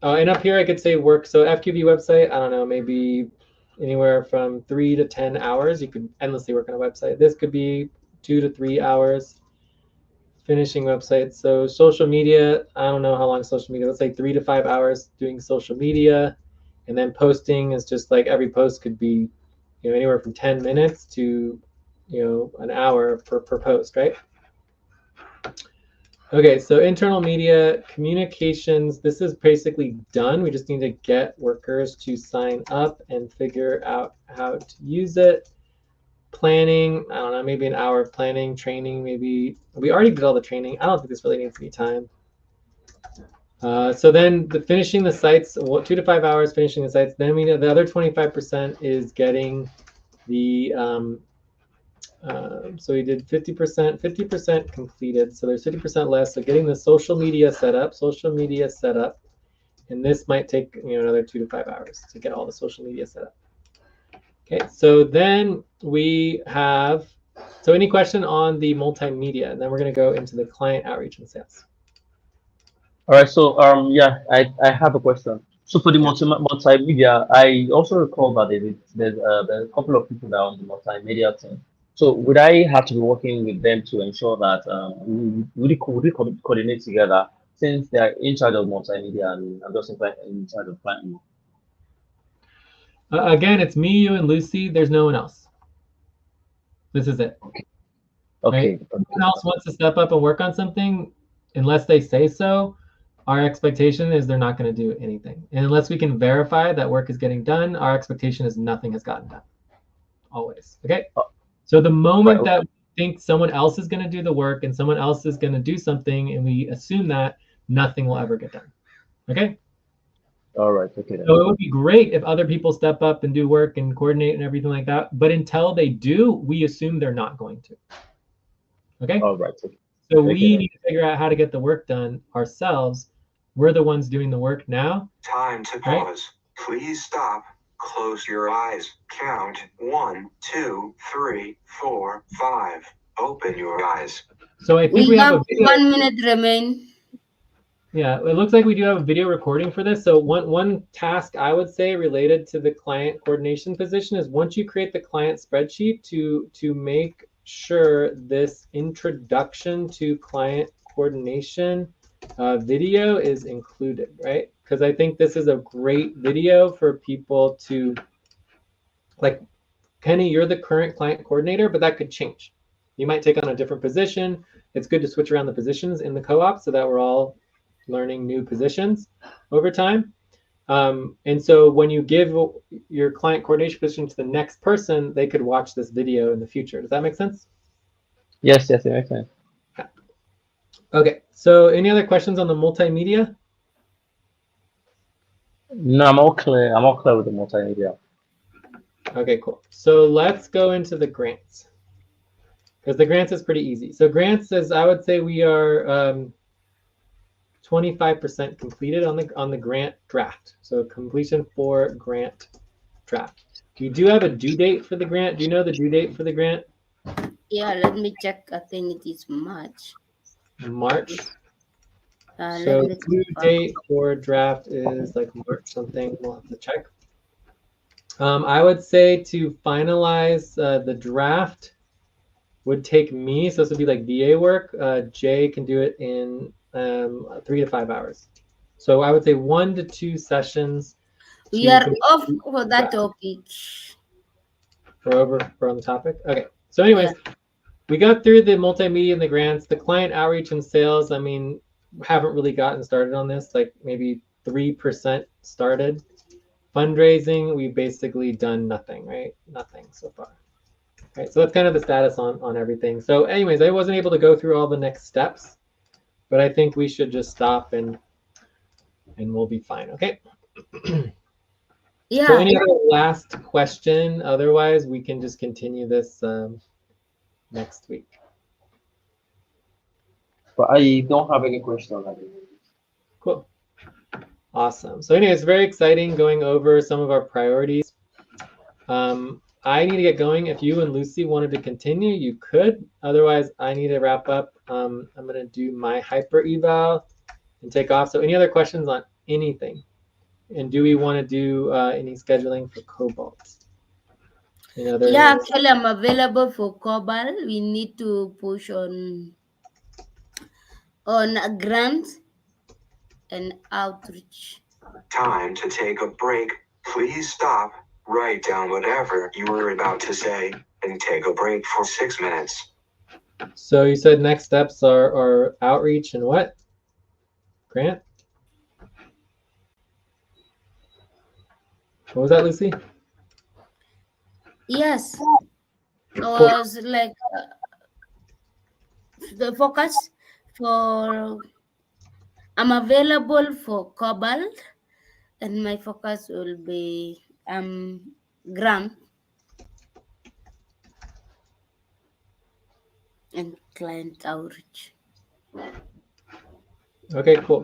Speaker 1: and up here I could say work. So FQV website, I don't know, maybe anywhere from 3 to 10 hours. You could endlessly work on a website. This could be 2 to 3 hours finishing websites. So social media, I don't know how long social media, let's say 3 to 5 hours doing social media. And then posting is just like every post could be, you know, anywhere from 10 minutes to, you know, an hour per post, right? Okay, so internal media communications, this is basically done. We just need to get workers to sign up and figure out how to use it. Planning, I don't know, maybe an hour of planning, training, maybe. We already did all the training. I don't think this really needs any time. So then finishing the sites, 2 to 5 hours finishing the sites. Then we know the other 25% is getting the, so we did 50% completed. So there's 50% less. So getting the social media set up, and this might take, you know, another 2 to 5 hours to get all the social media set up. Okay, so then we have So any question on the multimedia, and then we're going to go into the client outreach and sales.
Speaker 2: All right, so yeah, I have a question. So for the
Speaker 1: Yeah.
Speaker 2: multimedia, I also recall that there's a couple of people that are on the multimedia team. So would I have to be working with them to ensure that we coordinate together since they are in charge of multimedia and I'm just in charge of planning?
Speaker 1: Again, it's me, you, and Lucy. There's no one else. This is it.
Speaker 2: Okay.
Speaker 1: Right?
Speaker 2: Okay.
Speaker 1: If someone else wants to step up and work on something, unless they say so, our expectation is they're not going to do anything. And unless we can verify that work is getting done, our expectation is nothing has gotten done. Always. Okay? So the moment that we think someone else is going to do the work and someone else is going to do something and we assume that, nothing will ever get done. Okay?
Speaker 2: All right. Okay. Then.
Speaker 1: So it would be great if other people step up and do work and coordinate and everything like that. But until they do, we assume they're not going to. Okay?
Speaker 2: All right. Okay.
Speaker 1: So we need to figure out how to get the work done ourselves. We're the ones doing the work now.
Speaker 3: Time to pause. Please stop. Close your eyes. Count 1, 2, 3, 4, 5. Open your eyes.
Speaker 1: So I think we have a video.
Speaker 4: 1 minute remain.
Speaker 1: Yeah, it looks like we do have a video recording for this. So one task I would say related to the client coordination position is once you create the client spreadsheet to make sure this introduction to client coordination video is included, right? Because I think this is a great video for people to, like, Kenny, you're the current client coordinator, but that could change. You might take on a different position. It's good to switch around the positions in the co-op so that we're all learning new positions over time. And so when you give your client coordination position to the next person, they could watch this video in the future. Does that make sense?
Speaker 2: Yes, it makes sense.
Speaker 1: Okay, so any other questions on the multimedia?
Speaker 2: No, I'm all clear. I'm all clear with the multimedia. Okay,
Speaker 1: cool. So let's go into the grants, because the grants is pretty easy. So grants is, I would say we are 25% completed on the grant draft. So completion for grant draft. We do have a due date for the grant. Do you know the due date for the grant?
Speaker 4: Yeah, let me check. I think it is March.
Speaker 1: March. So due date for draft is like March something. We'll have to check. I would say to finalize the draft would take me, so this would be like VA work. Jay can do it in 3 to 5 hours. So I would say 1 to 2 sessions.
Speaker 4: We are off for that topic.
Speaker 1: We're on the topic? Okay. So anyways, we got through the multimedia and the grants. The client outreach and sales, I mean, haven't really gotten started on this, like maybe 3% started. Fundraising, we've basically done nothing, right? Nothing so far. Right, so that's kind of the status on everything. So anyways, I wasn't able to go through all the next steps, but I think we should just stop and we'll be fine, okay?
Speaker 4: Yeah.
Speaker 1: So any other last question? Otherwise, we can just continue this next week.
Speaker 2: But I don't have any questions.
Speaker 1: Cool. Awesome. So anyways, very exciting going over some of our priorities. I need to get going. If you and Lucy wanted to continue, you could. Otherwise, I need to wrap up. I'm going to do my hyper eval and take off. So any other questions on anything? And do we want to do any scheduling for Cobalt?
Speaker 4: Yeah, actually, I'm available for Cobalt. We need to push on a grant and outreach.
Speaker 3: Time to take a break. Please stop, write down whatever you were about to say, and take a break for 6 minutes.
Speaker 1: So you said next steps are outreach and what? Grant? What was that, Lucy?
Speaker 4: Yes. I was like the focus for I'm available for Cobalt, and my focus will be grant and client outreach.
Speaker 1: Okay, cool.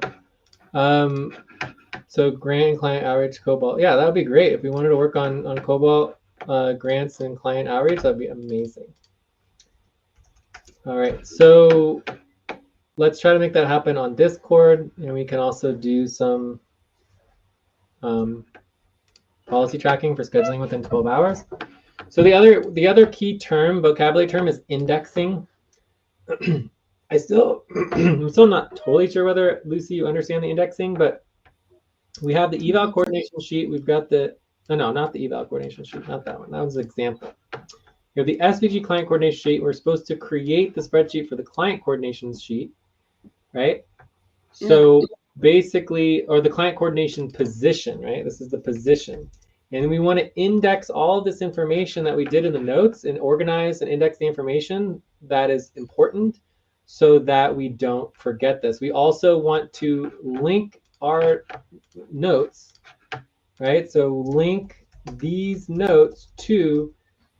Speaker 1: So grant and client outreach, Cobalt. Yeah, that would be great. If we wanted to work on Cobalt grants and client outreach, that'd be amazing. All right, so let's try to make that happen on Discord, and we can also do some policy tracking for scheduling within 12 hours. So the other key term, vocabulary term, is indexing. I'm still not totally sure whether, Lucy, you understand the indexing, but we have the eval coordination sheet. We've got the, no, not the eval coordination sheet, not that one. That was an example. You have the SVG client coordination sheet. We're supposed to create the spreadsheet for the client coordination sheet, right? So basically, or the client coordination position, right? This is the position. And we want to index all of this information that we did in the notes and organize and index the information that is important so that we don't forget this. We also want to link our notes, right? So link these notes to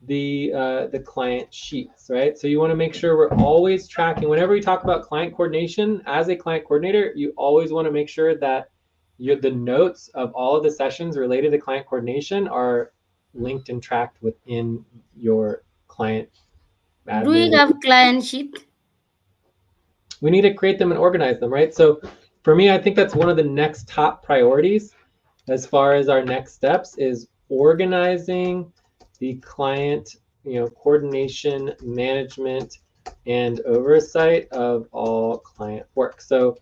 Speaker 1: the client sheets, right? So you want to make sure we're always tracking. Whenever we talk about client coordination, as a client coordinator, you always want to make sure that the notes of all of the sessions related to client coordination are linked and tracked within your client admin.
Speaker 4: Do we have client sheet?
Speaker 1: We need to create them and organize them, right? So for me, I think that's one of the next top priorities as far as our next steps is organizing the client, coordination, management, and oversight of all client work. So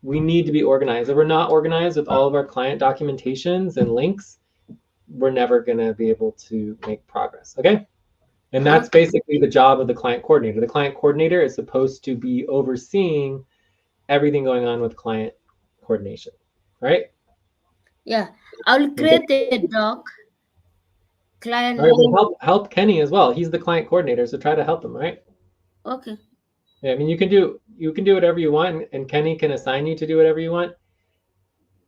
Speaker 1: we need to be organized. If we're not organized with all of our client documentations and links, we're never going to be able to make progress, okay? And that's basically the job of the client coordinator. The client coordinator is supposed to be overseeing everything going on with client coordination, right?
Speaker 4: Yeah, I'll create a doc. Client.
Speaker 1: All right, well, help Kenny as well. He's the client coordinator, so try to help him, right?
Speaker 4: Okay.
Speaker 1: Yeah, I mean, you can do whatever you want, and Kenny can assign you to do whatever you want.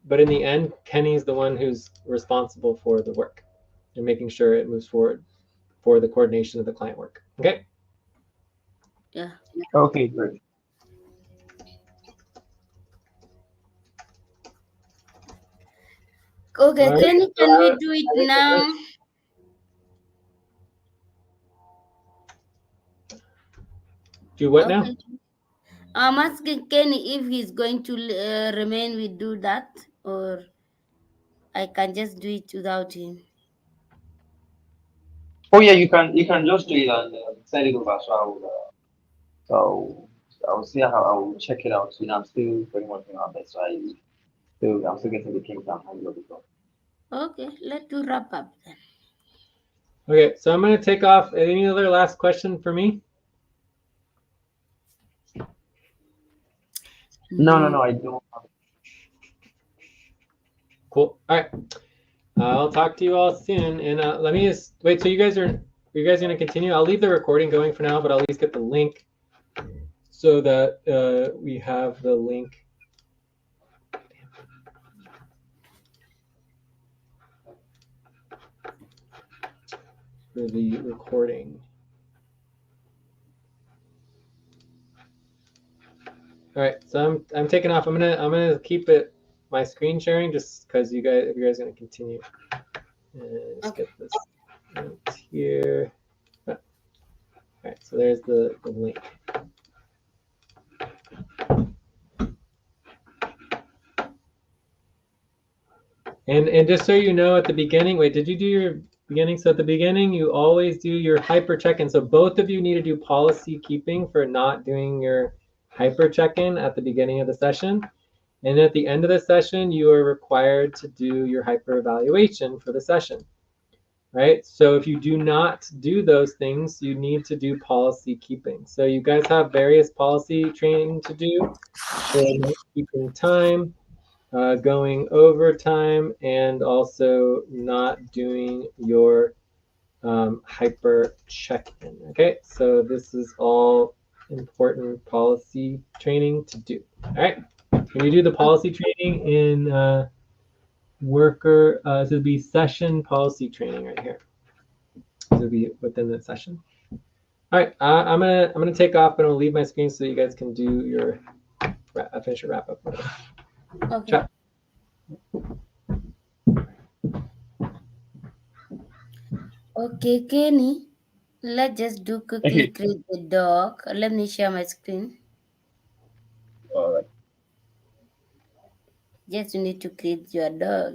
Speaker 1: But in the end, Kenny's the one who's responsible for the work and making sure it moves forward for the coordination of the client work. Okay?
Speaker 4: Yeah.
Speaker 2: Okay, great.
Speaker 4: Okay,
Speaker 1: All right.
Speaker 4: can we do it now?
Speaker 1: Do what now?
Speaker 4: I'm asking Kenny if he's going to remain. We do that, or I can just do it without him.
Speaker 2: Oh yeah, you can just do it and send it over. So I'll see how I will check it out. I'm still very much doing my best. So I'm still getting the kinks and how it goes.
Speaker 4: Okay, let's do wrap up then.
Speaker 1: Okay, so I'm going to take off. Any other last question for me?
Speaker 2: No, I don't.
Speaker 1: Cool. All right. I'll talk to you all soon. And let me just wait. So you guys going to continue? I'll leave the recording going for now, but I'll at least get the link so that we have the link. For the recording. All right, so I'm taking off. I'm gonna keep it my screen sharing just because if you guys are gonna continue. And just get this right here. All right, so there's the link. And just so you know, at the beginning, wait, did you do your beginning? So at the beginning, you always do your hyper check-in. So both of you need to do policy keeping for not doing your hyper check-in at the beginning of the session. And at the end of the session, you are required to do your hyper evaluation for the session, right? So if you do not do those things, you need to do policy keeping. So you guys have various policy training to do for keeping time, going overtime, and also not doing your hyper check-in, okay? So this is all important policy training to do, all right? When you do the policy training in worker, so it'll be session policy training right here. So it'll be within the session. All right, I'm gonna take off, and I'll leave my screen so you guys can do your finish your wrap up.
Speaker 4: Okay.
Speaker 1: Chat.
Speaker 4: Okay, Kenny. Let's just do quickly
Speaker 2: Okay.
Speaker 4: create the doc. Let me share my screen.
Speaker 2: All right.
Speaker 4: Just you need to create your doc.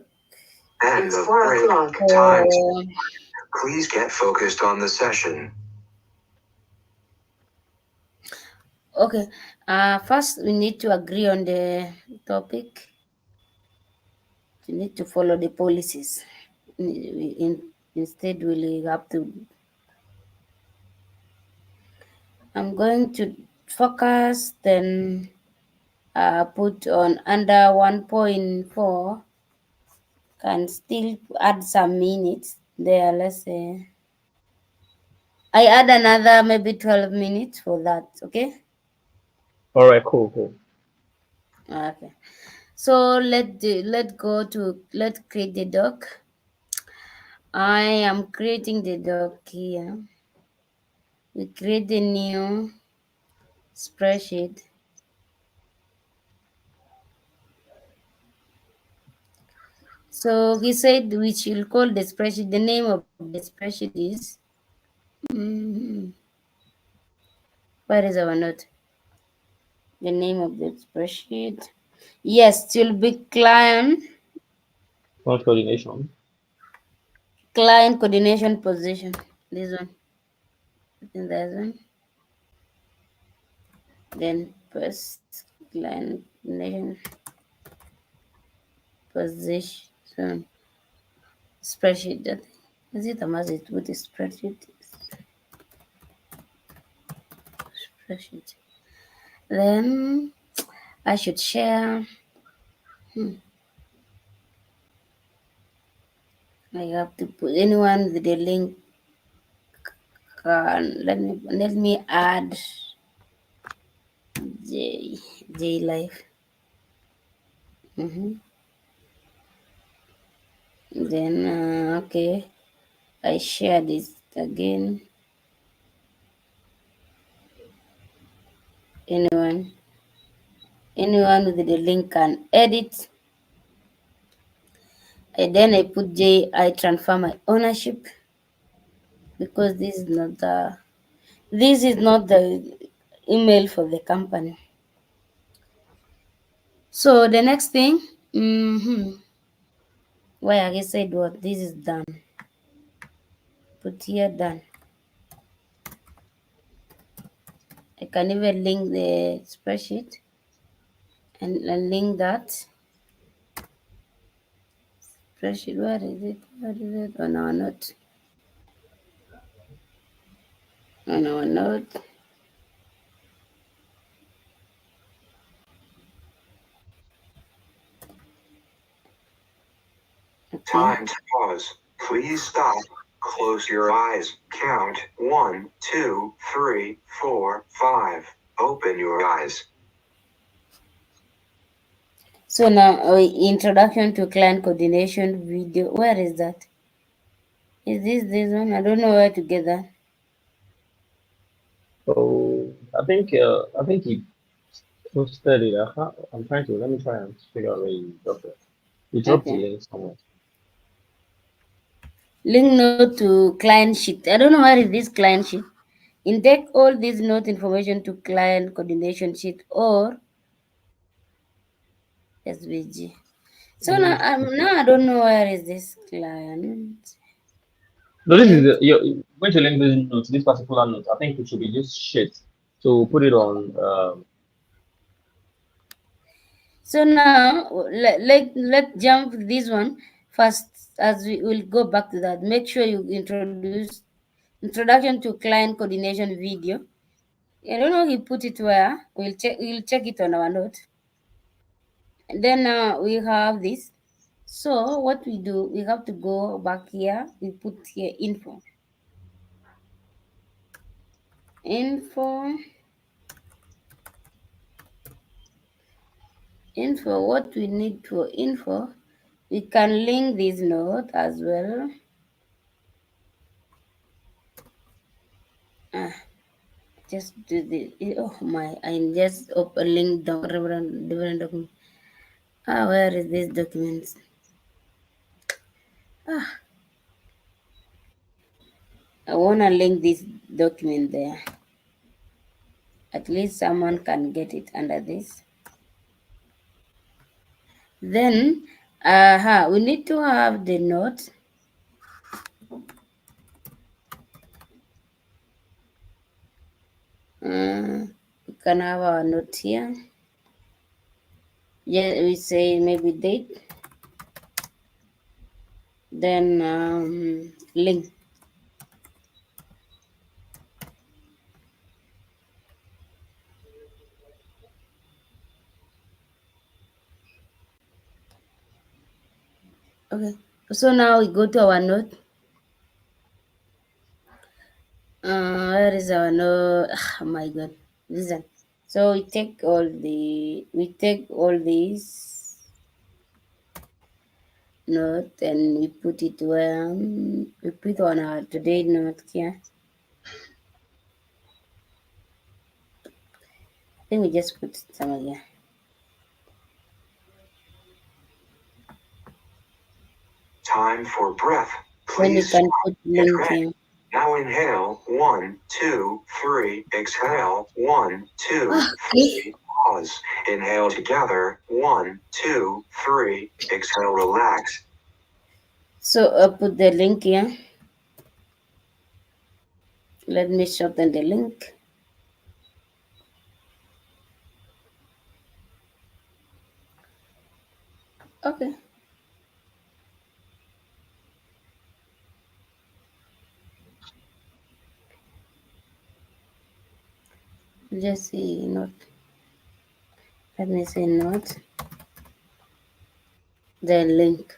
Speaker 3: End
Speaker 5: It's
Speaker 3: of
Speaker 5: 4 o'clock.
Speaker 3: break. Time.
Speaker 4: So,
Speaker 3: Please get focused on the session.
Speaker 4: okay. First we need to agree on the topic. You need to follow the policies. Instead, we'll have to. I'm going to focus, then put on under 1.4. Can still add some minutes there. Let's say I add another maybe 12 minutes for that. Okay.
Speaker 2: All right. Cool. Cool.
Speaker 4: Okay. So let's create the doc. I am creating the doc here. We create a new spreadsheet. So he said we should call the spreadsheet. The name of the spreadsheet is. mm, where is our note? The name of the spreadsheet. Yes, it will be
Speaker 2: Launch coordination.
Speaker 4: client coordination position. This one. I think that one. Then first client coordination position spreadsheet. That is it. I must put the spreadsheet. Then I should share. I have to put anyone with the link. Let me add J Life. Then okay, I share this again. Anyone, anyone with the link can edit. And then I put J. I transfer my ownership because this is not the email for the company. So the next thing, why I said what this is done. Put here done. I can even link the spreadsheet and link that spreadsheet. Where is it? Where is it? On our note. On our note. Okay.
Speaker 3: Time to pause. Please stop. Close your eyes. Count 1, 2, 3, 4, 5. Open your eyes.
Speaker 4: So now introduction to client coordination video. Where is that? Is this one? I don't know where to get that.
Speaker 2: So I think he posted it. I'm trying to let me try and figure out where you dropped it. You dropped the
Speaker 4: Okay.
Speaker 2: link somewhere.
Speaker 4: Link note to client sheet. I don't know where is this client sheet. Index all this note information to client coordination sheet or SVG. So now,
Speaker 2: Mm.
Speaker 4: now I don't know where is this client.
Speaker 2: No, this is
Speaker 4: Link.
Speaker 2: you're going to link this note, this particular note. I think it should be this sheet. So put it on.
Speaker 4: So now let jump this one first as we will go back to that. Make sure you introduce introduction to client coordination video. I don't know he put it where. We'll check it on our note. And then we have this. So what we do, we have to go back here. We put here info. Info. Info. What we need for info. We can link this note as well. Just do this. Oh my! I just open link different document. Where is this document? I want to link this document there. At least someone can get it under this. Then, we need to have the note. We can have our note here. Yeah, we say maybe date. Then link. Okay. So now we go to our note. Where is our note? Oh my god. Listen. So we take all these note and we put it where we put on our today note here. I think we just put some here.
Speaker 3: Time for breath.
Speaker 4: Then you
Speaker 3: Please
Speaker 4: can
Speaker 3: stop.
Speaker 4: put
Speaker 3: Get
Speaker 4: link
Speaker 3: ready.
Speaker 4: here.
Speaker 3: Now inhale. 1, 2, 3. Exhale. 1, 2,
Speaker 4: Okay.
Speaker 3: 3. Pause. Inhale together. 1, 2, 3. Exhale. Relax.
Speaker 4: So put the link here. Let me shorten the link. Okay. Just see note. Let me say note. The link.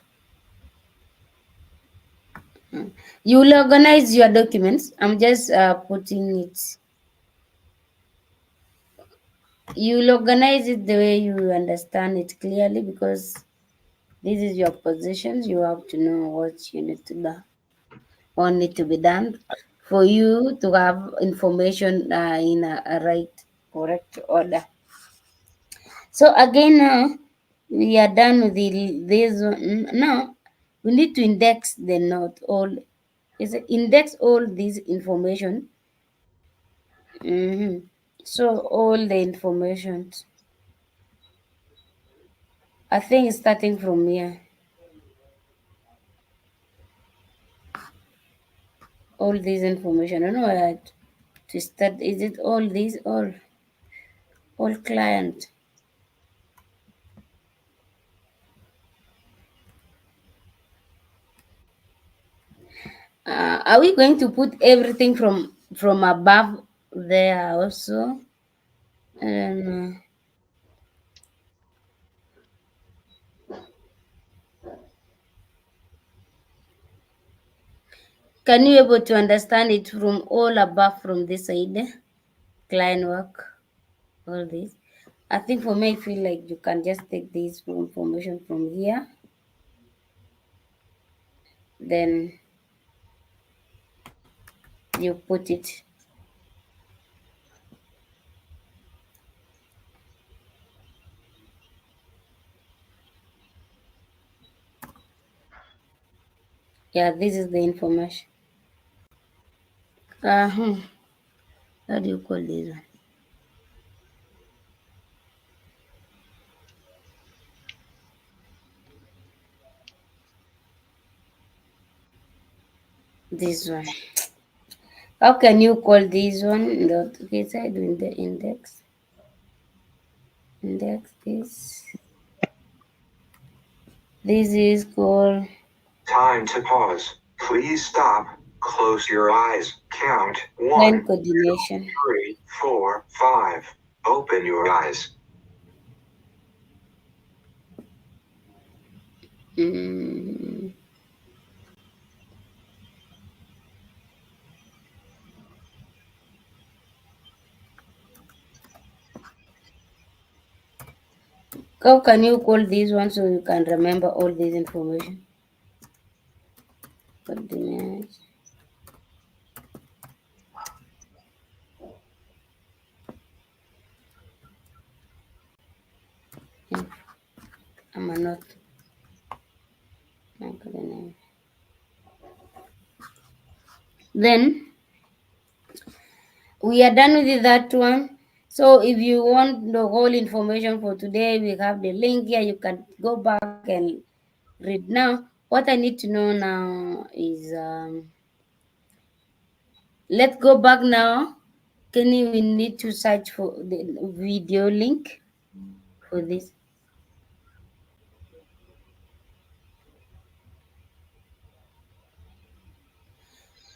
Speaker 4: You will organize your documents. I'm just putting it. You will organize it the way you understand it clearly because this is your positions. You have to know what you need to do or need to be done for you to have information in a right, correct order. So again, now we are done with this one. Now we need to index the note. All is index all this information. hmm So all the information. I think starting from here, all this information. I don't know where to start. Is it all these all client? Are we going to put everything from above there also? I don't know. Can you able to understand it from all above from this side? Client work, all this. I think for me, I feel like you can just take this information from here, then you put it. Yeah, this is the information. Uh-huh. How do you call this one? This one. How can you call this one? Okay, side in the index. Index this. This is called
Speaker 3: Time to pause. Please stop. Close your eyes. Count.
Speaker 4: line
Speaker 3: 1,
Speaker 4: coordination.
Speaker 3: 3, 4, 5. Open your eyes.
Speaker 4: Mm. How can you call this one so you can remember all this information? Coordinate. I'm a not. Then we are done with that one. So if you want the whole information for today, we have the link here. You can go back and read. Now, what I need to know now is let's go back now. Can you we need to search for the video link for this?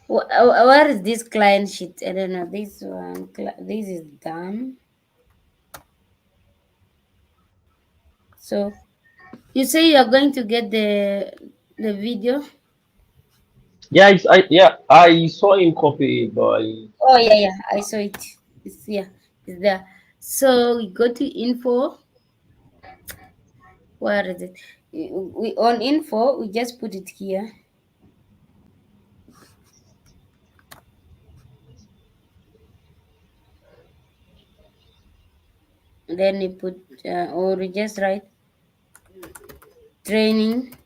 Speaker 4: Where is this client sheet? I don't know. This one, this is done. So you say you are going to get the video.
Speaker 2: I saw him copy it, but
Speaker 4: Oh yeah, yeah, I saw it. It's yeah, it's there. So we go to info. Where is it? We on info. We just put it here. Then we put or we just write training.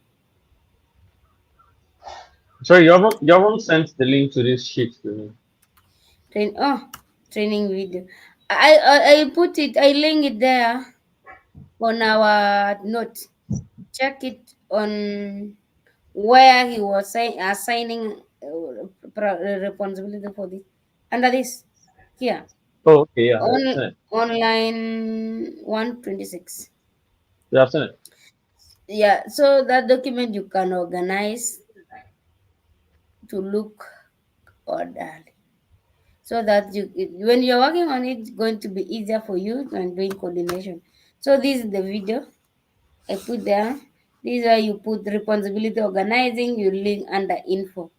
Speaker 2: sorry, you haven't sent the link to this sheet to me.
Speaker 4: Training video. I put it. I link it there on our note. Check it on where he was saying assigning responsibility for this under this here
Speaker 2: Oh, okay, yeah,
Speaker 4: on
Speaker 2: I've seen it.
Speaker 4: online 126.
Speaker 2: Yeah, I've seen it.
Speaker 4: Yeah, so that document you can organize to look orderly so that when you're working on it, it's going to be easier for you than doing coordination. So this is the video I put there. This is where you put responsibility organizing, you link under info.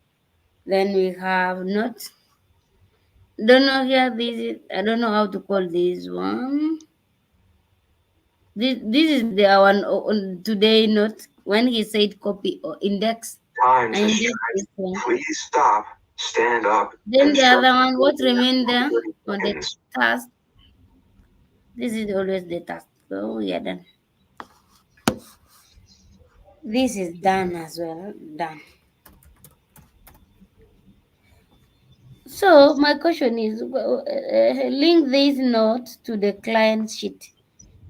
Speaker 4: Then we have notes. Don't know here. This is I don't know how to call this one. This is the one on today note when he said copy or index.
Speaker 3: Time
Speaker 4: I
Speaker 3: to
Speaker 4: index
Speaker 3: stretch.
Speaker 4: this one.
Speaker 3: Please stop, stand up,
Speaker 4: Then
Speaker 3: and
Speaker 4: the
Speaker 3: stretch
Speaker 4: other one,
Speaker 3: for
Speaker 4: what remained there
Speaker 3: 30
Speaker 4: on the
Speaker 3: seconds.
Speaker 4: task. This is always the task. So we are done. This is done as well. Done. So my question is, link this note to the client sheet.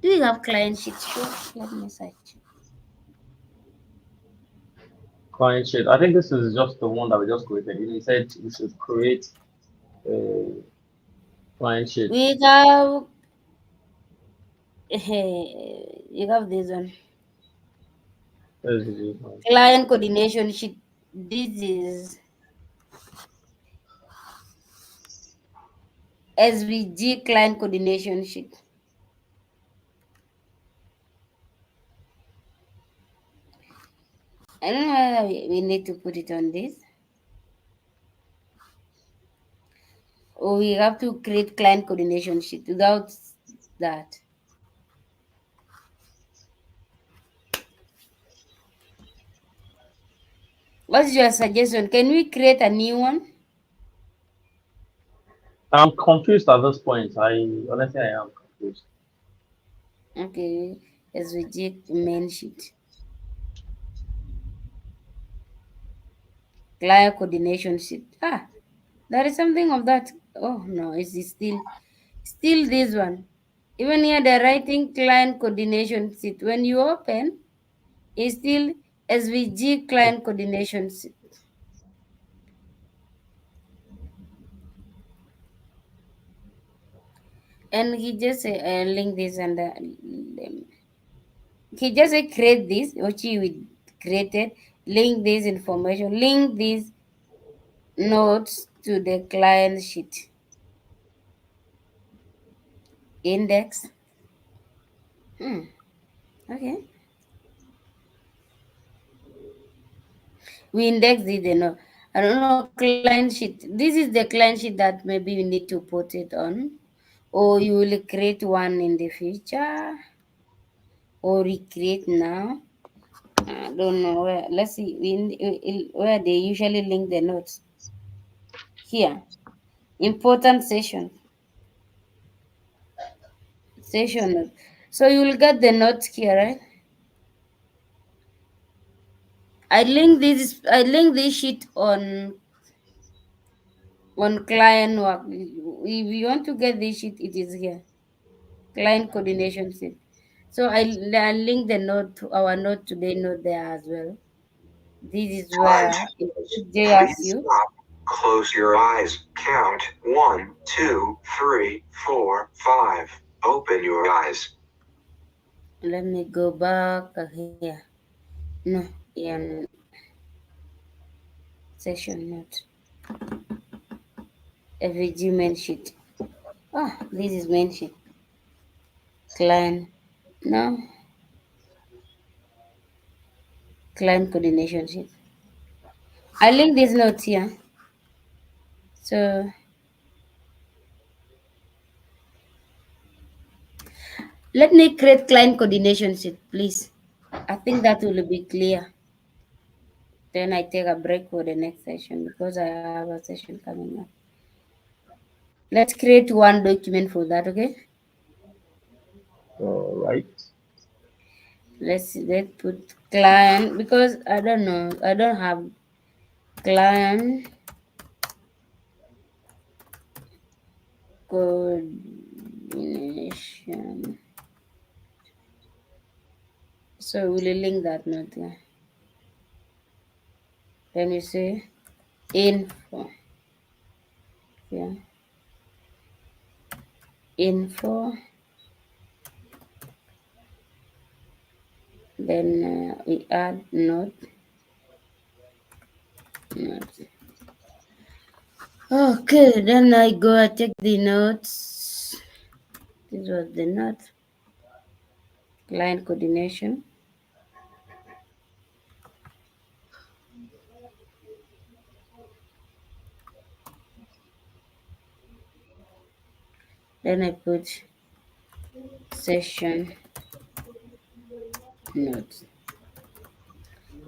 Speaker 4: Do you have client sheet? Sure. Let me search.
Speaker 2: Client sheet. I think this is just the one that we just created. He said we should create a client sheet.
Speaker 4: We have you have this one.
Speaker 2: Where is the client sheet?
Speaker 4: Client coordination sheet. This is SVG client coordination sheet. I don't know whether we need to put it on this or we have to create client coordination sheet without that. What's your suggestion? Can we create a new one?
Speaker 2: I'm confused at this point. I am confused.
Speaker 4: Okay, SVG main sheet. Client coordination sheet. There is something of that. Oh no, it's still this one. Even here the writing client coordination sheet. When you open, it's still SVG client coordination sheet. And he just link this and he just create this, which he will created, link this information, link these notes to the client sheet. Index. Okay. We index this, I don't know, client sheet. This is the client sheet that maybe you need to put it on, or you will create one in the future, or recreate now. I don't know where. Let's see where they usually link the notes. Here, important session note. So you will get the notes here, right? I link this sheet on on client work. If you want to get this sheet, it is here. Client coordination sheet. So I link the note to our note today note there as well. This is
Speaker 3: Time
Speaker 4: where
Speaker 3: to
Speaker 4: it
Speaker 3: use.
Speaker 4: they ask
Speaker 3: Please
Speaker 4: you.
Speaker 3: stop. Close your eyes. Count 1, 2, 3, 4, 5. Open your eyes.
Speaker 4: Let me go back here. No, in session note. FAG main sheet. Ah, this is main sheet. Client. No, client coordination sheet. I link these notes here. So let me create client coordination sheet, please. I think that will be clear. Then I take a break for the next session because I have a session coming up. Let's create one document for that, okay?
Speaker 2: All right.
Speaker 4: Let's put client because I don't know. I don't have client coordination. So we'll link that note here. Let me say info. Yeah. Info. Then we add note. Note. Okay, then I go and take the notes. This was the note. Client coordination. Then I put session notes.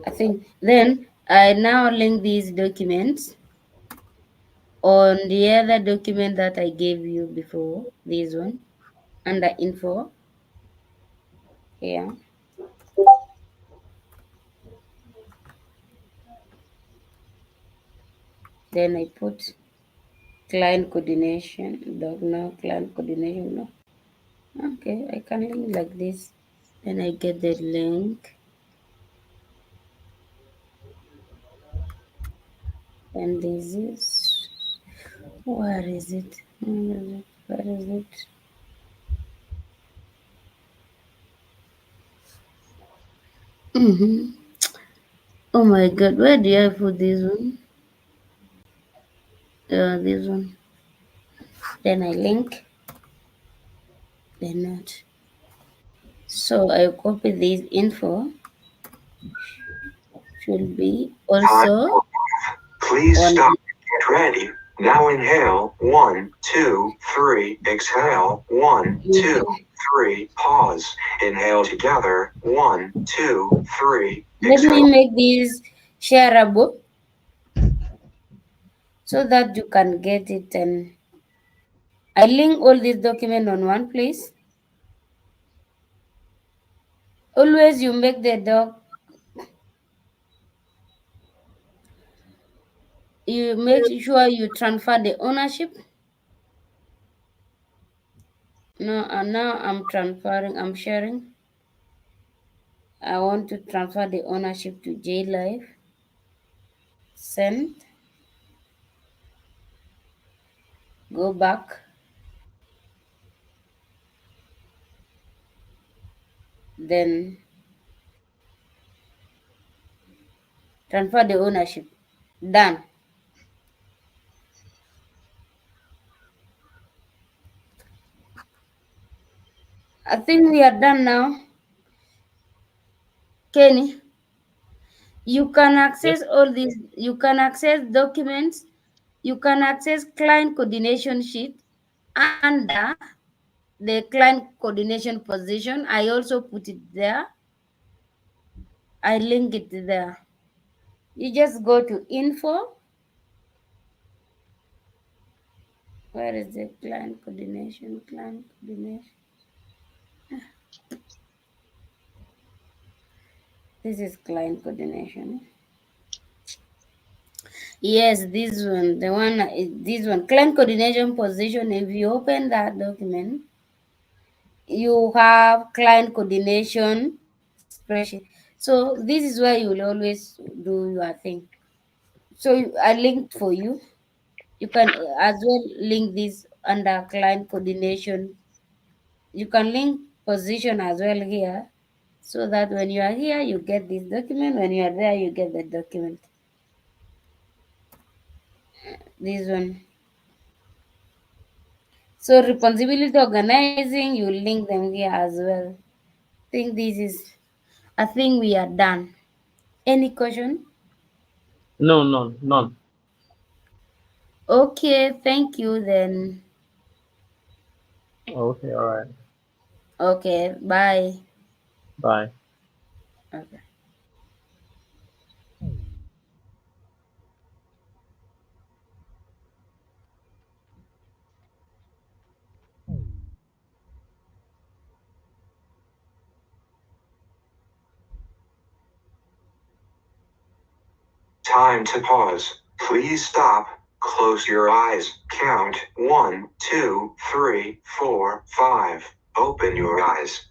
Speaker 4: I think then I now link these documents on the other document that I gave you before, this one, under info here. Then I put client coordination, no, client coordination, no. Okay, I can link like this. Then I get the link. And this is, where is it? Where is it? Mm-hmm. Oh my god, where do I put this one? This one. Then I link the note. So I copy this info. Should be
Speaker 3: Time
Speaker 4: also
Speaker 3: for. Please
Speaker 4: on
Speaker 3: stop
Speaker 4: the
Speaker 3: and get ready. Now inhale. 1, 2, 3. Exhale. 1, 2, 3. Pause. Inhale together. 1, 2, 3.
Speaker 4: Let me
Speaker 3: Exhale.
Speaker 4: make this shareable so that you can get it, and I link all this document on one place. Always you make the doc, you make sure you transfer the ownership. No, and now I'm transferring, I'm sharing. I want to transfer the ownership to JLive. Send. Go back. Then transfer the ownership. Done. I think we are done now. Kenny, you can
Speaker 2: Yes.
Speaker 4: access all these. You can access documents. You can access client coordination sheet under the client coordination position. I also put it there. I link it there. You just go to info. Where is the client coordination? Client coordination. This is client coordination. Yes, this one, client coordination position. If you open that document, you have client coordination spreadsheet. So this is where you will always do your thing. So I linked for you. You can as well link this under client coordination. You can link position as well here, so that when you are here, you get this document. When you are there, you get the document. This one. So responsibility organizing, you link them here as well. Think this is a thing we are done. Any question?
Speaker 2: No, none, none.
Speaker 4: Okay, thank you then.
Speaker 2: Okay, all right.
Speaker 4: Okay, bye.
Speaker 2: Bye.
Speaker 4: Okay.
Speaker 3: Time to pause. Please stop. Close your eyes. Count 1, 2, 3, 4, 5. Open your eyes.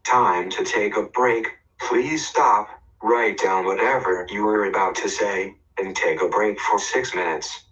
Speaker 3: Time to take a break. Please stop, write down whatever you were about to say, and take a break for 6 minutes.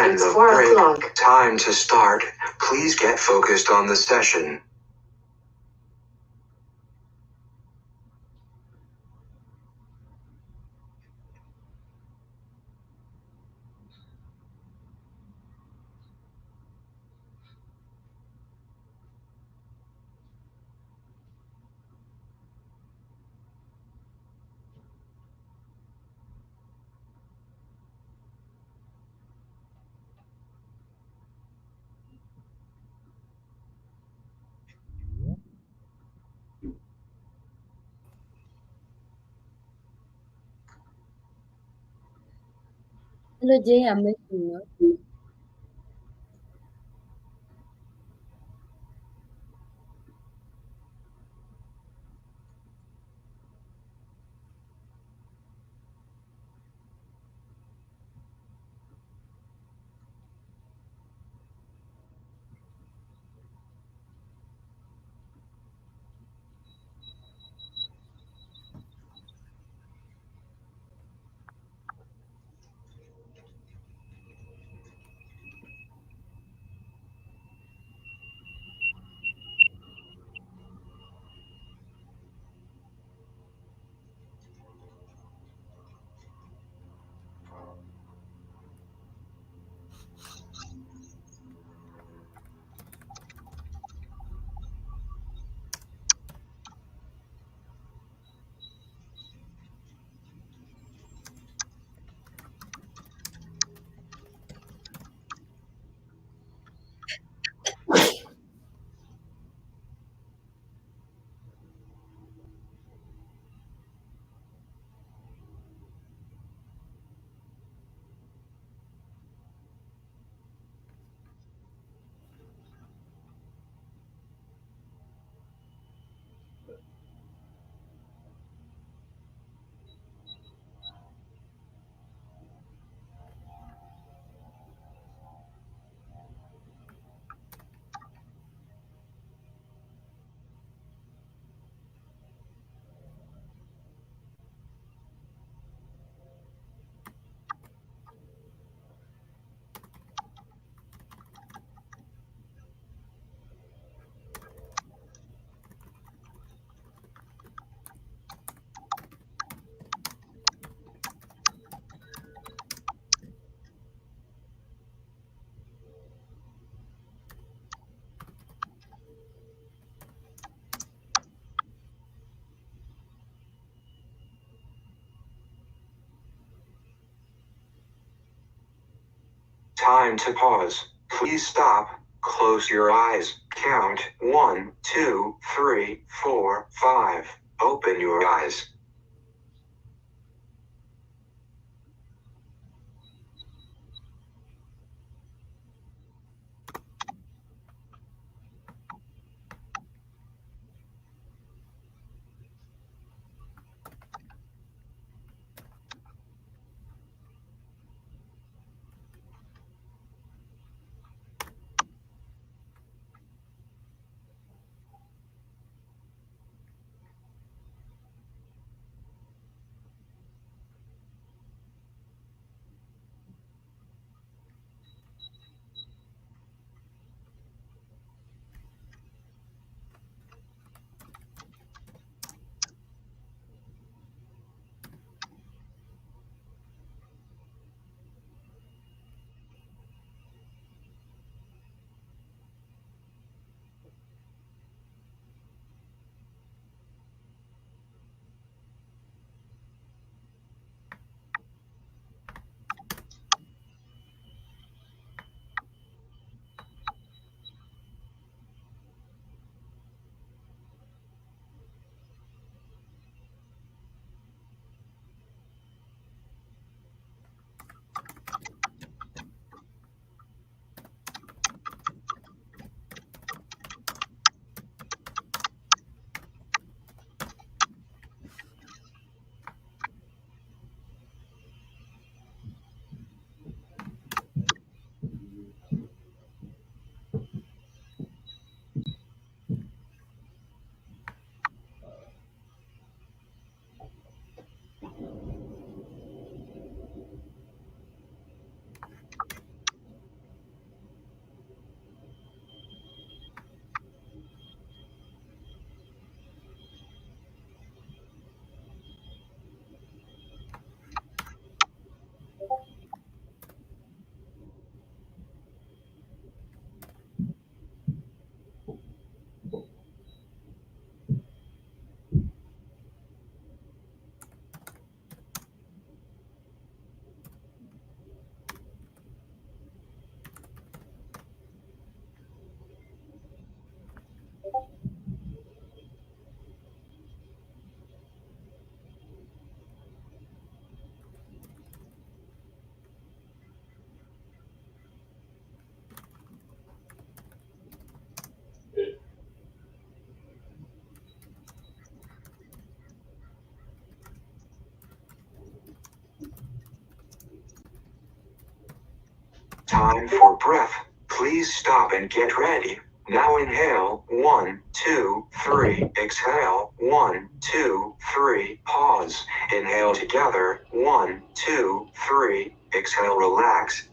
Speaker 3: End
Speaker 5: It's
Speaker 3: of
Speaker 5: 4
Speaker 3: break.
Speaker 5: o'clock.
Speaker 3: Time to start. Please get focused on the session.
Speaker 4: Hello, Jay. I'm listening now.
Speaker 3: Time to pause. Please stop. Close your eyes. Count 1, 2, 3, 4, 5. Open your eyes. time for breath. Please stop and get ready. Now inhale, 1, 2, 3, exhale, 1, 2, 3, pause, inhale together, 1, 2, 3, exhale, relax,